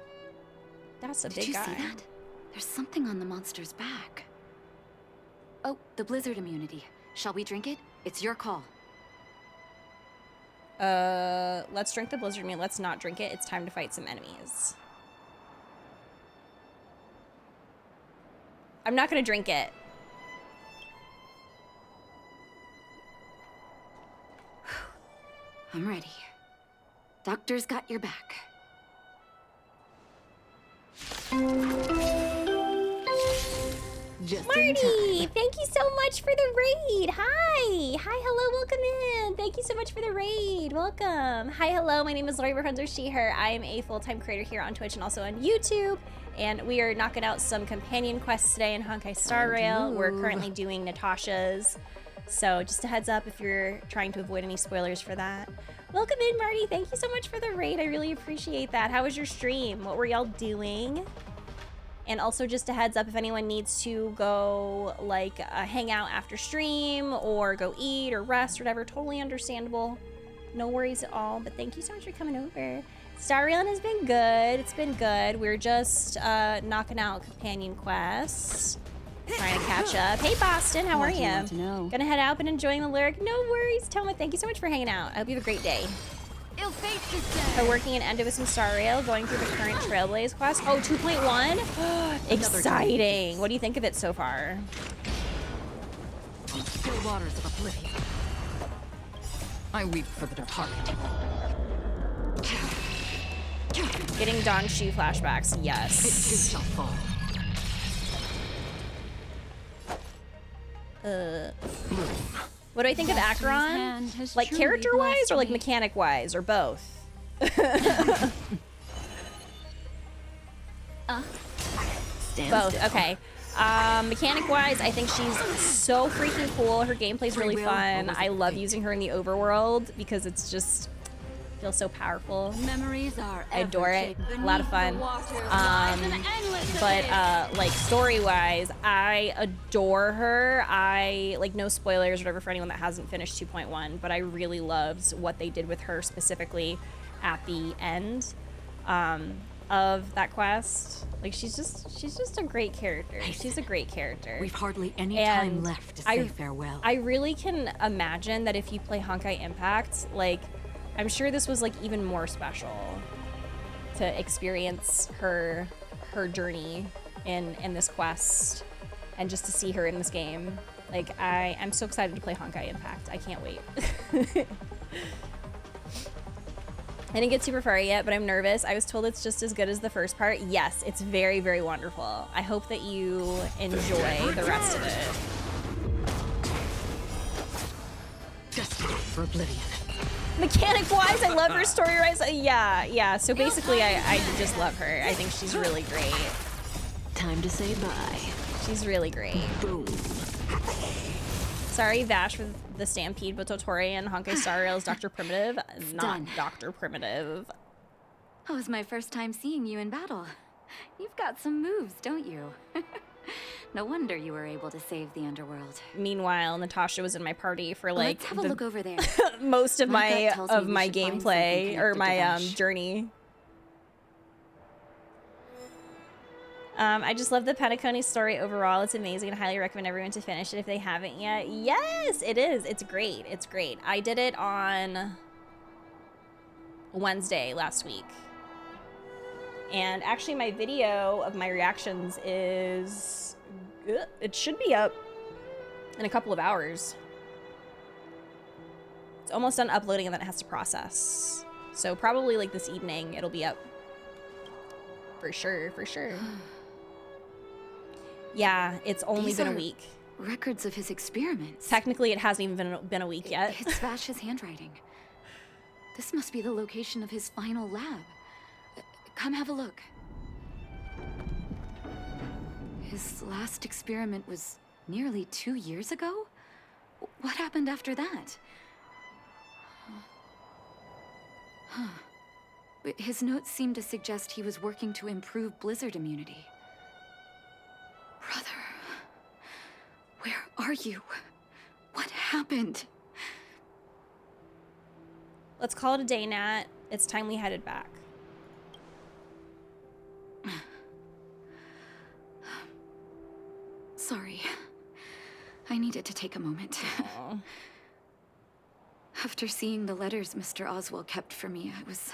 That's a Did big you guy. see that? There's something on the monster's back. Oh, the blizzard immunity. Shall we drink it? It's your call. Let's drink the blizzard meal. Let's not drink it. It's time to fight some enemies. I'm not gonna drink it. I'm ready. Doctor's got your back. Just Marty, thank you so much for the raid. Hi, hello, welcome in. Thank you so much for the raid. Welcome. Hi, hello. My name is Lori Rapunzel She/Her. I am a full-time creator here on Twitch and also on YouTube. And we are knocking out some companion quests today in Honkai Star Rail. We're currently doing Natasha's So just a heads up if you're trying to avoid any spoilers for that. Welcome in, Marty. Thank you so much for the raid. I really appreciate that. How was your stream? What were y'all doing? And also just a heads up if anyone needs to go like hang out after stream or go eat or rest or whatever, totally understandable. No worries at all, but thank you so much for coming over. Star Railing has been good. It's been good. We're just knocking out companion quests. Trying to catch up. Hey, Boston, how are you? Gonna head out and enjoying the lyric. No worries, Toma. Thank you so much for hanging out. I hope you have a great day. So working an end with some Star Rail, going through the current Trailblaze quest. Oh, 2.1? Exciting. What do you think of it so far? Still waters of oblivion. I weep for the departed. Getting Don Shu flashbacks, yes. It too shall fall. What do I think of Acheron? Like character-wise or like mechanic-wise or both? Both, okay. Mechanic-wise, I think she's so freaking cool. Her gameplay's really fun. I love using her in the overworld because it's just feels so powerful. Memories are I adore it. A lot of fun. But like story-wise, I adore her. I like no spoilers or whatever for anyone that hasn't finished 2.1, but I really loved what they did with her specifically at the end of that quest. Like she's just a great character. She's a great character. We've hardly any time left to say farewell. I really can imagine that if you play Honkai Impact, like I'm sure this was like even more special to experience her journey in this quest and just to see her in this game. Like I'm so excited to play Honkai Impact. I can't wait. I didn't get super far yet, but I'm nervous. I was told it's just as good as the first part. Yes, it's very, very wonderful. I hope that you enjoy the rest of it. Destined for oblivion. Mechanic-wise, I love her. Story-wise, yeah. So basically, I just love her. I think she's really great. Time to say bye. She's really great. Boom. Sorry, Vash, for the Stampede, but Totori and Honkai Star Rail is Dr. Primitive, not done. Dr. Primitive. Oh, it was my first time seeing you in battle. You've got some moves, don't you? No wonder you were able to save the underworld. Meanwhile, Natasha was in my party for like Let's have a look over there. most of my gut tells me we should find gameplay something or connected my to Vash. journey. I just love the Penacony story overall. It's amazing and highly recommend everyone to finish it if they haven't yet. Yes, it is. It's great. It's great. I did it on Wednesday last week. And actually my video of my reactions is, it should be up in a couple of hours. It's almost done uploading and then it has to process. So probably like this evening it'll be up. For sure, for sure. Yeah, it's only These been a are week. Records of his experiments. Technically it hasn't even been a week yet. It's Vash's handwriting. This must be the location of his final lab. Come have a look. His last experiment was nearly 2 years ago? What happened after that? Huh. His notes seem to suggest he was working to improve blizzard immunity. Brother, where are you? What happened? Let's call it a day, Nat. It's time we headed back. Sorry. I needed to take a moment. After seeing the letters Mr. Oswald kept for me, I was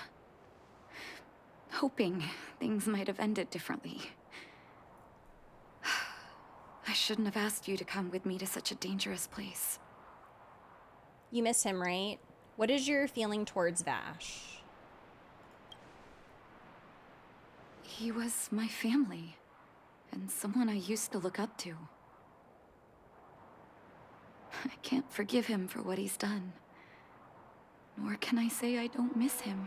hoping things might have ended differently. I shouldn't have asked you to come with me to such a dangerous place. You miss him, right? What is your feeling towards Vash? He was my family, and someone I used to look up to. I can't forgive him for what he's done. Nor can I say I don't miss him.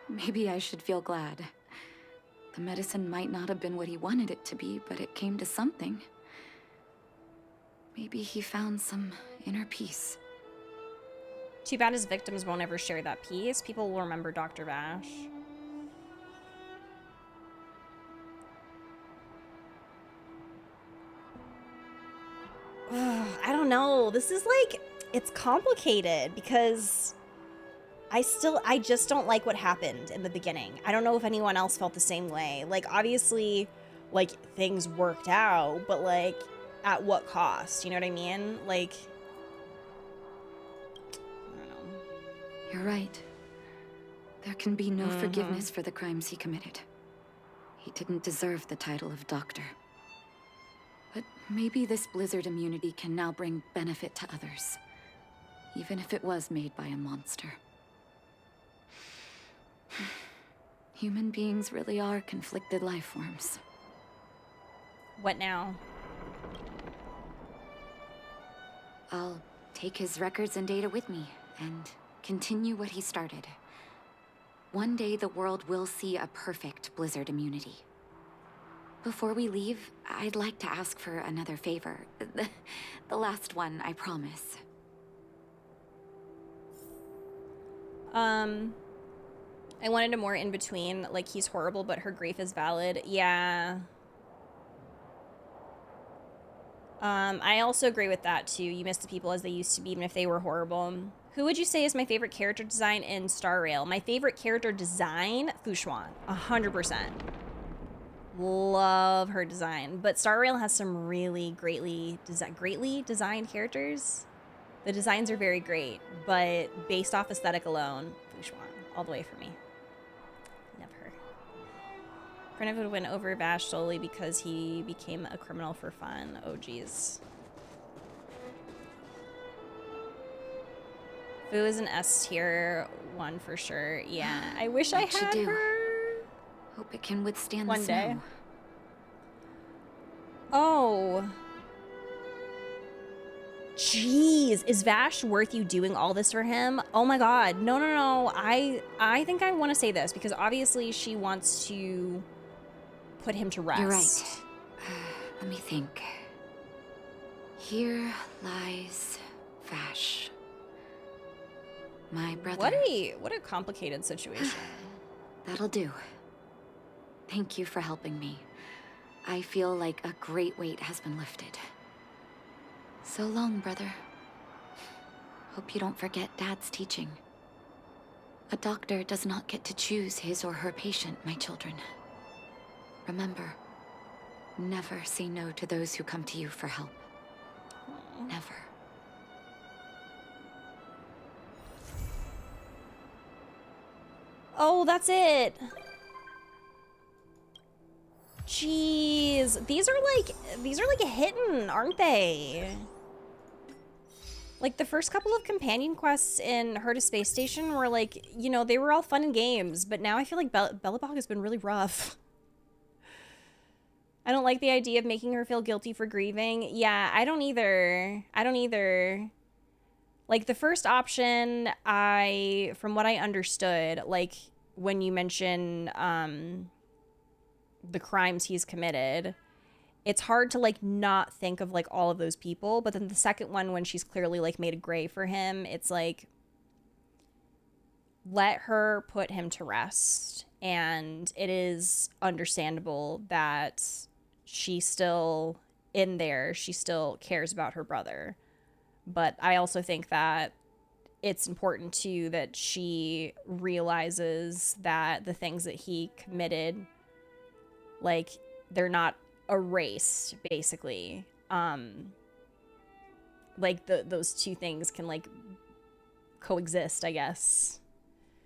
Maybe I should feel glad. The medicine might not have been what he wanted it to be, but it came to something. Maybe he found some inner peace. Too bad his victims won't ever share that peace. People will remember Dr. Vash. I don't know. This is like, it's complicated because I just don't like what happened in the beginning. I don't know if anyone else felt the same way. Like, obviously, like, things worked out, but like, at what cost? You know what I mean? Like, I don't know. You're right. There can be no forgiveness for the crimes he committed. He didn't deserve the title of doctor. But maybe this blizzard immunity can now bring benefit to others, even if it was made by a monster. Human beings really are conflicted life forms. What now? I'll take his records and data with me and continue what he started. One day the world will see a perfect blizzard immunity. Before we leave, I'd like to ask for another favor. The last one, I promise. I wanted a more in between, like, he's horrible, but her grief is valid. Yeah. I also agree with that, too. You miss the people as they used to be, even if they were horrible. Who would you say is my favorite character design in Star Rail? My favorite character design? Fushuan. 100%. Love her design. But Star Rail has some really greatly designed characters. The designs are very great, but based off aesthetic alone, Fushuan. All the way for me. Love her. Pranav would win over Vash solely because he became a criminal for fun. Oh, geez. Fu is an S tier one for sure. Yeah, I wish I had her. Hope it can withstand One the day. snow. Oh. Jeez, is Vash worth you doing all this for him? Oh my god. No, no, no. I think I want to say this because obviously she wants to put him to rest. You're right. Let me think. Here lies Vash. My brother. What a complicated situation. That'll do. Thank you for helping me. I feel like a great weight has been lifted. So long, brother. Hope you don't forget Dad's teaching. A doctor does not get to choose his or her patient, my children. Remember, never say no to those who come to you for help. Never. Oh, that's it. Jeez, these are like hidden, aren't they? Like the first couple of companion quests in Her to Space Station were like, you know, they were all fun and games, but now I feel like Bellabog has been really rough. I don't like the idea of making her feel guilty for grieving. Yeah, I don't either. I don't either. Like the first option, from what I understood, like when you mention the crimes he's committed, it's hard to like not think of like all of those people. But then the second one, when she's clearly like made a grave for him, it's like, let her put him to rest. And it is understandable that she's still in there. She still cares about her brother. But I also think that it's important too that she realizes that the things that he committed, like, they're not erased, basically. Like those two things can like coexist, I guess.